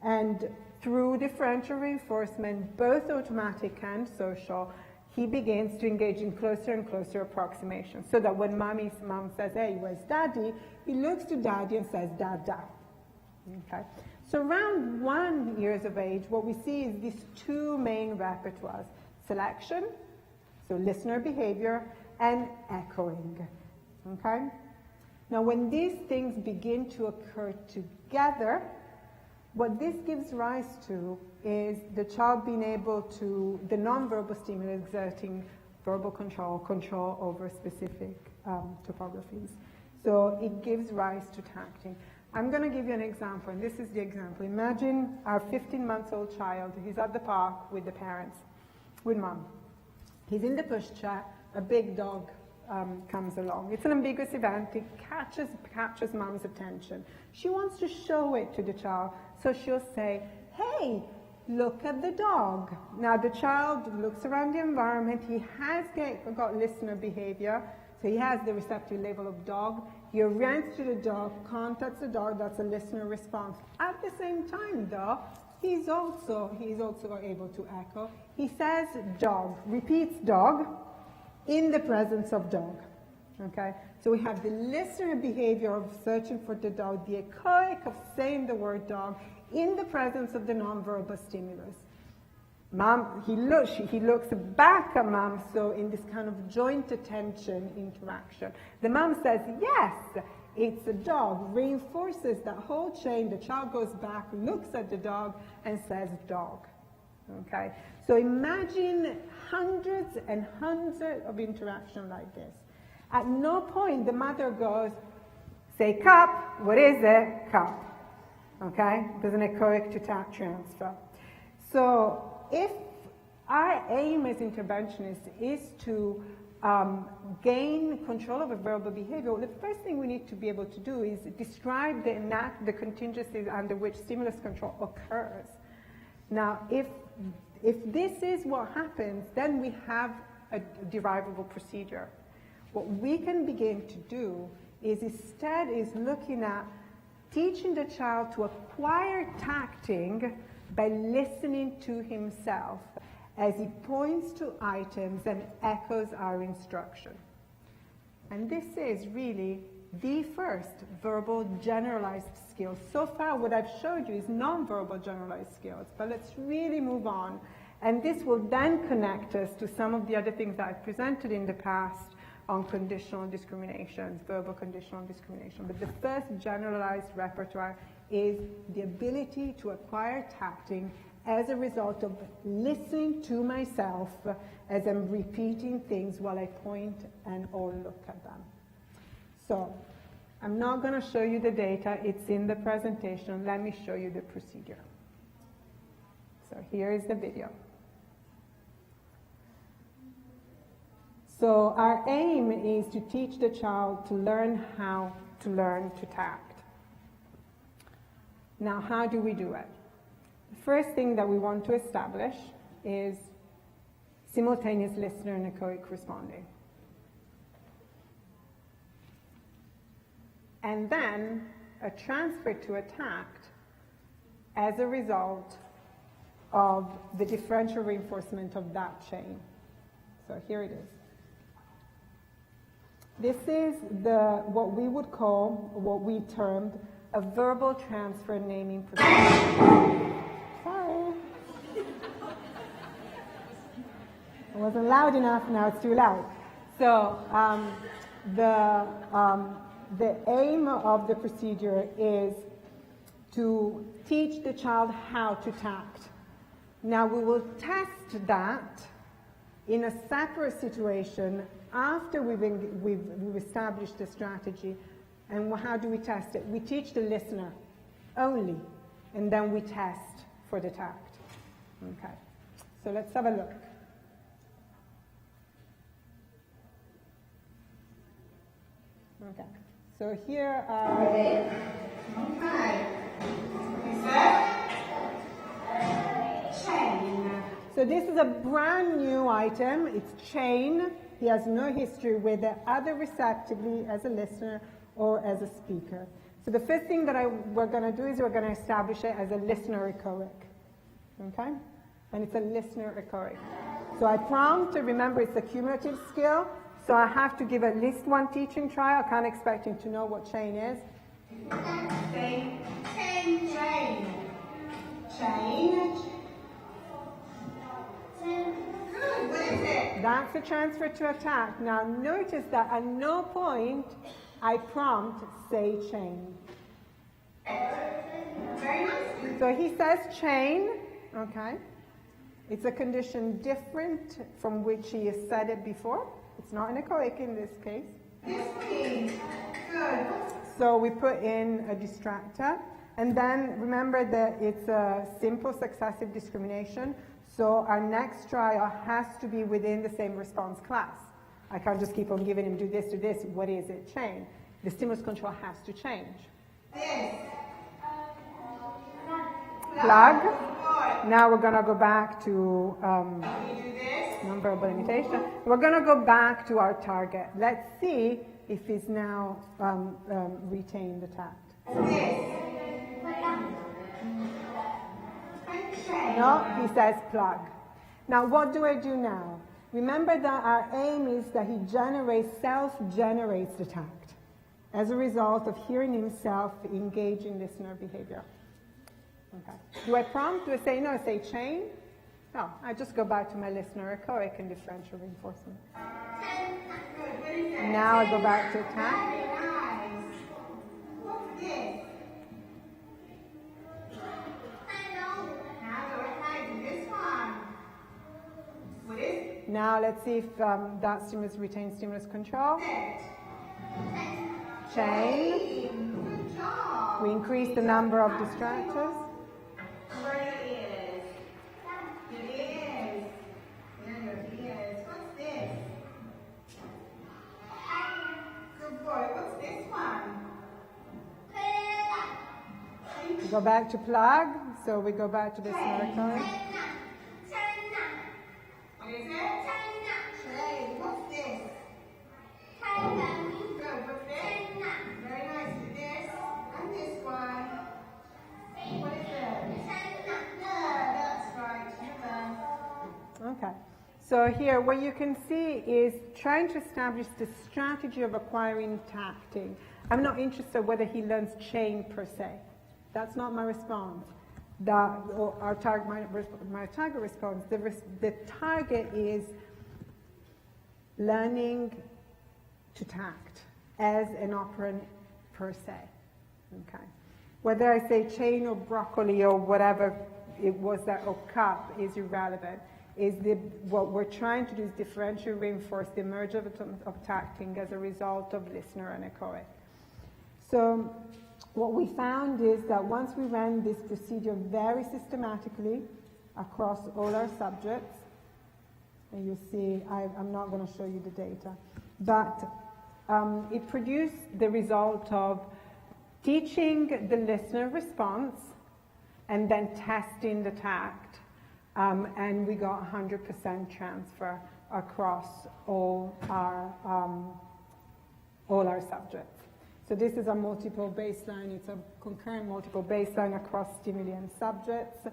And through differential reinforcement, both automatic and social, he begins to engage in closer and closer approximations, so that when mom says, "Hey, where's daddy?" he looks to daddy and says, "Dada." Okay? So around 1 year of age, what we see is these two main repertoires: selection, so listener behavior, and echoing. Okay? Now, when these things begin to occur together, what this gives rise to is the child being able to, the nonverbal stimuli exerting verbal control over specific topographies. So it gives rise to tacting. I'm going to give you an example, and this is the example. Imagine our 15-month-old child. He's at the park with the parents, with mom. He's in the pushchair. A big dog comes along. It's an ambiguous event. It captures mom's attention. She wants to show it to the child, so she'll say, "Hey, look at the dog." Now the child looks around the environment. He has got listener behavior, so he has the receptive label of dog. He orients to the dog, contacts the dog. That's a listener response. At the same time, though, he's also able to echo. He says dog, repeats dog, in the presence of dog. Okay? So we have the listener behavior of searching for the dog, the echoic of saying the word dog in the presence of the nonverbal stimulus. Mom, he looks back at mom, so in this kind of joint attention interaction. The mom says, "Yes, it's a dog," reinforces that whole chain. The child goes back, looks at the dog, and says dog. Okay? So imagine hundreds and hundreds of interactions like this. At no point the mother goes, "Say cup, what is it? Cup." Okay? There's an echoic to tap transfer. So if our aim as interventionists is to gain control over verbal behavior, the first thing we need to be able to do is describe the contingencies under which stimulus control occurs. Now, if this is what happens, then we have a derivable procedure. What we can begin to do is instead looking at teaching the child to acquire tacting by listening to himself as he points to items and echoes our instruction. And this is really the first verbal generalized skill. So far, what I've showed you is non-verbal generalized skills, but let's really move on. And this will then connect us to some of the other things that I've presented in the past on conditional discriminations, verbal conditional discrimination. But the first generalized repertoire is the ability to acquire tacting as a result of listening to myself as I'm repeating things while I point and or look at them. So I'm not going to show you the data. It's in the presentation. Let me show you the procedure. So here is the video. So our aim is to teach the child to learn how to learn to tact. Now, how do we do it? The first thing that we want to establish is simultaneous listener and echoic responding. And then a transfer to a tact as a result of the differential reinforcement of that chain. So here it is. This is what we would call, what we termed, a verbal transfer naming procedure. Sorry. It wasn't loud enough, now it's too loud. So the aim of the procedure is to teach the child how to tact. Now we will test that in a separate situation after we've established the strategy. And how do we test it? We teach the listener only, and then we test for the tact. Okay, so let's have a look. Okay, so here are... Chain. So this is a brand new item. It's chain. He has no history with it, either receptively as a listener or as a speaker. So the first thing that we're going to do is we're going to establish it as a listener echoic. Okay? And it's a listener echoic. So I prompt, remember it's a cumulative skill, so I have to give at least one teaching trial. I can't expect him to know what chain is. Chain. Chain. Good, what is it? That's a transfer to a tact. Now notice that at no point I prompt say chain. Very nice. So he says chain, okay. It's a condition different from which he has said it before. It's not an echoic in this case. Yes, please. Good. So we put in a distractor, and then remember that it's a simple successive discrimination. So our next trial has to be within the same response class. I can't just keep on giving him do this. What is it? Chain. The stimulus control has to change. This. Plug. Now we're going to go back to You do this. nonverbal imitation. We're going to go back to our target. Let's see if he's now retained the tact. This. No, he says plug. Now what do I do now? Remember that our aim is that he self-generates the tact as a result of hearing himself engage in listener behavior. Okay. Do I prompt? Do I say no? I say chain? No, I just go back to my listener echoic and differential reinforcement. Now I go back to tact. Very nice. What's this? Now go ahead and do this one. What is it? Now let's see if that stimulus retains stimulus control. Chain. Good job. We increase the number of distractors. Where it is. It is. There it is. What's this? Good boy. What's this one? We go back to plug, so we go back to the echoic. What is it? Chain. What's this? Good. What's this? Very nice. Do this. And this one. So here, what you can see is trying to establish the strategy of acquiring tacting. I'm not interested whether he learns chain per se. That's not my response. My target response. The target is learning to tact as an operand per se. Okay. Whether I say chain or broccoli or whatever it was that, or cup, is irrelevant. What we're trying to do is differentially reinforce the emergence of tacting as a result of listener and echoic. So what we found is that once we ran this procedure very systematically across all our subjects, and you see, I'm not going to show you the data, but it produced the result of teaching the listener response and then testing the tact. And we got 100% transfer across all our subjects. So this is a multiple baseline. It's a concurrent multiple baseline across stimuli and subjects.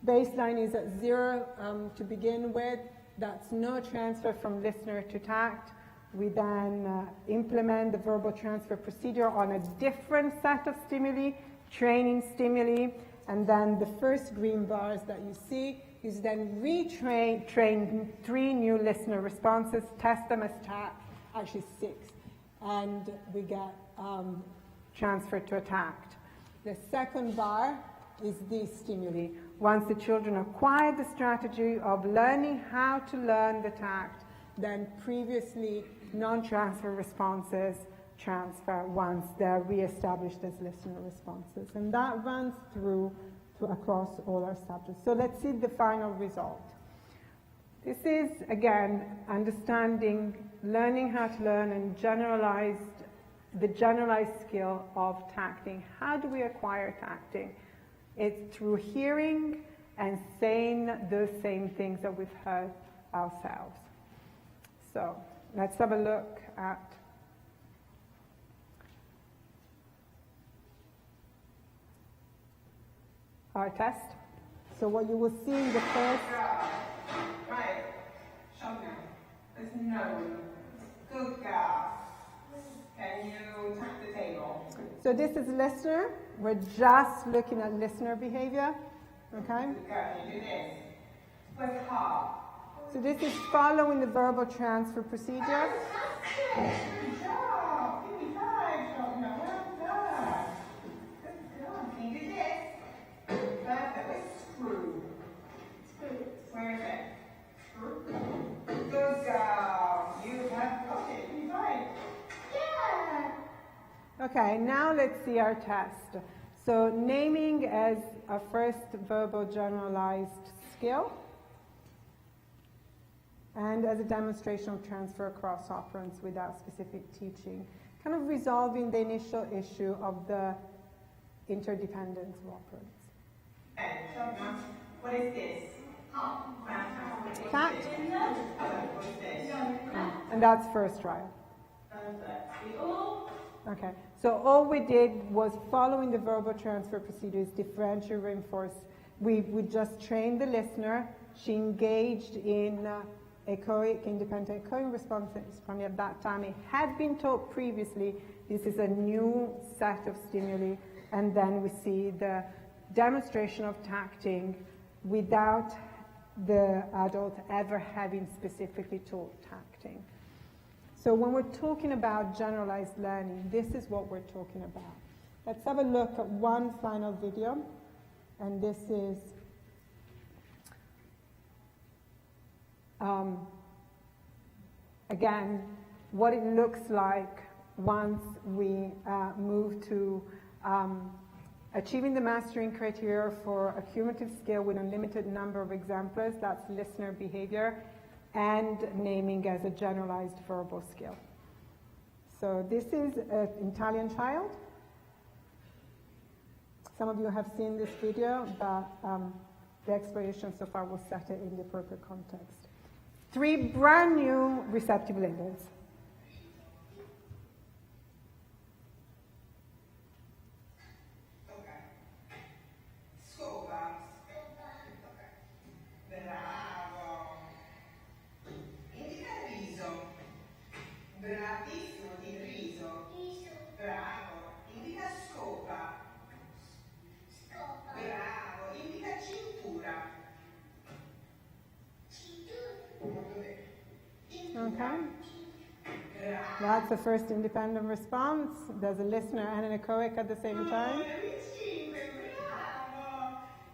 Baseline is at 0 to begin with. That's no transfer from listener to tact. We then implement the verbal transfer procedure on a different set of stimuli, training stimuli, and then the first green bars that you see is then train 3 new listener responses, test them as tact, actually 6, and we get transferred to a tact. The second bar is these stimuli. Once the children acquire the strategy of learning how to learn the tact, then previously non-transfer responses transfer once they're re-established as listener responses. And that runs through across all our subjects. So let's see the final result. This is, again, understanding, learning how to learn and the generalized skill of tacting. How do we acquire tacting? It's through hearing and saying the same things that we've heard ourselves. So let's have a look at our test. So what you will see in the first... Right. Show me. There's no. Good girl. Can you tap the table? So this is listener. We're just looking at listener behavior. Okay? Good girl. You do this. What's hard? So this is following the verbal transfer procedure. Good job. Give me 5, Shona. Well done. Good job. Can you do this? Perfect. Screw. Where is it? Screw. Good job. You have got it. You're right. Yeah. Okay, now let's see our test. So naming as a first verbal generalized skill, and as a demonstration of transfer across operands without specific teaching, kind of resolving the initial issue of the interdependence of operands. Okay, Shona, what is this? Tact. What is this? And that's first trial. Okay, so all we did was following the verbal transfer procedures, differential reinforce. We just trained the listener. She engaged in echoic, independent echoing responses from at that time. It had been taught previously. This is a new set of stimuli. And then we see the demonstration of tacting without the adult ever having specifically taught tacting. So when we're talking about generalized learning, this is what we're talking about. Let's have a look at one final video. And this is again, what it looks like once we move to achieving the mastering criteria for a cumulative scale with a limited number of exemplars, that's listener behavior, and naming as a generalized verbal skill. So this is an Italian child. Some of you have seen this video, but the explanation so far will set it in the appropriate context. 3 brand new receptive labels. Bravissimo, di riso. Bravo. Indica scopa. Bravo. Indica cintura. Molto bene. Okay. That's the first independent response. There's a listener and an echoic at the same time.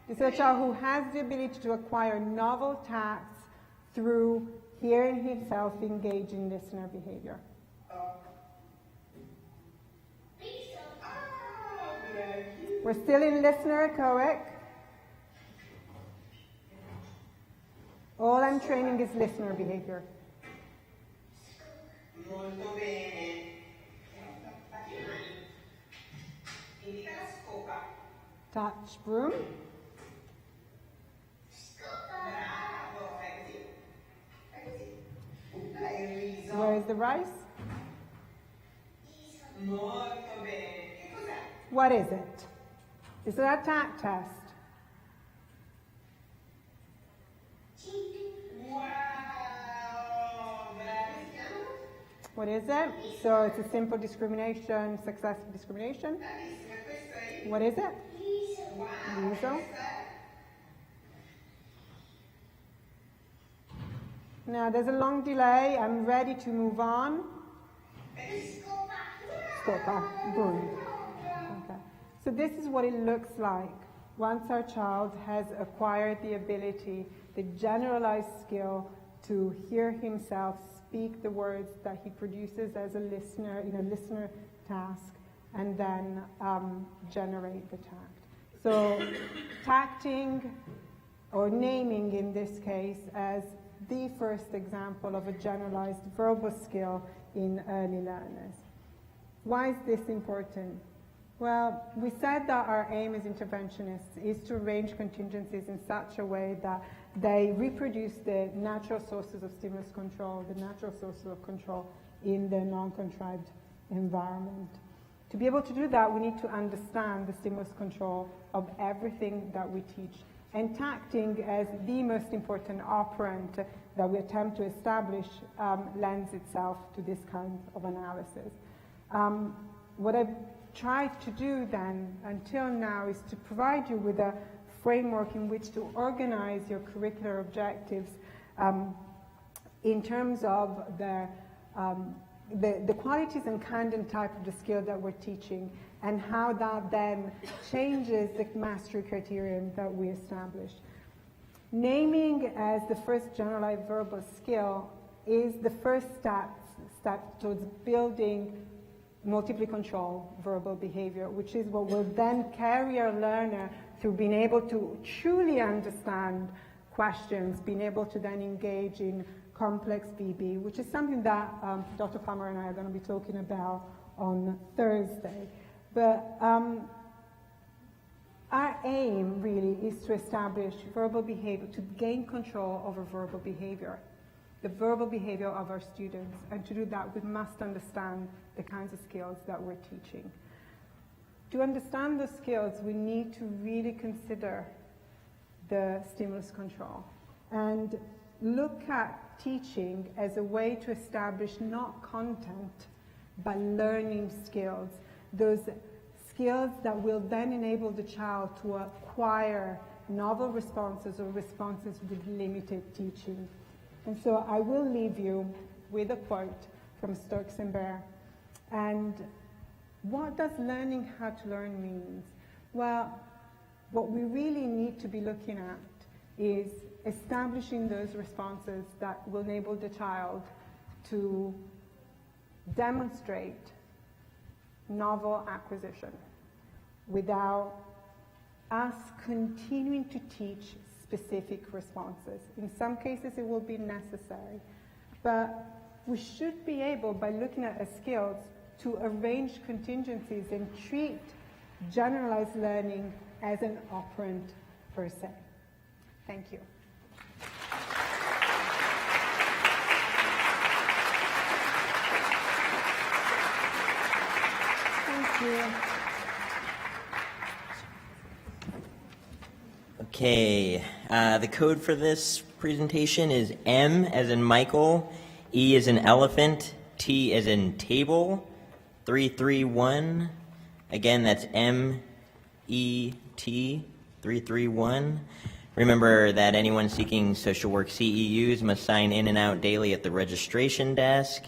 This is a child who has the ability to acquire novel tasks through hearing himself engage in listener behavior. We're still in listener echoic. All I'm training is listener behavior. Molto bene. Indica la scopa. Touch broom. Bravo. Fai così. Fai così. Dai il riso. Where is the rice? Molto bene. Che cos'è? What is it? This is a tact test. Wow. Bravissimo. What is it? So it's a simple discrimination, successive discrimination. Bravissima. Questo è What is it? wow. Riso. Questo è Now there's a long delay. I'm ready to move on. Scopa. Boom. Okay. So this is what it looks like once our child has acquired the ability, the generalized skill to hear himself speak the words that he produces as a listener in a listener task, and then generate the tact. So tacting, or naming in this case, as the first example of a generalized verbal skill in early learners. Why is this important? Well, we said that our aim as interventionists is to arrange contingencies in such a way that they reproduce the natural sources of stimulus control, the natural sources of control in the non-contrived environment. To be able to do that, we need to understand the stimulus control of everything that we teach. And tacting as the most important operant that we attempt to establish lends itself to this kind of analysis. What I've tried to do then, until now, is to provide you with a framework in which to organize your curricular objectives in terms of the qualities and kind and type of the skill that we're teaching, and how that then changes the mastery criterion that we established. Naming as the first generalized verbal skill is the first step towards building multiply control verbal behavior, which is what will then carry our learner through being able to truly understand questions, being able to then engage in complex VB, which is something that Dr. Palmer and I are going to be talking about on Thursday. But our aim really is to establish verbal behavior, to gain control over verbal behavior, the verbal behavior of our students. And to do that, we must understand the kinds of skills that we're teaching. To understand the skills, we need to really consider the stimulus control and look at teaching as a way to establish not content, but learning skills. Those skills that will then enable the child to acquire novel responses or responses with limited teaching. And so I will leave you with a quote from Stokes and Bear. And what does learning how to learn means? Well, what we really need to be looking at is establishing those responses that will enable the child to demonstrate novel acquisition without us continuing to teach specific responses. In some cases it will be necessary, but we should be able, by looking at our skills, to arrange contingencies and treat generalized learning as an operant per se. Thank you. Thank you. Okay, the code for this presentation is M as in Michael, E as in elephant, T as in table 331. Again, that's MET 331. Remember that anyone seeking social work CEUs must sign in and out daily at the registration desk.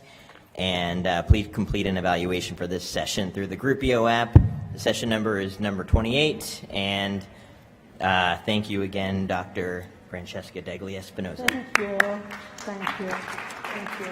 And please complete an evaluation for this session through the Groupio app. The session number is number 28. And thank you again, Dr. Francesca Degli Espinosa. Thank you. Thank you. Thank you.